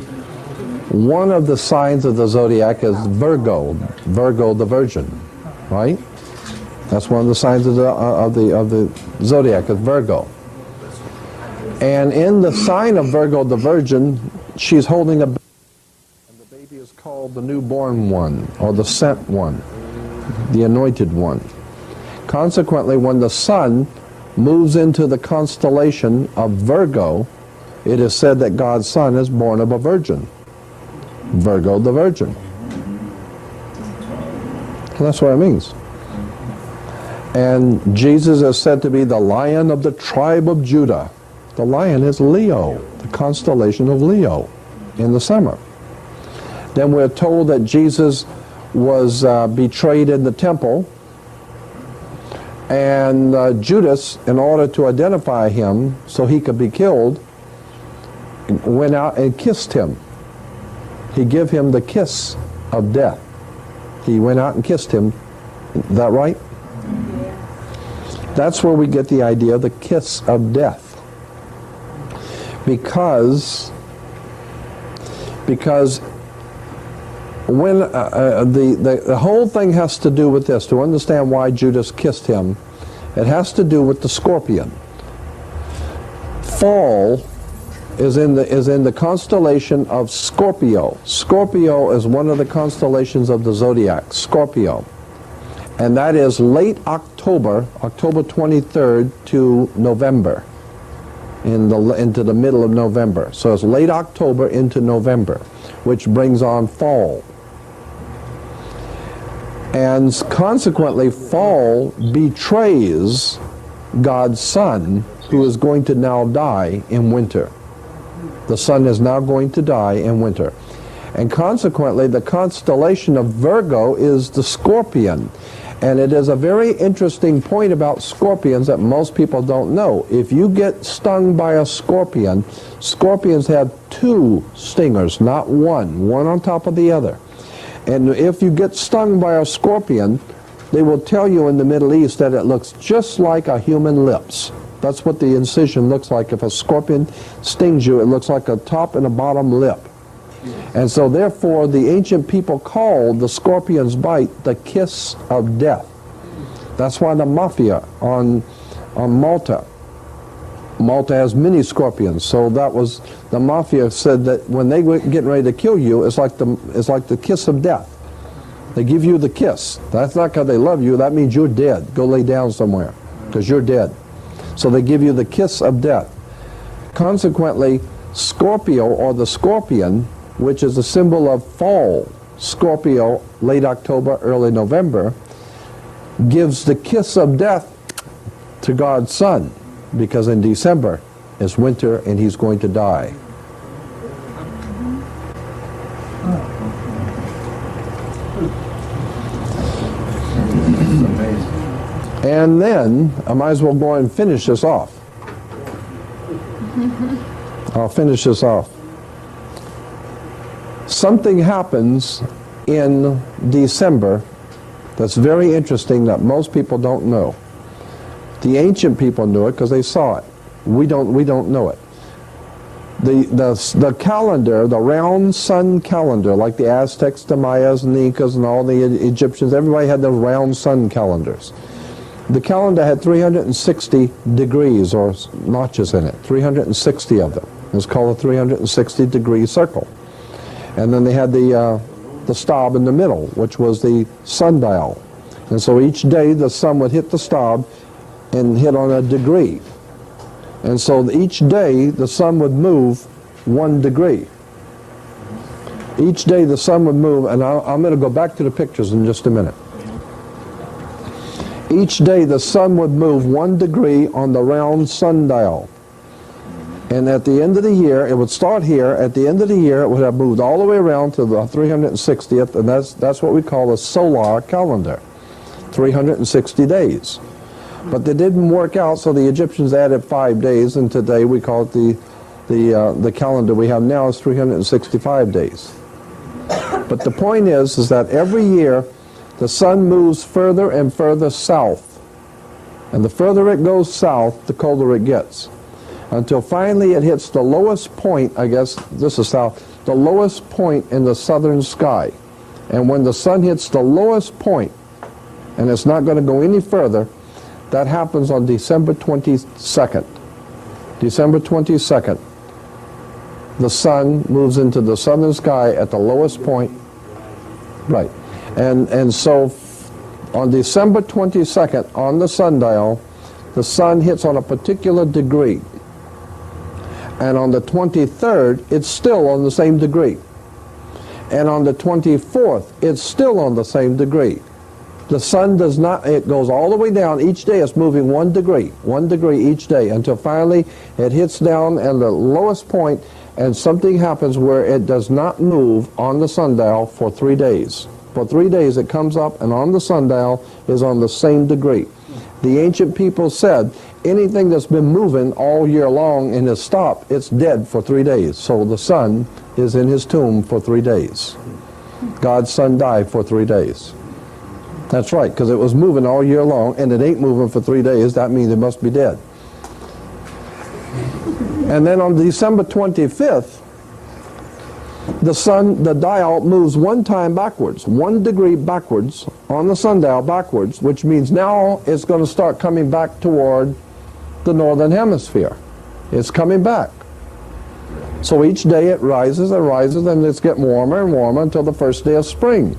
Speaker 8: One of the signs of the zodiac is Virgo, Virgo the Virgin, right? That's one of the signs of the zodiac is Virgo. And in the sign of Virgo the Virgin, she's holding a baby, and the baby is called the newborn one, or the sent one, the anointed one. Consequently, when the sun moves into the constellation of Virgo, it is said that God's son is born of a virgin. Virgo the Virgin. That's what it means. And Jesus is said to be the Lion of the tribe of Judah. The lion is Leo, the constellation of Leo in the summer. Then we're told that Jesus was betrayed in the temple, and Judas, in order to identify him so he could be killed, went out and kissed him. He gave him the kiss of death. He went out and kissed him. Is that right? That's where we get the idea of the kiss of death. Because when the whole thing has to do with this, to understand why Judas kissed him, it has to do with the scorpion. Fall is in the constellation of Scorpio. Scorpio is one of the constellations of the zodiac, Scorpio. And that is late October, October 23rd to November, into the middle of November. So it's late October into November, which brings on fall. And consequently, fall betrays God's son, who is going to now die in winter. The sun is now going to die in winter. And consequently, the constellation of Virgo is the scorpion. And it is a very interesting point about scorpions that most people don't know. If you get stung by a scorpion, scorpions have two stingers, not one on top of the other. And if you get stung by a scorpion, they will tell you in the Middle East that it looks just like a human lips. That's what the incision looks like. If a scorpion stings you, it looks like a top and a bottom lip. And so therefore, the ancient people called the scorpion's bite the kiss of death. That's why the mafia on Malta has many scorpions. So that was, the mafia said that when they were getting ready to kill you, it's like the kiss of death. They give you the kiss. That's not because they love you. That means you're dead. Go lay down somewhere because you're dead. So they give you the kiss of death. Consequently, Scorpio, or the scorpion, which is a symbol of fall, Scorpio, late October, early November, gives the kiss of death to God's son, because in December is winter and he's going to die. And then I might as well go and finish this off. I'll finish this off. Something happens in December that's very interesting that most people don't know. The ancient people knew it because they saw it. We don't know it. The calendar, the round sun calendar, like the Aztecs, the Mayas, and the Incas, and all the Egyptians, everybody had those round sun calendars. The calendar had 360 degrees or notches in it, 360 of them. It was called a 360-degree circle. And then they had the stab in the middle, which was the sundial. And so each day the sun would hit the stab and hit on a degree. And so each day the sun would move 1 degree. Each day the sun would move, and I'm going to go back to the pictures in just a minute. Each day the sun would move 1 degree on the round sundial. And at the end of the year, it would start here. At the end of the year, it would have moved all the way around to the 360th, and that's what we call a solar calendar, 360 days. But they didn't work out, so the Egyptians added 5 days, and today we call it the calendar we have now is 365 days. But the point is that every year the sun moves further and further south, and the further it goes south, the colder it gets, until finally it hits the lowest point, I guess this is south, the lowest point in the southern sky. And when the sun hits the lowest point, and it's not going to go any further, that happens on December 22nd. December 22nd, the sun moves into the southern sky at the lowest point. Right. And so on December 22nd, on the sundial, the sun hits on a particular degree. And on the 23rd, it's still on the same degree. And on the 24th, it's still on the same degree. The sun does not, it goes all the way down. Each day it's moving 1 degree each day, until finally it hits down at the lowest point, and something happens where it does not move on the sundial for 3 days. For 3 days it comes up, and on the sundial is on the same degree. The ancient people said anything that's been moving all year long and has stopped, it's dead for 3 days. So the sun is in his tomb for 3 days. God's son died for 3 days. That's right, because it was moving all year long, and it ain't moving for 3 days. That means it must be dead. And then on December 25th, the dial moves 1 time backwards, 1 degree backwards on the sundial backwards, which means now it's going to start coming back toward the northern hemisphere. It's coming back. So each day it rises and rises, and it's getting warmer and warmer until the first day of spring.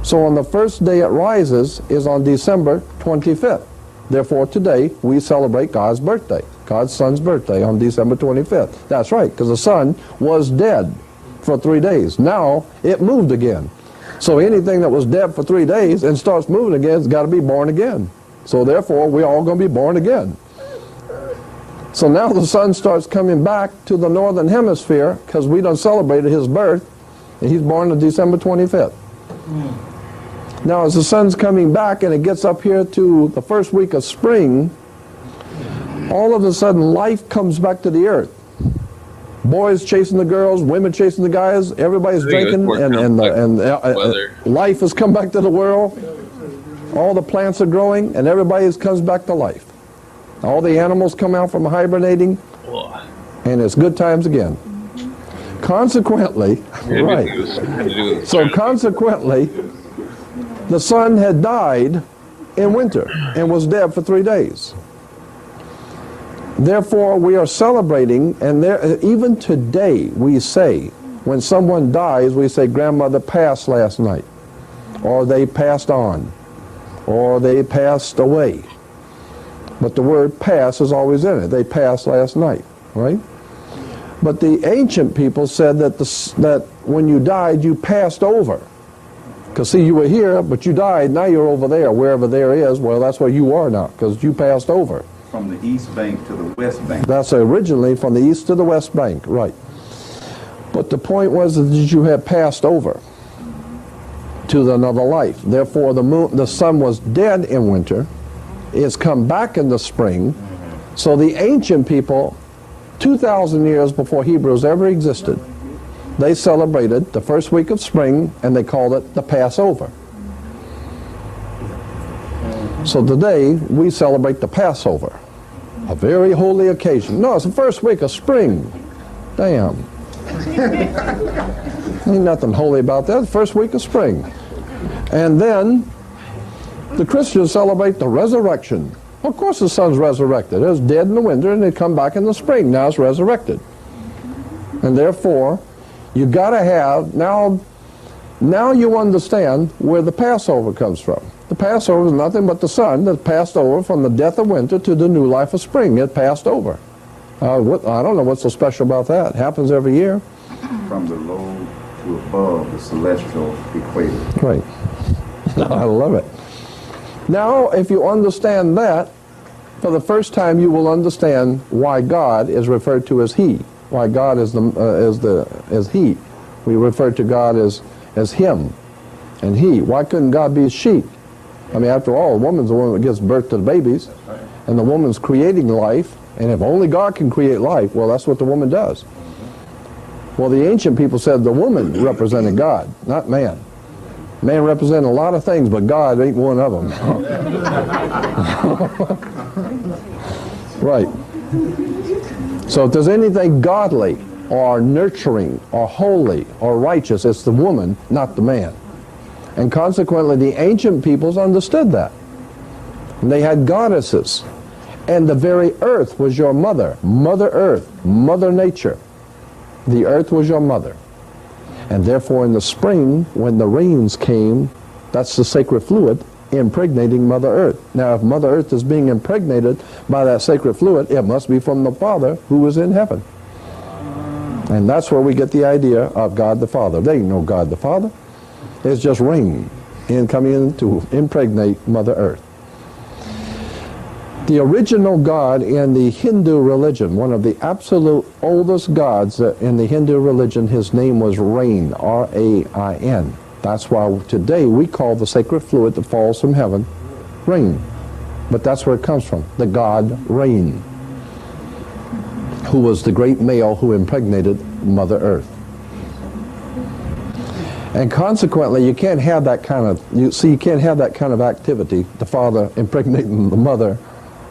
Speaker 8: So on the first day it rises is on December 25th. Therefore today we celebrate God's birthday, God's son's birthday on December 25th. That's right, because the sun was dead for 3 days. Now it moved again. So anything that was dead for 3 days and starts moving again has got to be born again. So therefore we're all going to be born again. So now the sun starts coming back to the northern hemisphere because we done celebrated his birth, and he's born on December 25th. Now as the sun's coming back and it gets up here to the first week of spring, all of a sudden life comes back to the earth. Boys chasing the girls, women chasing the guys, everybody's drinking, and life has come back to the world. All the plants are growing, and everybody comes back to life. All the animals come out from hibernating, and it's good times again. Consequently, right. So consequently, the sun had died in winter and was dead for 3 days. Therefore, we are celebrating, and even today we say, when someone dies, we say, grandmother passed last night, or they passed on, or they passed away. But the word pass is always in it. They passed last night, right? But the ancient people said that that when you died, you passed over. Because see, you were here, but you died, now you're over there, wherever there is. Well, that's where you are now, because you passed over.
Speaker 6: From the east bank to the west bank.
Speaker 8: That's originally from the east to the west bank, right. But the point was that you had passed over to another life. Therefore, the sun was dead in winter. It's come back in the spring. So the ancient people, 2,000 years before Hebrews ever existed, they celebrated the first week of spring, and they called it the Passover. So today, we celebrate the Passover, a very holy occasion. No, it's the first week of spring. Damn. Ain't nothing holy about that. First week of spring. And then the Christians celebrate the resurrection. Of course the sun's resurrected. It was dead in the winter, and it come back in the spring. Now it's resurrected. And therefore, you got to have, now you understand where the Passover comes from. The Passover is nothing but the sun that passed over from the death of winter to the new life of spring. It passed over. I don't know what's so special about that. It happens every year.
Speaker 6: From the low to above the celestial equator.
Speaker 8: Right. I love it. Now, if you understand that, For the first time, you will understand why God is referred to as He. Why God is He. We refer to God as Him and He. Why couldn't God be she? I mean, after all, the woman's the one that gives birth to the babies, and the woman's creating life. And if only God can create life, well, that's what the woman does. Well, the ancient people said the woman represented God, not man. Man represented a lot of things, but God ain't one of them. Right. So if there's anything godly or nurturing or holy or righteous, it's the woman, not the man. And consequently, the ancient peoples understood that. And they had goddesses. And the very earth was your mother. Mother Earth, Mother Nature. The earth was your mother. And therefore in the spring, when the rains came, that's the sacred fluid impregnating Mother Earth. Now if Mother Earth is being impregnated by that sacred fluid, it must be from the Father who is in heaven. And that's where we get the idea of God the Father. There ain't no God the Father. It's just rain coming in to impregnate Mother Earth. The original God in the Hindu religion, one of the absolute oldest gods in the Hindu religion, his name was Rain, R-A-I-N. That's why today we call the sacred fluid that falls from heaven rain. But that's where it comes from, the god Rain, who was the great male who impregnated Mother Earth. And consequently, you can't have that kind of, you can't have that kind of activity, the father impregnating the mother,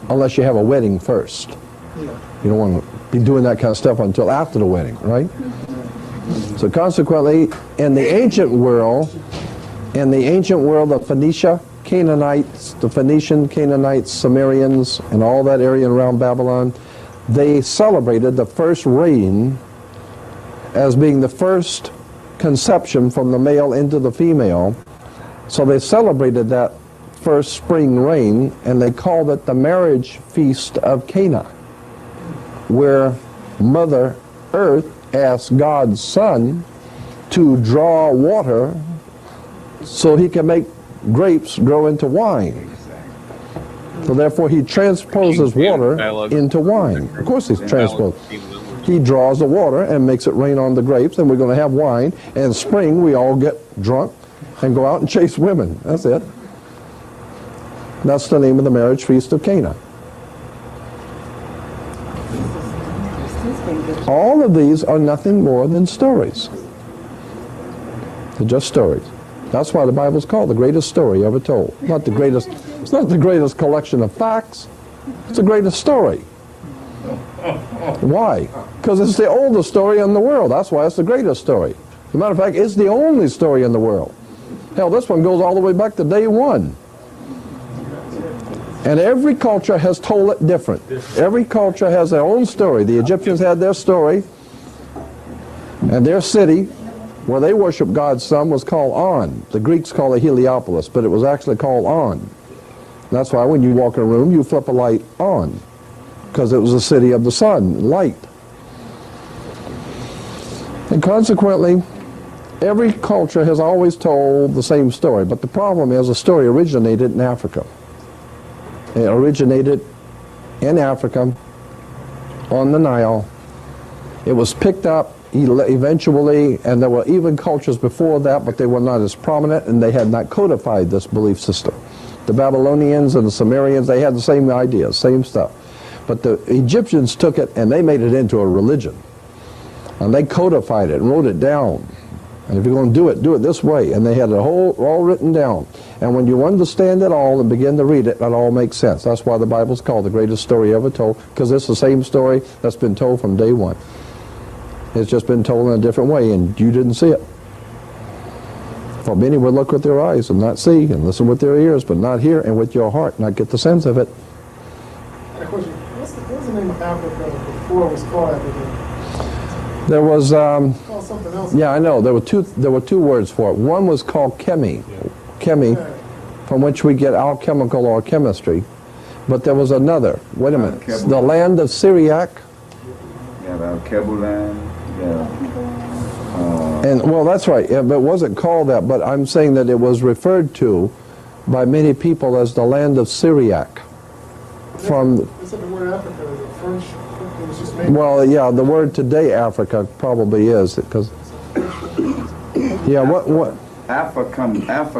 Speaker 8: unless you have a wedding first. You don't want to be doing that kind of stuff until after the wedding, right? So consequently, in the ancient world, the Phoenicia, Canaanites, the Phoenician, Canaanites, Sumerians, and all that area around Babylon, they celebrated the first rain as being the first conception from the male into the female. So they celebrated that first spring rain, and they called it the marriage feast of Cana, where Mother Earth asked God's Son to draw water so he can make grapes grow into wine. So therefore he transposes water into wine. Of course he's transposed. He draws the water and makes it rain on the grapes, and we're going to have wine. And in spring we all get drunk and go out and chase women. That's it. That's the name of the marriage feast of Cana. All of these are nothing more than stories. They're just stories. That's why the Bible's called the greatest story ever told. Not the greatest, it's not the greatest collection of facts. It's the greatest story. Why? Because it's the oldest story in the world. That's why it's the greatest story. As a matter of fact, it's the only story in the world. Hell, this one goes all the way back to day one. And every culture has told it different. Every culture has their own story. The Egyptians had their story, and their city, where they worship God's sun, was called On. The Greeks call it Heliopolis, but it was actually called On. That's why when you walk in a room, you flip a light on, because it was the city of the sun, light. And consequently, every culture has always told the same story, but the problem is the story originated in Africa. It originated in Africa, on the Nile. It was picked up eventually, and there were even cultures before that, but they were not as prominent, and they had not codified this belief system. The Babylonians and the Sumerians, they had the same ideas, same stuff. But the Egyptians took it and they made it into a religion. And they codified it and wrote it down. And if you're going to do it this way. And they had it all written down. And when you understand it all and begin to read it, it all makes sense. That's why the Bible's called the greatest story ever told, because it's the same story that's been told from day one. It's just been told in a different way, and you didn't see it. For many would look with their eyes and not see, and listen with their ears, but not hear, and with your heart not get the sense of it.
Speaker 9: What's the name of Africa before it was called Africa?
Speaker 8: There was,
Speaker 9: Called something else.
Speaker 8: yeah, I know. There were two words for it. One was called Chemi, from which we get alchemical or chemistry. But there was another. Wait a minute. The land of Syriac.
Speaker 6: Yeah, the Kebulan. Yeah.
Speaker 8: And well, that's right. Yeah, but it wasn't called that. But I'm saying that it was referred to by many people as the land of Syriac. from.
Speaker 9: They said the word Africa is a French. It was just made.
Speaker 8: Well, yeah, the word today, Africa, probably is because. Yeah, what?
Speaker 6: Alpha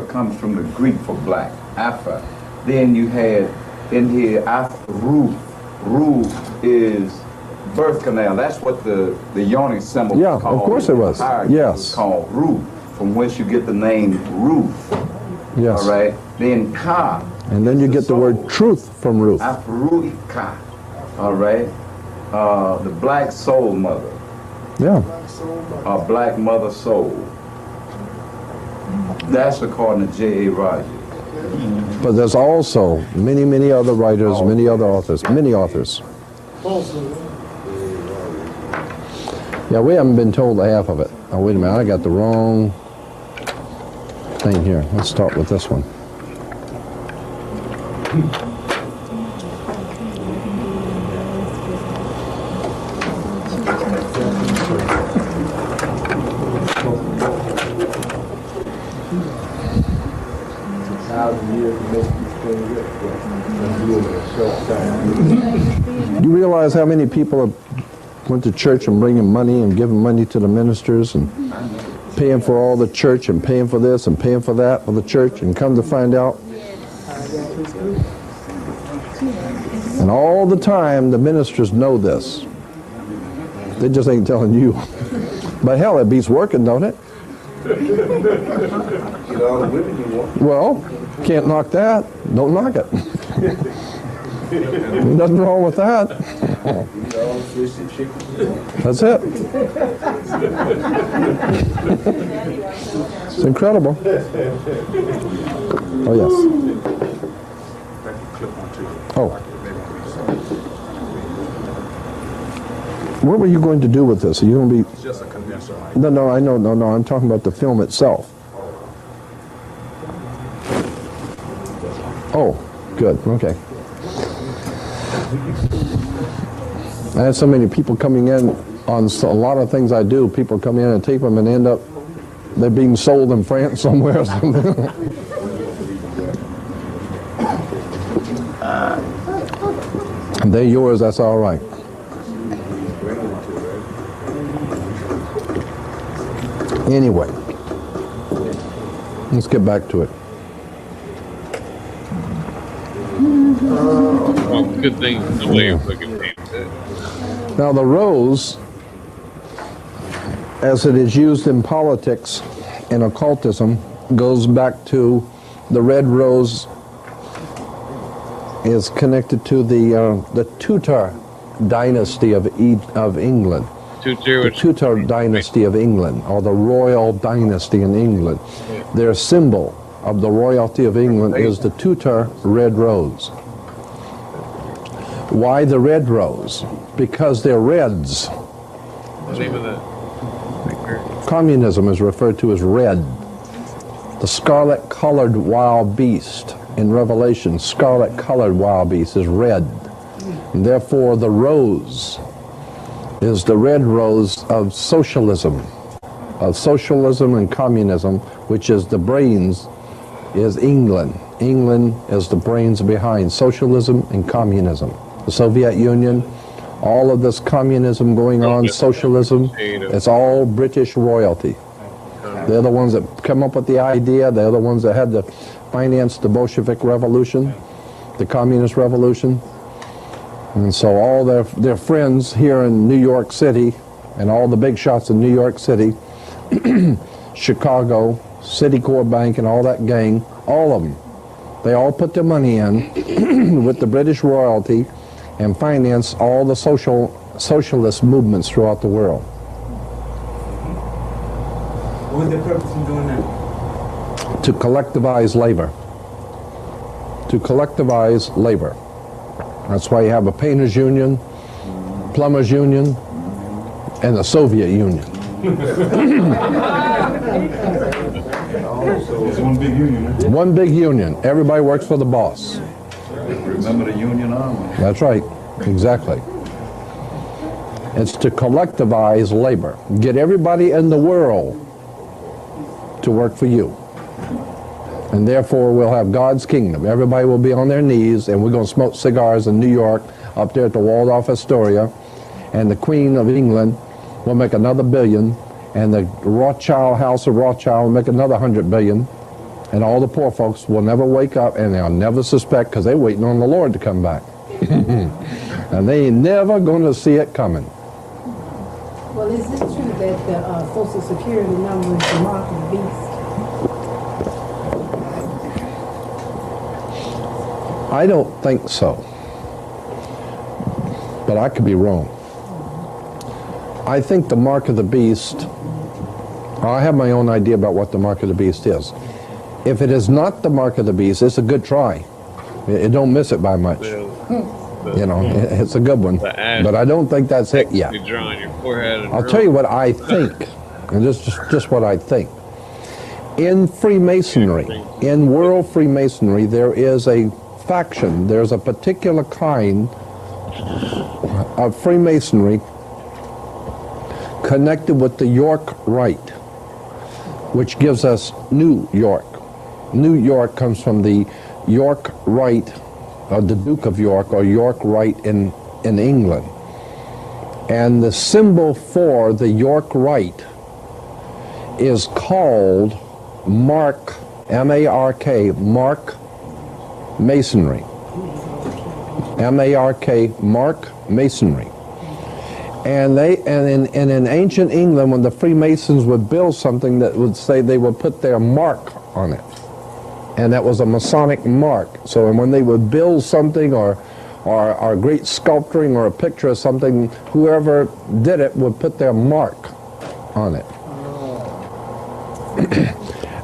Speaker 6: comes from the Greek for black. Alpha. Then you had in here Alpha Ruth. Ruth is birth canal. That's what the yawning symbol was called.
Speaker 8: Yeah, of course it was. Yes.
Speaker 6: It was called Ruth, from whence you get the name Ruth.
Speaker 8: Yes.
Speaker 6: All right. Then Ka.
Speaker 8: And then you get the word truth from Ruth.
Speaker 6: Afruika. All right. The black soul mother.
Speaker 8: Yeah.
Speaker 6: Black mother soul. That's according to J.A. Rogers.
Speaker 8: But there's also many, many other writers, many other authors, many authors. Yeah, we haven't been told half of it. Oh, wait a minute, I got the wrong thing here. Let's start with this one. You realize how many people have went to church and bringing money and giving money to the ministers and paying for all the church and paying for this and paying for that for the church, and come to find out, and all the time the ministers know this. They just ain't telling you. But hell, it beats working, don't it? Well, can't knock that. Don't knock it. Nothing wrong with that. That's it. It's incredible. Oh, yes. Oh. What were you going to do with this? Are you going to be...
Speaker 5: It's just a condenser.
Speaker 8: No, I know, no, I'm talking about the film itself. Oh, good, okay. I have so many people coming in on a lot of things I do. People come in and tape them and end up, they're being sold in France somewhere or something. They're yours, that's all right. Anyway, let's get back to it.
Speaker 1: Well, good thing the way you fucking painted it.
Speaker 8: Now the rose, as it is used in politics and occultism, goes back to the red rose is connected to the Tudor dynasty of England. The Tudor dynasty of England, or the royal dynasty in England. Their symbol of the royalty of England is the Tudor red rose. Why the red rose? Because they're reds.
Speaker 1: The name of the
Speaker 8: Communism is referred to as red. The scarlet-colored wild beast in Revelation, scarlet-colored wild beast is red. And therefore the rose is the red rose of socialism and communism, which is the brains, is England. England is the brains behind socialism and communism. The Soviet Union, all of this communism going on, socialism, it's all British royalty. They're the ones that come up with the idea. They're the ones that had to finance the Bolshevik Revolution, the Communist Revolution. And so all their friends here in New York City, and all the big shots in New York City, Chicago, Citicorp Bank, and all that gang, all of them, they all put their money in with the British royalty and finance all the socialist movements throughout the world.
Speaker 12: What was the purpose in doing that?
Speaker 8: To collectivize labor. To collectivize labor. That's why you have a painters union, plumbers union, and the Soviet Union.
Speaker 11: It's one big union.
Speaker 8: One big union. Everybody works for the boss.
Speaker 6: Remember the Union Army?
Speaker 8: That's right. Exactly. It's to collectivize labor. Get everybody in the world to work for you. And therefore, we'll have God's kingdom. Everybody will be on their knees, and we're going to smoke cigars in New York, up there at the Waldorf Astoria, and the Queen of England will make another billion, and the Rothschild, House of Rothschild will make another 100 billion, and all the poor folks will never wake up, and they'll never suspect, because they're waiting on the Lord to come back. And they ain't never going to see it coming.
Speaker 9: Well, is it true that the Social Security number is the mark of the beast?
Speaker 8: I don't think so, but I could be wrong. I think the mark of the beast, I have my own idea about what the mark of the beast is. If it is not the mark of the beast, it's a good try. It don't miss it by much. You know, it's a good one. But I don't think that's it yet. I'll tell you what I think, and this is just what I think. In Freemasonry, in world Freemasonry, there is a faction, there's a particular kind of Freemasonry connected with the York Rite, which gives us New York. New York comes from the York Rite, or the Duke of York, or York Rite in England. And the symbol for the York Rite is called Mark, M-A-R-K, Mark Masonry. M-A-R-K, Mark Masonry. And in ancient England, when the Freemasons would build something, that would say they would put their mark on it. And that was a Masonic mark. So when they would build something or great sculpturing or a picture of something, whoever did it would put their mark on it.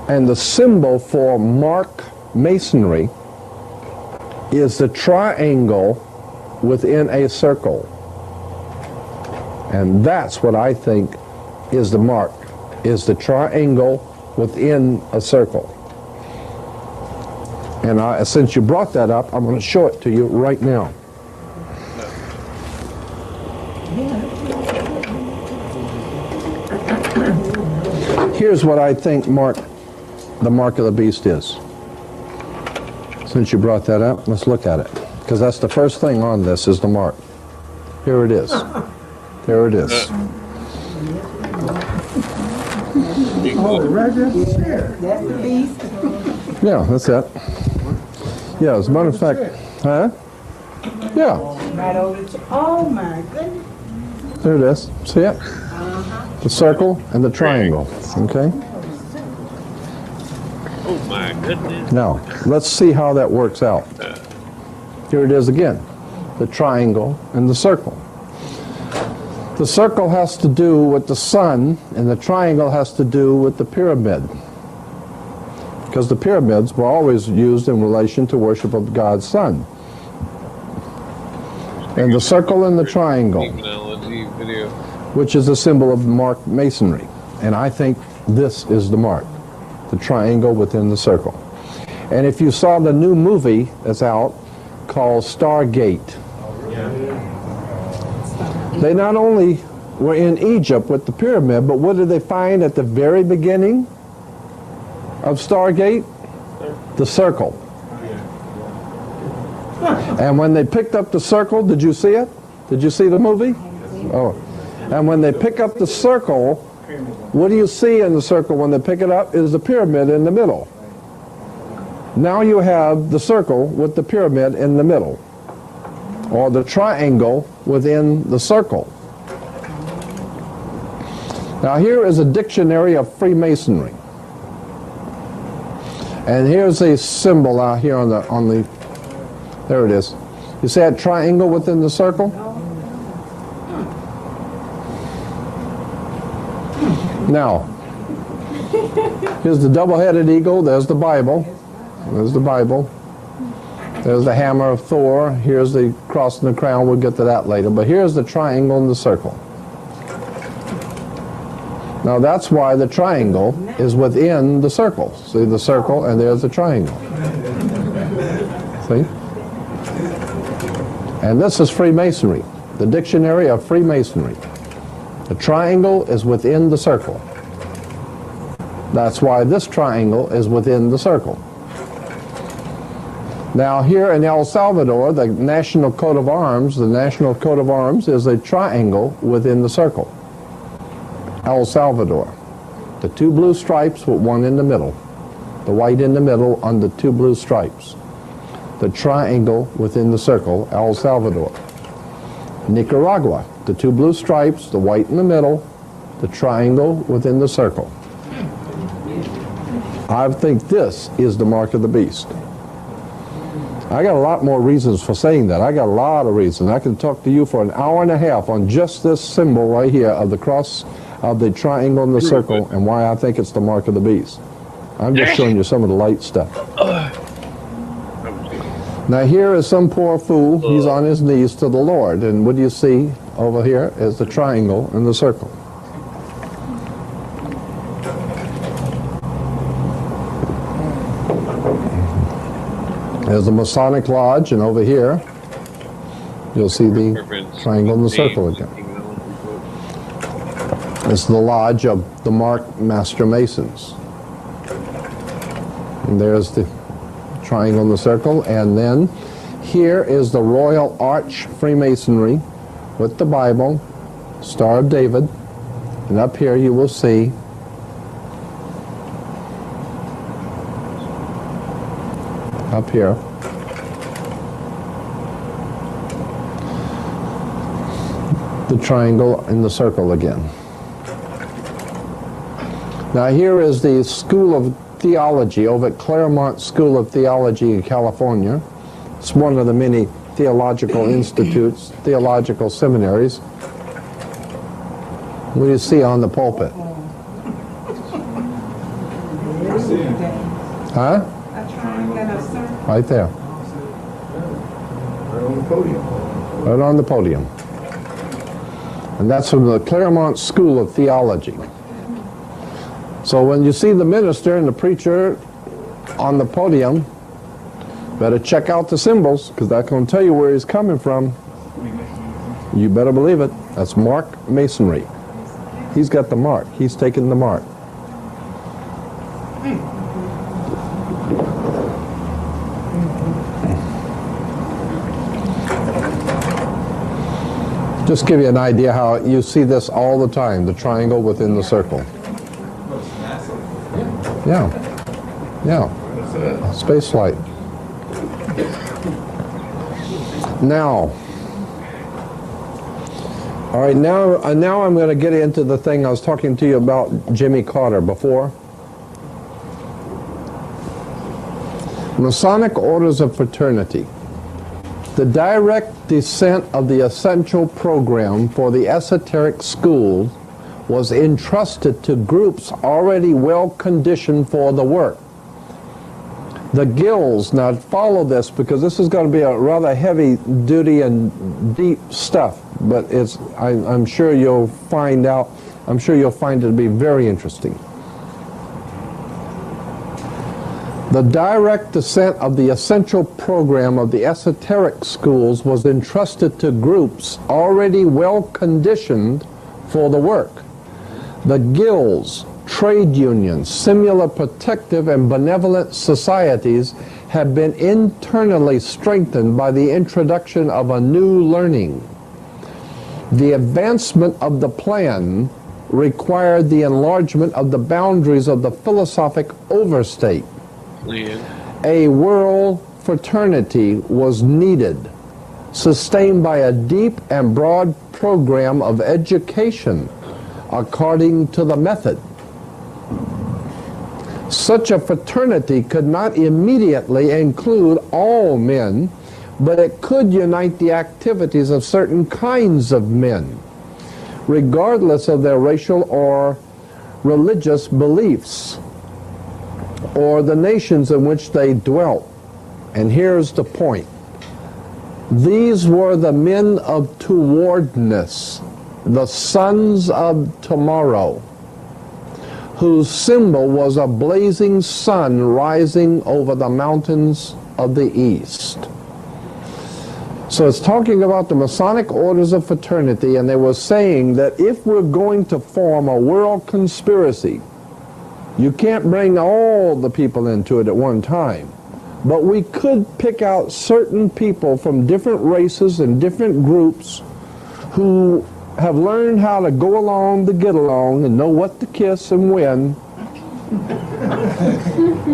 Speaker 8: And the symbol for Mark Masonry is the triangle within a circle. And that's what I think is the mark, is the triangle within a circle. And since you brought that up, I'm going to show it to you right now. Here's what I think the mark of the beast is. Since you brought that up, let's look at it. Because that's the first thing on this is the mark. Here it is. There it is.
Speaker 9: Oh, right there. That's the beast.
Speaker 8: Yeah, that's it. Yeah, as a matter of fact, huh? Yeah.
Speaker 10: Right over to, oh my goodness.
Speaker 8: There it is. See it? The circle and the triangle. Okay?
Speaker 1: Oh my goodness.
Speaker 8: Now, let's see how that works out. Here it is again. The triangle and the circle. The circle has to do with the sun, and the triangle has to do with the pyramid. Because the pyramids were always used in relation to worship of God's Son. And the circle and the triangle, which is a symbol of Mark Masonry. And I think this is the mark, the triangle within the circle. And if you saw the new movie that's out called Stargate, they not only were in Egypt with the pyramid, but what did they find at the very beginning of Stargate? The circle. And when they picked up the circle, did you see it? Did you see the movie? Oh. And when they pick up the circle, what do you see in the circle when they pick it up? Is the pyramid in the middle. Now you have the circle with the pyramid in the middle, or the triangle within the circle. Now here is a dictionary of Freemasonry. And here's a symbol out here on the, there it is. You see that triangle within the circle? Now, here's the double-headed eagle, there's the Bible. There's the Bible. There's the hammer of Thor. Here's the cross and the crown. We'll get to that later. But here's the triangle and the circle. Now that's why the triangle is within the circle. See the circle, and there's the triangle. See? And this is Freemasonry, the dictionary of Freemasonry. The triangle is within the circle. That's why this triangle is within the circle. Now here in El Salvador, the national coat of arms is a triangle within the circle. El Salvador. The two blue stripes with one in the middle. The white in the middle on the two blue stripes. The triangle within the circle, El Salvador. Nicaragua, the two blue stripes, the white in the middle, the triangle within the circle. I think this is the mark of the beast. I got a lot more reasons for saying that. I got a lot of reasons. I can talk to you for an hour and a half on just this symbol right here of the cross, of the triangle and the circle, and why I think it's the mark of the beast. I'm just showing you some of the light stuff. Now here is some poor fool. He's on his knees to the Lord. And what do you see over here is the triangle and the circle. There's the Masonic Lodge, and over here you'll see the triangle and the circle again. This is the lodge of the Mark Master Masons. And there's the triangle and the circle, and then here is the Royal Arch Freemasonry with the Bible, Star of David, and up here you will see up here the triangle and the circle again. Now here is the School of Theology over at Claremont School of Theology in California. It's one of the many theological institutes, theological seminaries. What do you see on the pulpit? Huh? Right there.
Speaker 4: Right on the podium.
Speaker 8: Right on the podium. And that's from the Claremont School of Theology. So when you see the minister and the preacher on the podium, better check out the symbols, because that's going to tell you where he's coming from. You better believe it. That's Mark Masonry. He's got the mark. He's taken the mark. Just give you an idea how you see this all the time, the triangle within the circle. Yeah. Yeah. Space flight. Now, all right, now I'm going to get into the thing I was talking to you about Jimmy Carter before. Masonic Orders of Fraternity. The direct descent of the essential program for the esoteric schools was entrusted to groups already well conditioned for the work. The guilds, now follow this because this is going to be a rather heavy duty and deep stuff, but I'm sure you'll find it to be very interesting. The direct descent of the essential program of the esoteric schools was entrusted to groups already well conditioned for the work. The guilds, trade unions, similar protective and benevolent societies have been internally strengthened by the introduction of a new learning. The advancement of the plan required the enlargement of the boundaries of the philosophic overstate. A world fraternity was needed, sustained by a deep and broad program of education according to the method. Such a fraternity could not immediately include all men, but it could unite the activities of certain kinds of men, regardless of their racial or religious beliefs, or the nations in which they dwelt. And here's the point. These were the men of towardness, the sons of tomorrow, whose symbol was a blazing sun rising over the mountains of the east. So it's talking about the Masonic Orders of Fraternity, and they were saying that if we're going to form a world conspiracy, you can't bring all the people into it at one time, But we could pick out certain people from different races and different groups who have learned how to go along to get along and know what to kiss and when,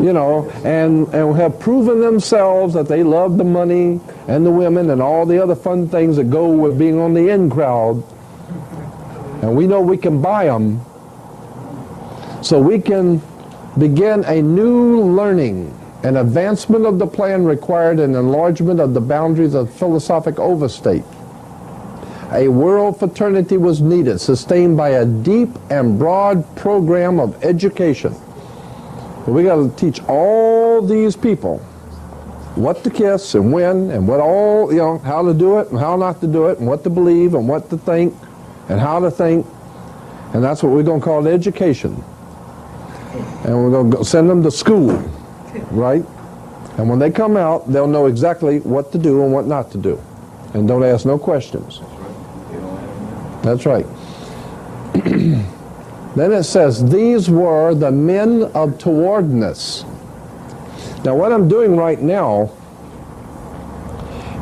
Speaker 8: you know, and have proven themselves that they love the money and the women and all the other fun things that go with being on the in crowd. And we know we can buy them, so we can begin a new learning. An advancement of the plan required an enlargement of the boundaries of philosophic overstate. A world fraternity was needed, sustained by a deep and broad program of education. We got to teach all these people what to kiss and when and what all, you know, how to do it and how not to do it and what to believe and what to think and how to think. And that's what we're going to call education. And we're going to send them to school, right? And when they come out, they'll know exactly what to do and what not to do. And don't ask no questions. That's right. Then it says, these were the men of towardness. Now what I'm doing right now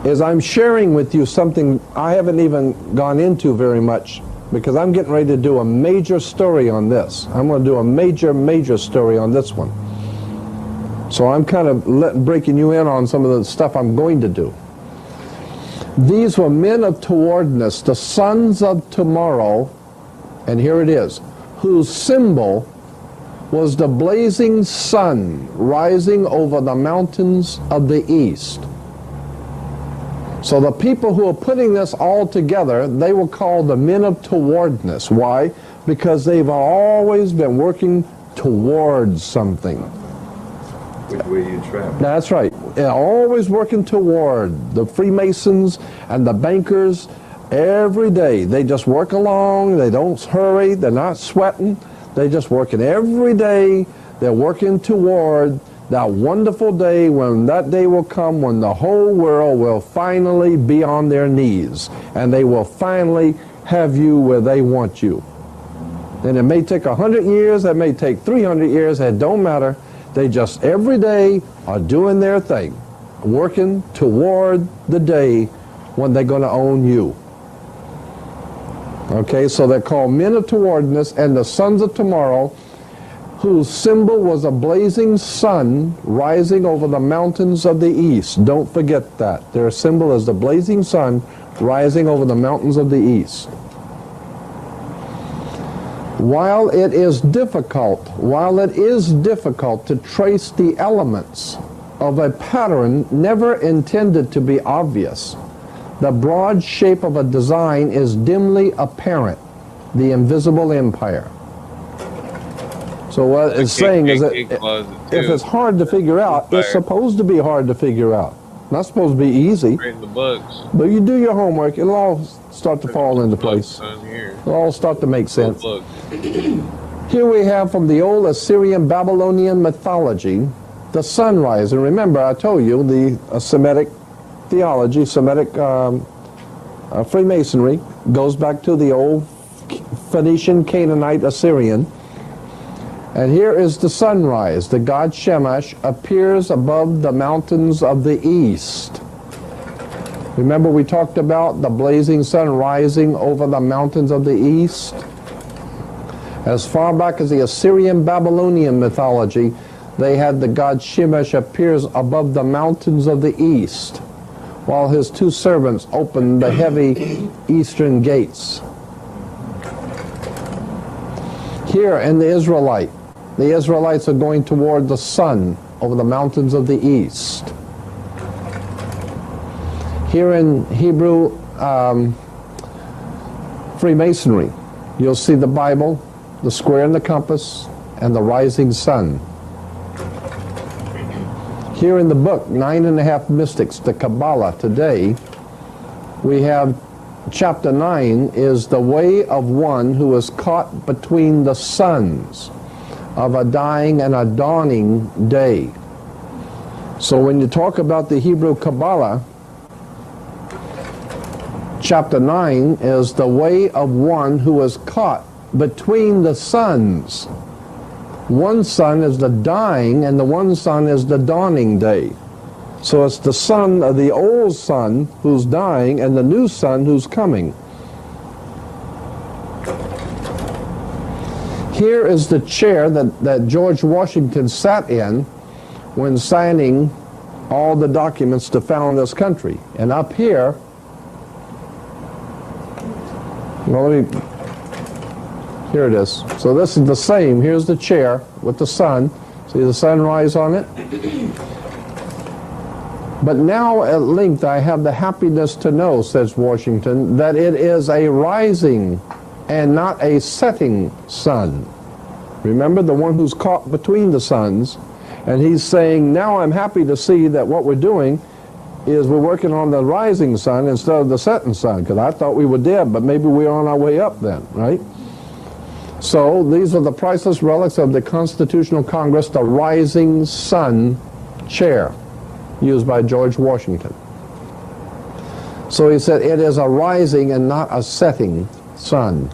Speaker 8: is I'm sharing with you something I haven't even gone into very much, because I'm getting ready to do a major story on this. I'm going to do a major story on this one. So I'm kind of breaking you in on some of the stuff I'm going to do. These were men of towardness, the sons of tomorrow, and here it is, whose symbol was the blazing sun rising over the mountains of the east. So the people who are putting this all together, they were called the men of towardness. Why? Because they've always been working towards something.
Speaker 4: Which way you travel.
Speaker 8: That's right. They're always working toward. The Freemasons and the bankers, every day, they just work along. They don't hurry. They're not sweating. They're just working every day. They're working toward that wonderful day, when that day will come when the whole world will finally be on their knees and they will finally have you where they want you. And it may take 100 years, it may take 300 years, it don't matter. They just every day are doing their thing, working toward the day when they're going to own you. Okay, so they're called men of towardness and the sons of tomorrow, whose symbol was a blazing sun rising over the mountains of the east. Don't forget that. Their symbol is the blazing sun rising over the mountains of the east. While it is difficult to trace the elements of a pattern never intended to be obvious, the broad shape of a design is dimly apparent, the invisible empire. So what it's saying is that if it's hard to figure out, it's supposed to be hard to figure out. Not supposed to be easy. But you do your homework, it'll all start to fall into place. It'll all start to make sense. Here we have from the old Assyrian Babylonian mythology, the sunrise. And remember, I told you the Semitic theology, Semitic Freemasonry goes back to the old Phoenician, Canaanite, Assyrian. And here is the sunrise. The god Shamash appears above the mountains of the east. Remember we talked about the blazing sun rising over the mountains of the east? As far back as the Assyrian Babylonian mythology, they had the god Shamash appears above the mountains of the east, while his two servants open the heavy eastern gates. Here in the Israelites are going toward the sun over the mountains of the east. Here in Hebrew Freemasonry, you'll see the Bible, the square and the compass, and the rising sun. Here in the book, 9.5 Mystics, the Kabbalah, today, we have chapter 9 is the way of one who is caught between the suns of a dying and a dawning day. So when you talk about the Hebrew Kabbalah, chapter 9 is the way of one who is caught between the suns. One sun is the dying and the one sun is the dawning day. So it's the son of the old son who's dying and the new son who's coming. Here is the chair that George Washington sat in when signing all the documents to found this country. And up here, well, here it is. So this is the same. Here's the chair with the sun. See the sunrise on it? But now at length I have the happiness to know, says Washington, that it is a rising and not a setting sun. Remember, the one who's caught between the suns. And he's saying, now I'm happy to see that what we're doing is we're working on the rising sun instead of the setting sun, because I thought we were dead, but maybe we're on our way up then, right? So these are the priceless relics of the Constitutional Congress, the rising sun chair, used by George Washington. So he said it is a rising and not a setting sun.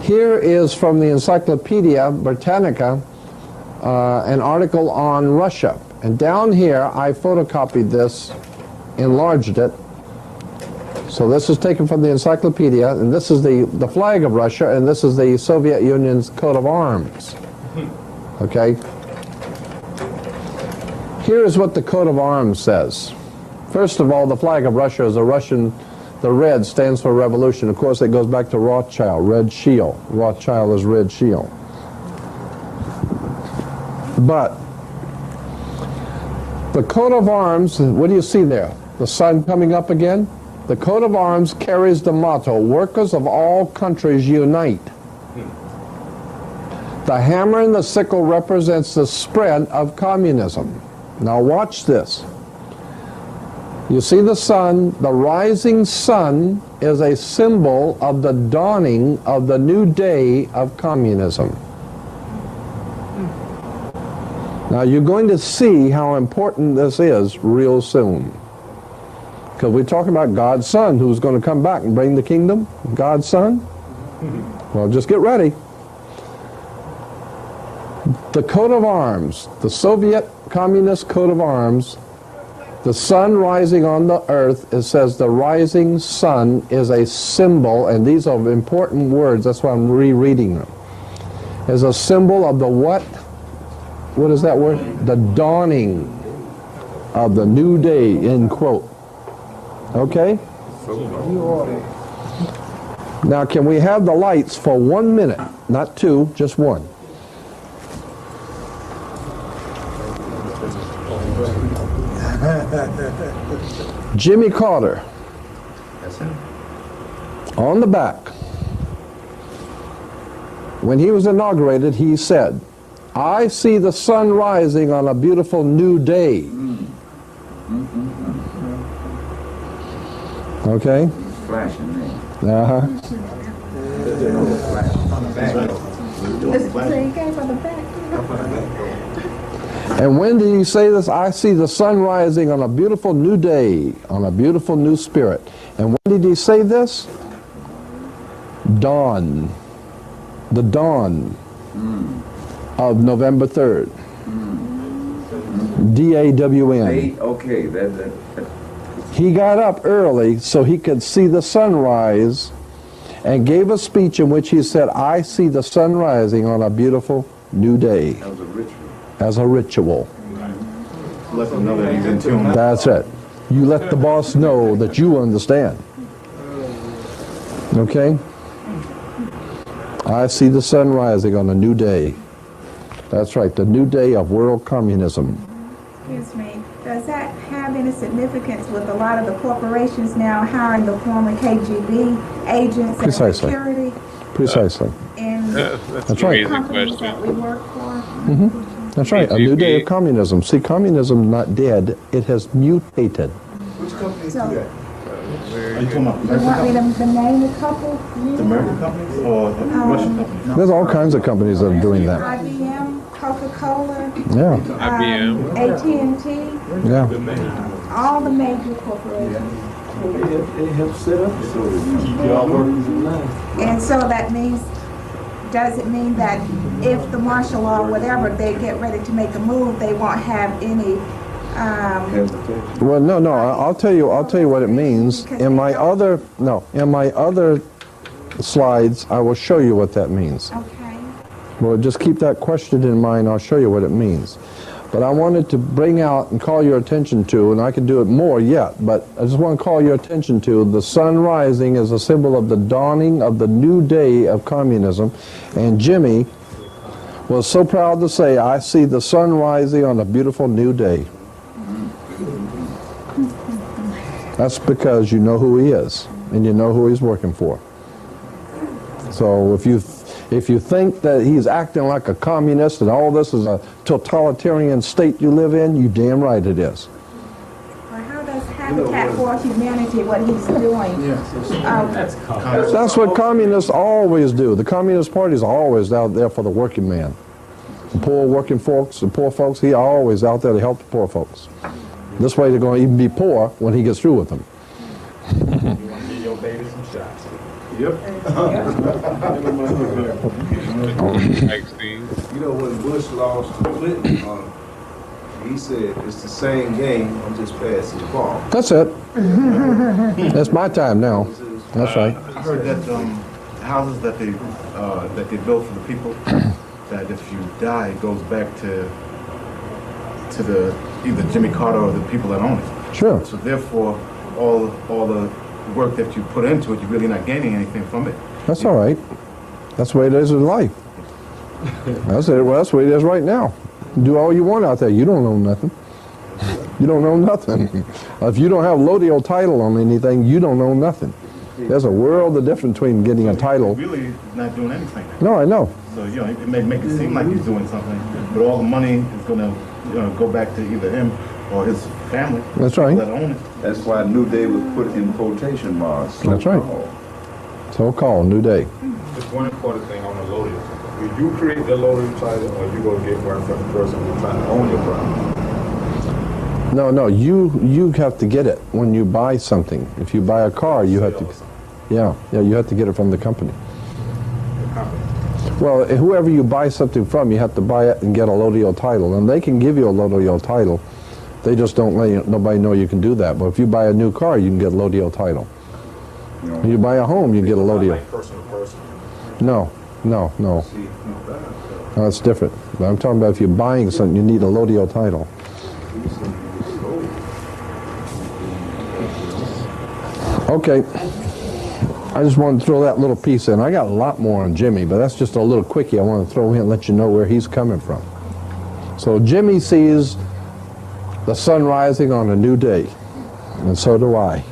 Speaker 8: Here is from the Encyclopedia Britannica an article on Russia. And down here I photocopied this, enlarged it. So this is taken from the encyclopedia, and this is the flag of Russia, and this is the Soviet Union's coat of arms. Okay? Here is what the coat of arms says. First of all, the flag of Russia is a Russian, the red stands for revolution. Of course, it goes back to Rothschild, red shield. Rothschild is red shield. But the coat of arms, what do you see there? The sun coming up again? The coat of arms carries the motto, workers of all countries unite. The hammer and the sickle represents the spread of communism. Now watch this. You see the sun, the rising sun is a symbol of the dawning of the new day of communism. Now you're going to see how important this is real soon. Because we're talking about God's Son who's going to come back and bring the kingdom. God's Son. Well, just get ready. The coat of arms, the Soviet Communist coat of arms, the sun rising on the earth, it says the rising sun is a symbol, and these are important words, that's why I'm rereading them, is a symbol of the what? What is that word? The dawning of the new day, end quote. Okay? Now can we have the lights for 1 minute? Not two, just one. Jimmy Carter. On the back. When he was inaugurated, he said, I see the sun rising on a beautiful new day. Okay?
Speaker 6: Flashing there.
Speaker 8: Uh-huh.
Speaker 10: So you came from the back.
Speaker 8: And when did he say this? I see the sun rising on a beautiful new day, on a beautiful new spirit. And when did he say this? Dawn. The dawn of November 3rd. D-A-W-N.
Speaker 6: Okay,
Speaker 8: He got up early so he could see the sunrise and gave a speech in which he said, I see the sun rising on a beautiful new day.
Speaker 6: that was a ritual.
Speaker 8: As a ritual.
Speaker 11: Let them know that he's in tune.
Speaker 8: That's it. You let the boss know that you understand. Okay? I see the sun rising on a new day. That's right, the new day of world communism.
Speaker 10: Excuse me. Does that have any significance with a lot of the corporations now hiring the former KGB agents and security?
Speaker 8: Precisely.
Speaker 10: And
Speaker 8: that's right.
Speaker 10: Companies that we work for?
Speaker 8: Mm-hmm. That's right, a new day of communism. See, communism is not dead, it has mutated.
Speaker 11: Which companies
Speaker 10: So,
Speaker 11: do that? Are you talking about
Speaker 10: you
Speaker 11: American
Speaker 10: want me
Speaker 11: companies?
Speaker 10: to name a couple?
Speaker 11: The American companies or the Russian companies?
Speaker 8: There's all kinds of companies that are doing that.
Speaker 10: IBM, Coca-Cola,
Speaker 8: Yeah,
Speaker 1: IBM.
Speaker 10: AT&T,
Speaker 8: yeah.
Speaker 10: all the major corporations.
Speaker 12: It helps set up so keep y'all workers in line.
Speaker 10: And so that means, does it mean that if the martial law or whatever, they get ready to make a move, they won't have any
Speaker 8: Well, no. I'll tell you what it means. In my other slides, I will show you what that means.
Speaker 10: Okay.
Speaker 8: Well, just keep that question in mind. I'll show you what it means. But I wanted to bring out and call your attention to, and I can do it more yet, but I just want to call your attention to the sun rising as a symbol of the dawning of the new day of communism. And Jimmy was so proud to say, I see the sun rising on a beautiful new day. That's because you know who he is, and you know who he's working for. So if you think that he's acting like a communist and all this is a totalitarian state you live in, you damn right it is.
Speaker 10: Well, how does Habitat for Humanity, what he's doing?
Speaker 8: That's what communists always do. The Communist Party is always out there for the working man. The poor working folks, the poor folks, he always out there to help the poor folks. This way they're going to even be poor when he gets through with them.
Speaker 7: You want to give your baby some shots. Yep.
Speaker 4: You know, when Bush lost to Clinton, he said, it's the same game, I'm just passing the ball.
Speaker 8: That's it. That's my time now. That's right.
Speaker 13: I heard that houses that they built for the people, that if you die, it goes back to the either Jimmy Carter or the people that own it.
Speaker 8: Sure.
Speaker 13: So therefore, all the work that you put into it, you're really not gaining anything from it.
Speaker 8: That's all right. That's the way it is in life. That's it. Well, that's the way it is right now. Do all you want out there. You don't know nothing. You don't know nothing. If you don't have Lodial title on anything, you don't know nothing. There's a world of difference between getting a title.
Speaker 13: You're really not doing anything.
Speaker 8: No, I know.
Speaker 13: So, you know, it may make it seem like he's doing something, but all the money is going to go back to either him or his family.
Speaker 8: That's right.
Speaker 13: That own it.
Speaker 4: That's why New Day was put in quotation marks.
Speaker 8: That's right. So-called New Day.
Speaker 7: Just one important thing on the Lodial. Do you create the Lodial title, or you go get one from the person who's trying to own your property?
Speaker 8: No, you have to get it when you buy something. If you buy a car, you have to, you have to get it from the company. Well, whoever you buy something from, you have to buy it and get a Lodial title, and they can give you a Lodial title. They just don't let nobody know you can do that. But if you buy a new car, you can get a Lodial title. When you buy a home, you get a Lodial.
Speaker 7: Like person to person.
Speaker 8: No. That's different. But I'm talking about if you're buying something, you need a Lodial title. Okay. I just wanted to throw that little piece in. I got a lot more on Jimmy, but that's just a little quickie I want to throw in and let you know where he's coming from. So Jimmy sees the sun rising on a new day, and so do I.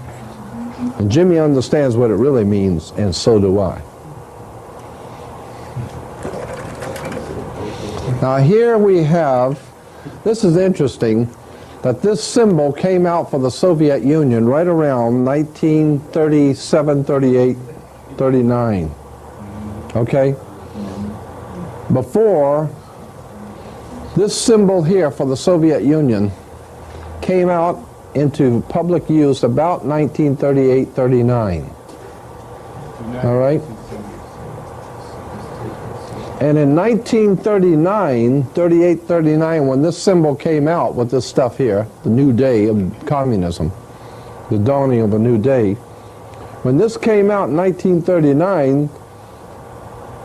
Speaker 8: And Jimmy understands what it really means, and so do I. Now here we have, this is interesting, that this symbol came out for the Soviet Union right around 1937, 38, 39. Okay? Before, this symbol here for the Soviet Union came out into public use about 1938, 39. All right? And in 1939, 38, 39, when this symbol came out with this stuff here, the new day of communism, the dawning of a new day, when this came out in 1939,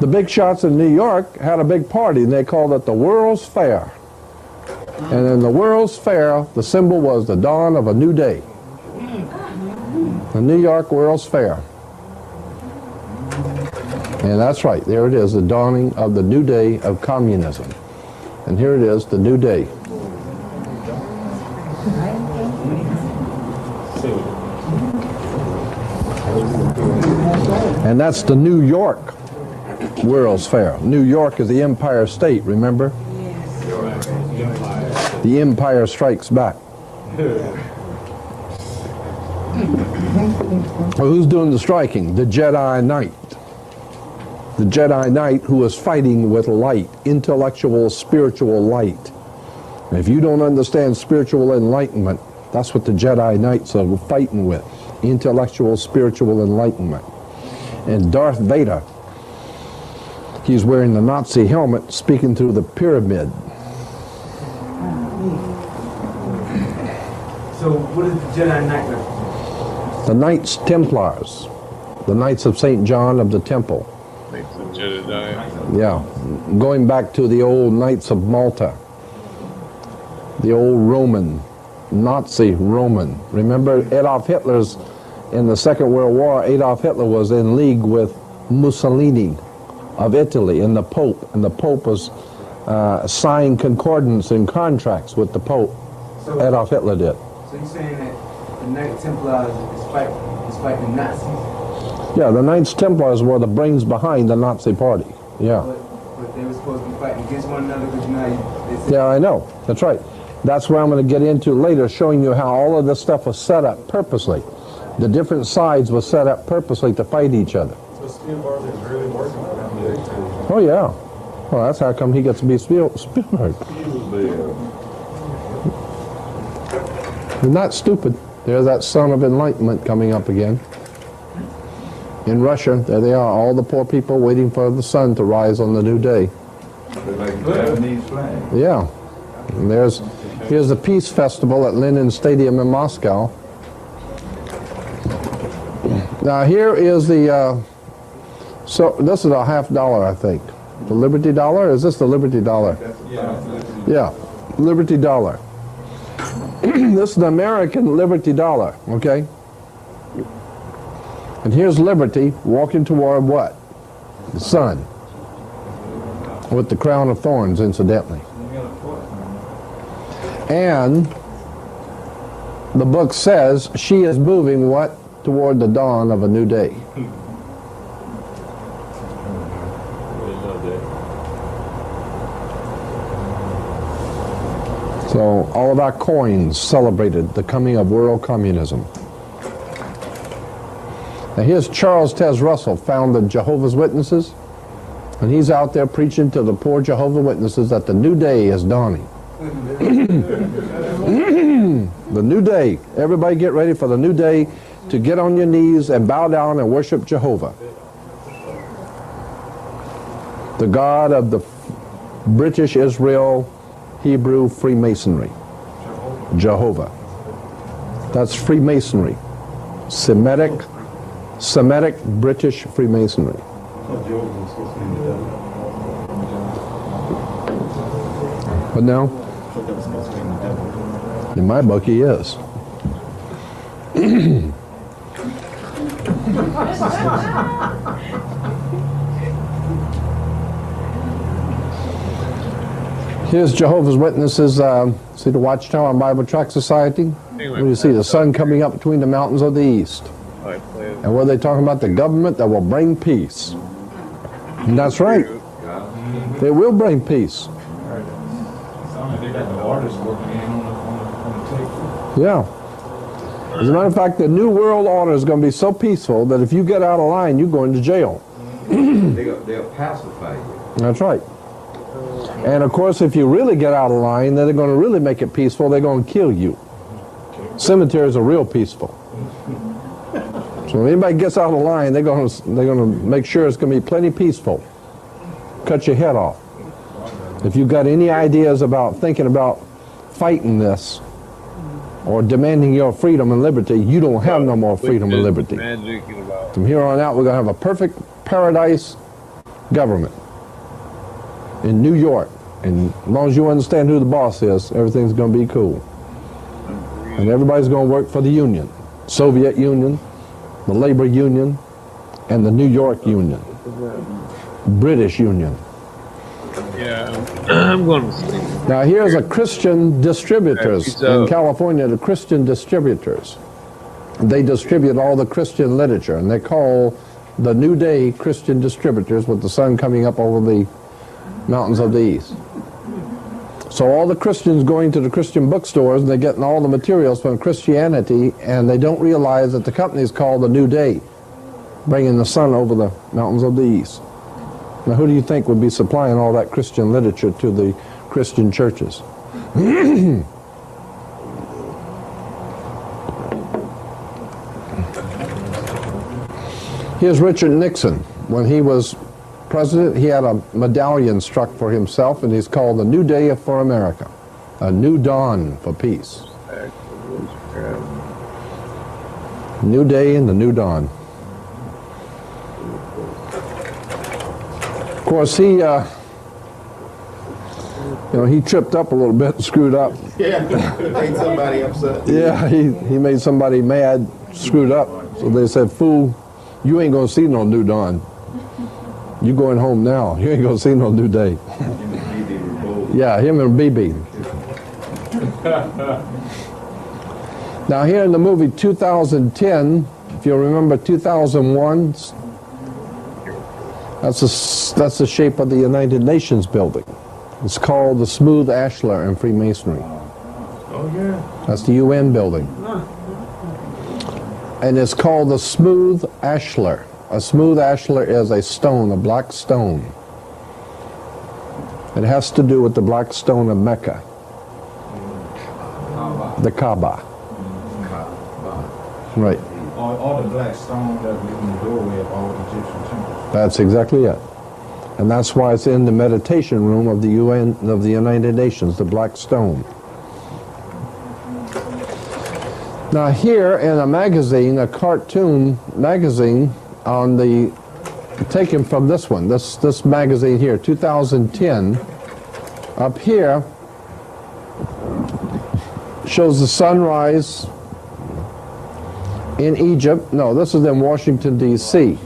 Speaker 8: the big shots in New York had a big party, and they called it the World's Fair. And in the World's Fair, the symbol was the dawn of a new day. The New York World's Fair. And that's right, there it is, the dawning of the new day of communism. And here it is, the new day. And that's the New York World's Fair. New York is the Empire State, remember? The Empire Strikes Back. Well, who's doing the striking? The Jedi Knight. The Jedi Knight who is fighting with light, intellectual, spiritual light. And if you don't understand spiritual enlightenment, that's what the Jedi Knights are fighting with. Intellectual, spiritual enlightenment. And Darth Vader, he's wearing the Nazi helmet, speaking through the pyramid.
Speaker 12: So what does the Jedi Knight represent?
Speaker 8: The Knights Templars, the Knights of St. John of the Temple.
Speaker 1: Knights of Jedi.
Speaker 8: Yeah, going back to the old Knights of Malta, the old Roman, Nazi Roman. Remember Adolf Hitler's, in the Second World War, Adolf Hitler was in league with Mussolini of Italy and the Pope was signed concordance and contracts with the Pope. So, Adolf Hitler did.
Speaker 12: So you're saying that the Knight Templars is fighting Nazis?
Speaker 8: Yeah, the Knights Templars were the brains behind the Nazi party. Yeah.
Speaker 12: But they were supposed to be fighting against one another because now
Speaker 8: yeah, I know. That's right. That's where I'm going to get into later, showing you how all of this stuff was set up purposely. The different sides were set up purposely to fight each other.
Speaker 11: So Spielberg is really working for them.
Speaker 8: Oh, yeah. Well, that's how come he gets to be Spielberg. They're not stupid. There's that son of enlightenment coming up again. In Russia, there they are, all the poor people waiting for the sun to rise on the new day. Yeah. And here's the Peace Festival at Lenin Stadium in Moscow. Now here is the, so this is a $50, I think. The Liberty Dollar? Is this the Liberty Dollar? Yeah, Liberty Dollar. This is the American Liberty Dollar, okay? And here's Liberty walking toward what? The sun. With the crown of thorns, incidentally. And the book says she is moving what? Toward the dawn of a new day. So all of our coins celebrated the coming of world communism. Now here's Charles Tez Russell, founded Jehovah's Witnesses, and he's out there preaching to the poor Jehovah's Witnesses that the new day is dawning. The new day. Everybody get ready for the new day to get on your knees and bow down and worship Jehovah, the God of the British Israel Hebrew Freemasonry. Jehovah. That's Freemasonry. Semitic British Freemasonry. But now, in my book, he is. Here's Jehovah's Witnesses. See the Watchtower and Bible Tract Society? Where you see the sun coming up between the mountains of the east. And what are they talking about? The government that will bring peace. And that's right. They will bring peace. Yeah. As a matter of fact, the New World Order is going to be so peaceful that if you get out of line, you're going to jail.
Speaker 6: They'll pacify you.
Speaker 8: That's right. And of course, if you really get out of line, then they're going to really make it peaceful. They're going to kill you. Cemeteries are real peaceful. So if anybody gets out of line, they're going to make sure it's going to be plenty peaceful. Cut your head off. If you've got any ideas about thinking about fighting this or demanding your freedom and liberty, you don't have no more freedom and liberty. From here on out, we're going to have a perfect paradise government in New York. And as long as you understand who the boss is, everything's going to be cool. And everybody's going to work for the Union. Soviet Union, the Labor Union, and the New York Union. British Union.
Speaker 1: Yeah, I'm going to sleep.
Speaker 8: Now here's a Christian distributors in California, the Christian distributors. They distribute all the Christian literature, and they call the New Day Christian distributors with the sun coming up over the mountains of the east. So all the Christians going to the Christian bookstores, and they're getting all the materials from Christianity, and they don't realize that the company is called the New Day, bringing the sun over the mountains of the east. Now who do you think would be supplying all that Christian literature to the Christian churches? Here's Richard Nixon. When he was president, he had a medallion struck for himself, and he's called the New Day for America, a new dawn for peace. New day and the new dawn. Of course, he tripped up a little bit and screwed up.
Speaker 13: Yeah, made somebody upset.
Speaker 8: Yeah, he made somebody mad, screwed up. So they said, "Fool, you ain't gonna see no new dawn. You going home now. You ain't gonna see no new day." Yeah, him and BB. Now here in the movie 2010, if you remember 2001, that's the shape of the United Nations building. It's called the Smooth Ashlar in Freemasonry.
Speaker 13: Oh yeah.
Speaker 8: That's the UN building. And it's called the Smooth Ashlar. A smooth ashlar is a stone, a black stone. It has to do with the black stone of Mecca, the Kaaba. Right.
Speaker 5: All the black stones that were in the doorway of all Egyptian temples.
Speaker 8: That's exactly it. And that's why it's in the meditation room of the UN, of the United Nations, the black stone. Now here in a magazine, a cartoon magazine, on the, taken from this one, this magazine here, 2010, up here shows the sunrise in Egypt. No, this is in Washington, D.C.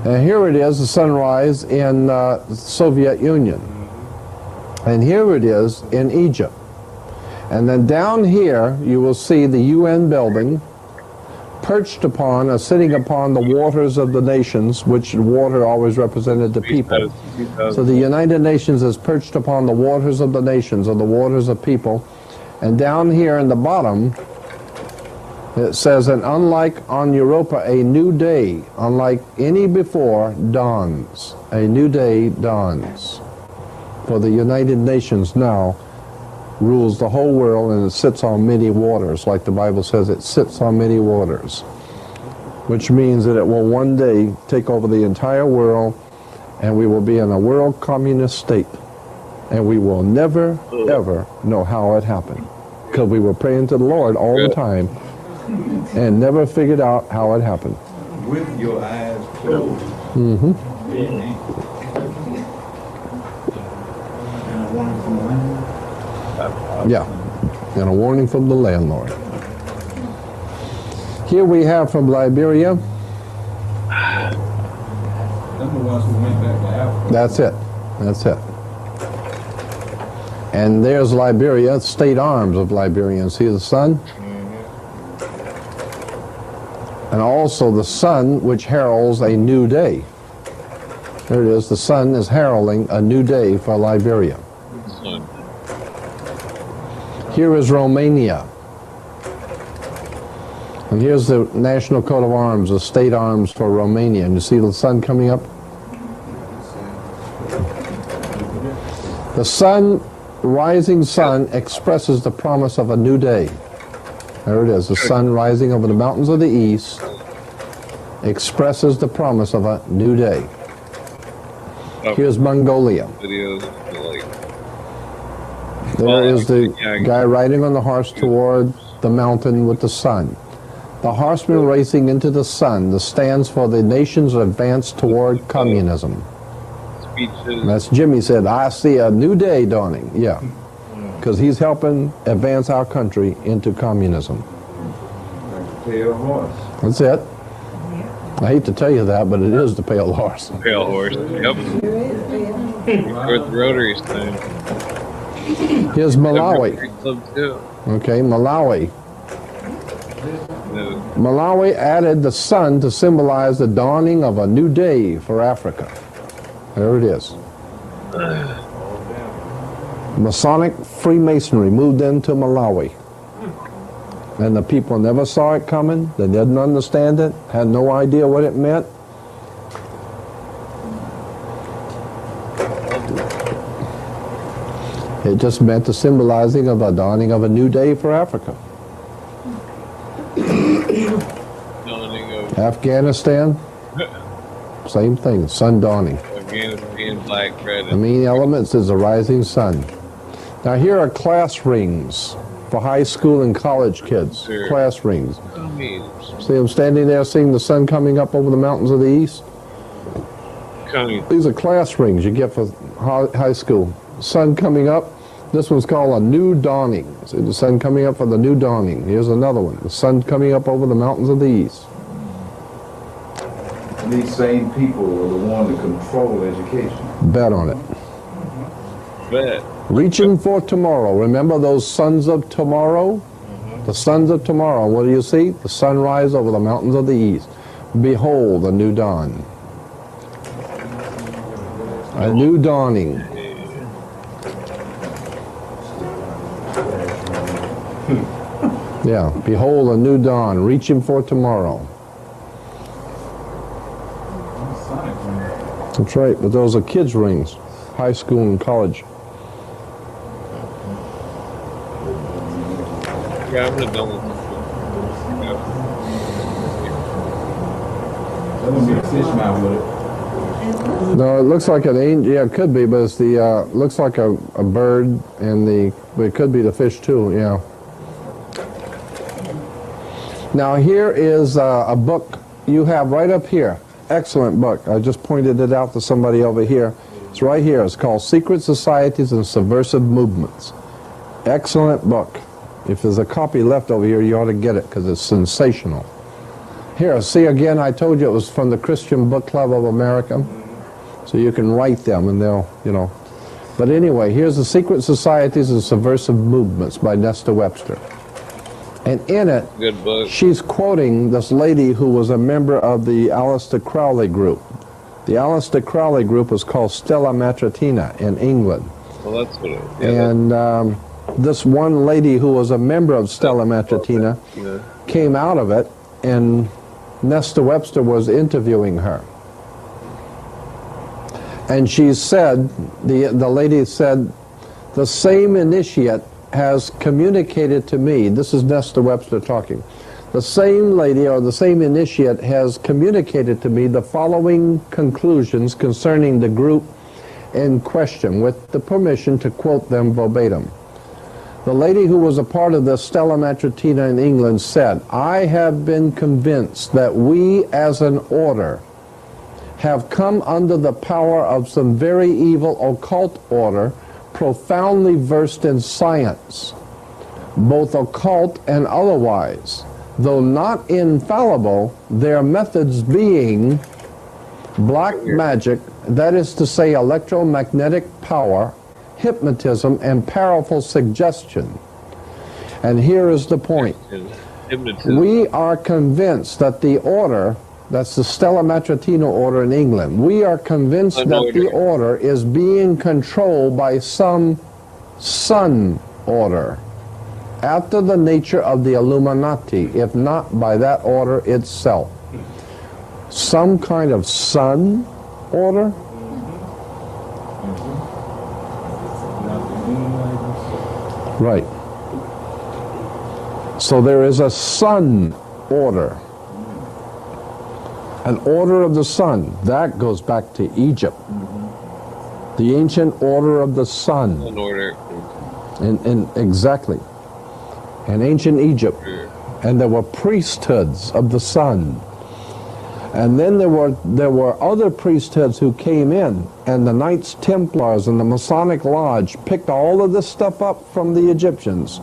Speaker 8: And here it is, the sunrise in the Soviet Union. And here it is in Egypt. And then down here, you will see the UN building perched upon, or sitting upon the waters of the nations, which water always represented the people. So the United Nations is perched upon the waters of the nations, or the waters of people. And down here in the bottom, it says, and unlike on Europa, a new day, unlike any before, dawns. A new day dawns. For the United Nations now rules the whole world, and it sits on many waters, like the Bible says, it sits on many waters, which means that it will one day take over the entire world, and we will be in a world communist state, and we will never, ever know how it happened, because we were praying to the Lord all the time, and never figured out how it happened.
Speaker 6: With your eyes closed.
Speaker 8: Mm-hmm.
Speaker 6: Amen.
Speaker 8: Yeah, and a warning from the landlord. Here we have from Liberia. That's it. That's it. And there's Liberia, state arms of Liberia. See the sun? And also the sun, which heralds a new day. There it is. The sun is heralding a new day for Liberia. Here is Romania. And here's the national coat of arms, the state arms for Romania. And you see the sun coming up? The sun, rising sun, expresses the promise of a new day. There it is. The sun rising over the mountains of the east expresses the promise of a new day. Here's Mongolia. There is the guy riding on the horse toward the mountain with the sun. The horseman racing into the sun. This stands for the nation's advance toward communism. That's Jimmy said, I see a new day dawning. Yeah, because he's helping advance our country into communism.
Speaker 6: Pale horse.
Speaker 8: That's it. I hate to tell you that, but it is the pale horse.
Speaker 1: Pale horse. Yep. With Rotary's thing.
Speaker 8: Here's Malawi. Okay, Malawi. Malawi added the sun to symbolize the dawning of a new day for Africa. There it is. Masonic Freemasonry moved into Malawi. And the people never saw it coming. They didn't understand it, had no idea what it meant. It just meant the symbolizing of a dawning of a new day for Africa. Afghanistan, same thing, sun dawning.
Speaker 1: Afghanistan, black, red.
Speaker 8: The main elements is the rising sun. Now here are class rings for high school and college kids,
Speaker 1: Sure.
Speaker 8: class rings.
Speaker 1: County.
Speaker 8: See them standing there seeing the sun coming up over the mountains of the east?
Speaker 1: County.
Speaker 8: These are class rings you get for high school. Sun coming up. This one's called a new dawning. See the sun coming up for the new dawning. Here's another one. The sun coming up over the mountains of the east.
Speaker 6: These same people are the one that control education.
Speaker 8: Bet on it.
Speaker 1: Bet.
Speaker 8: Reaching for tomorrow. Remember those sons of tomorrow? The sons of tomorrow. What do you see? The sunrise over the mountains of the east. Behold, a new dawn. A new dawning. Yeah, behold, a new dawn. Reaching for tomorrow. That's right, but those are kids' rings. High school and college.
Speaker 1: Yeah, I'm gonna double.
Speaker 11: That would be a fish mouth with it.
Speaker 8: No, it looks like an angel. Yeah, it could be, but it's the looks like a bird, and but it could be the fish too. Yeah. Now here is a book you have right up here. Excellent book. I just pointed it out to somebody over here. It's right here. It's called Secret Societies and Subversive Movements. Excellent book. If there's a copy left over here, you ought to get it because it's sensational. Here, see again, I told you it was from the Christian Book Club of America. So you can write them and they'll, you know. But anyway, here's the Secret Societies and Subversive Movements by Nesta Webster. And in it,
Speaker 1: Good book.
Speaker 8: she's quoting this lady who was a member of the Aleister Crowley group. The Aleister Crowley group was called Stella Matritina in England.
Speaker 1: Well, that's what it is. Yeah,
Speaker 8: And this one lady who was a member of Stella Matritina came out of it, and Nesta Webster was interviewing her. And she said, the lady said, the same initiate has communicated to me, this is Nesta Webster talking, the same lady or the same initiate has communicated to me the following conclusions concerning the group in question, with the permission to quote them verbatim. The lady who was a part of the Stella Matritina in England said, I have been convinced that we as an order have come under the power of some very evil occult order profoundly versed in science, both occult and otherwise, though not infallible, their methods being black magic, that is to say electromagnetic power, hypnotism, and powerful suggestion. And here is the point. We are convinced that the order, that's the Stella Matritina order in England, we are convinced that the order is being controlled by some sun order, after the nature of the Illuminati, if not by that order itself. Some kind of sun order? Right. So there is a sun order. An order of the sun. That goes back to Egypt. The ancient order of the sun.
Speaker 1: An order.
Speaker 8: Exactly. In ancient Egypt. And there were priesthoods of the sun. And then there were other priesthoods who came in, and the Knights Templars and the Masonic Lodge picked all of this stuff up from the Egyptians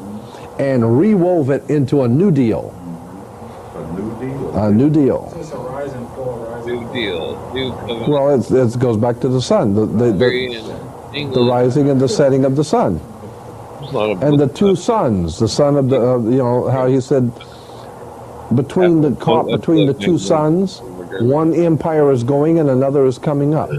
Speaker 8: and rewove it into a new deal.
Speaker 6: A new deal?
Speaker 8: A new deal.
Speaker 1: New deal. New covenant.
Speaker 8: Well, it goes back to the sun, the rising and the setting of the sun. And the two suns, the son of the, you know, how he said, between the two suns, one empire is going and another is coming up,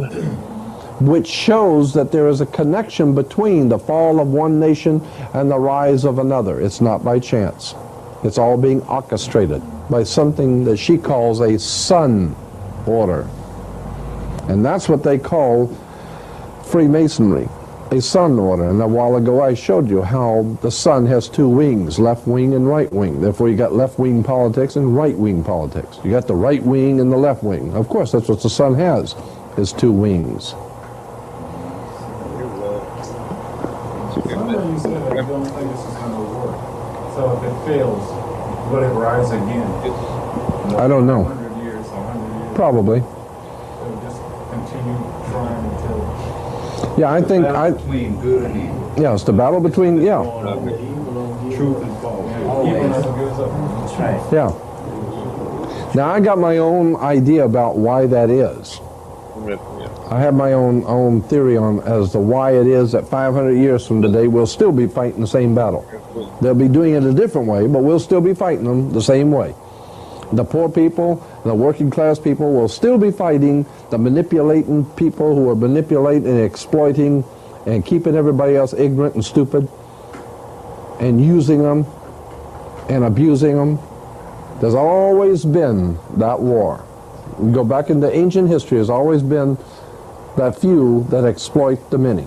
Speaker 8: which shows that there is a connection between the fall of one nation and the rise of another. It's not by chance. It's all being orchestrated by something that she calls a sun order. And that's what they call Freemasonry, a sun order. And a while ago I showed you how the sun has two wings, left wing and right wing. Therefore you got left wing politics and right wing politics. You got the right wing and the left wing. Of course, that's what the sun has, is two wings.
Speaker 5: You said that you don't think this is going to work. So if it fails, will it rise again?
Speaker 8: I don't know.
Speaker 5: 100 years, 100 years.
Speaker 8: Probably.
Speaker 5: It'll just continue trying until.
Speaker 8: Yeah, I think
Speaker 6: between good and evil.
Speaker 8: Yeah, it's the battle between
Speaker 6: Truth and false.
Speaker 5: That's right.
Speaker 8: Yeah. Now I got my own idea about why that is. I have my own theory on as to why it is that 500 years from today we'll still be fighting the same battle. They'll be doing it a different way, but we'll still be fighting them the same way. The poor people, the working class people will still be fighting the manipulating people who are manipulating and exploiting and keeping everybody else ignorant and stupid and using them and abusing them. There's always been that war. You go back into ancient history, there's always been that few that exploit the many.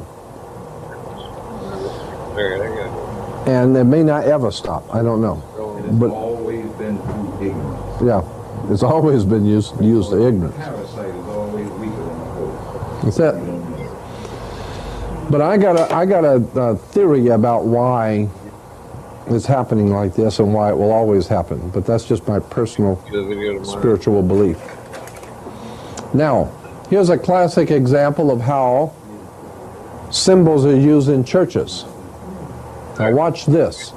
Speaker 8: And it may not ever stop, I don't know.
Speaker 6: It's always been through ignorance.
Speaker 8: Yeah, it's always been used to ignorance.
Speaker 6: The parasite is always weaker than the host.
Speaker 8: That's it. But I got a theory about why it's happening like this and why it will always happen. But that's just my personal spiritual belief. Now, here's a classic example of how symbols are used in churches. Now watch this.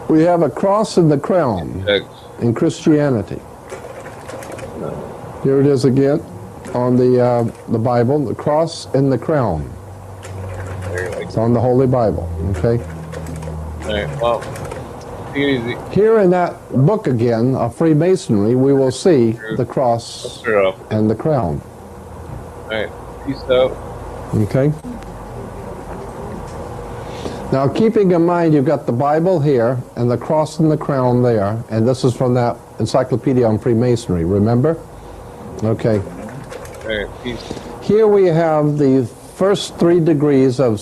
Speaker 8: We have a cross and the crown in Christianity. Here it is again on the Bible, the cross and the crown. It's on the Holy Bible, okay?
Speaker 1: All right, well, take it easy.
Speaker 8: Here in that book again of Freemasonry, we will see the cross and the crown.
Speaker 1: All right, peace out.
Speaker 8: Okay? Now, keeping in mind you've got the Bible here and the cross and the crown there, and this is from that encyclopedia on Freemasonry, remember? Okay.
Speaker 1: All right, peace.
Speaker 8: Here we have the first 3 degrees of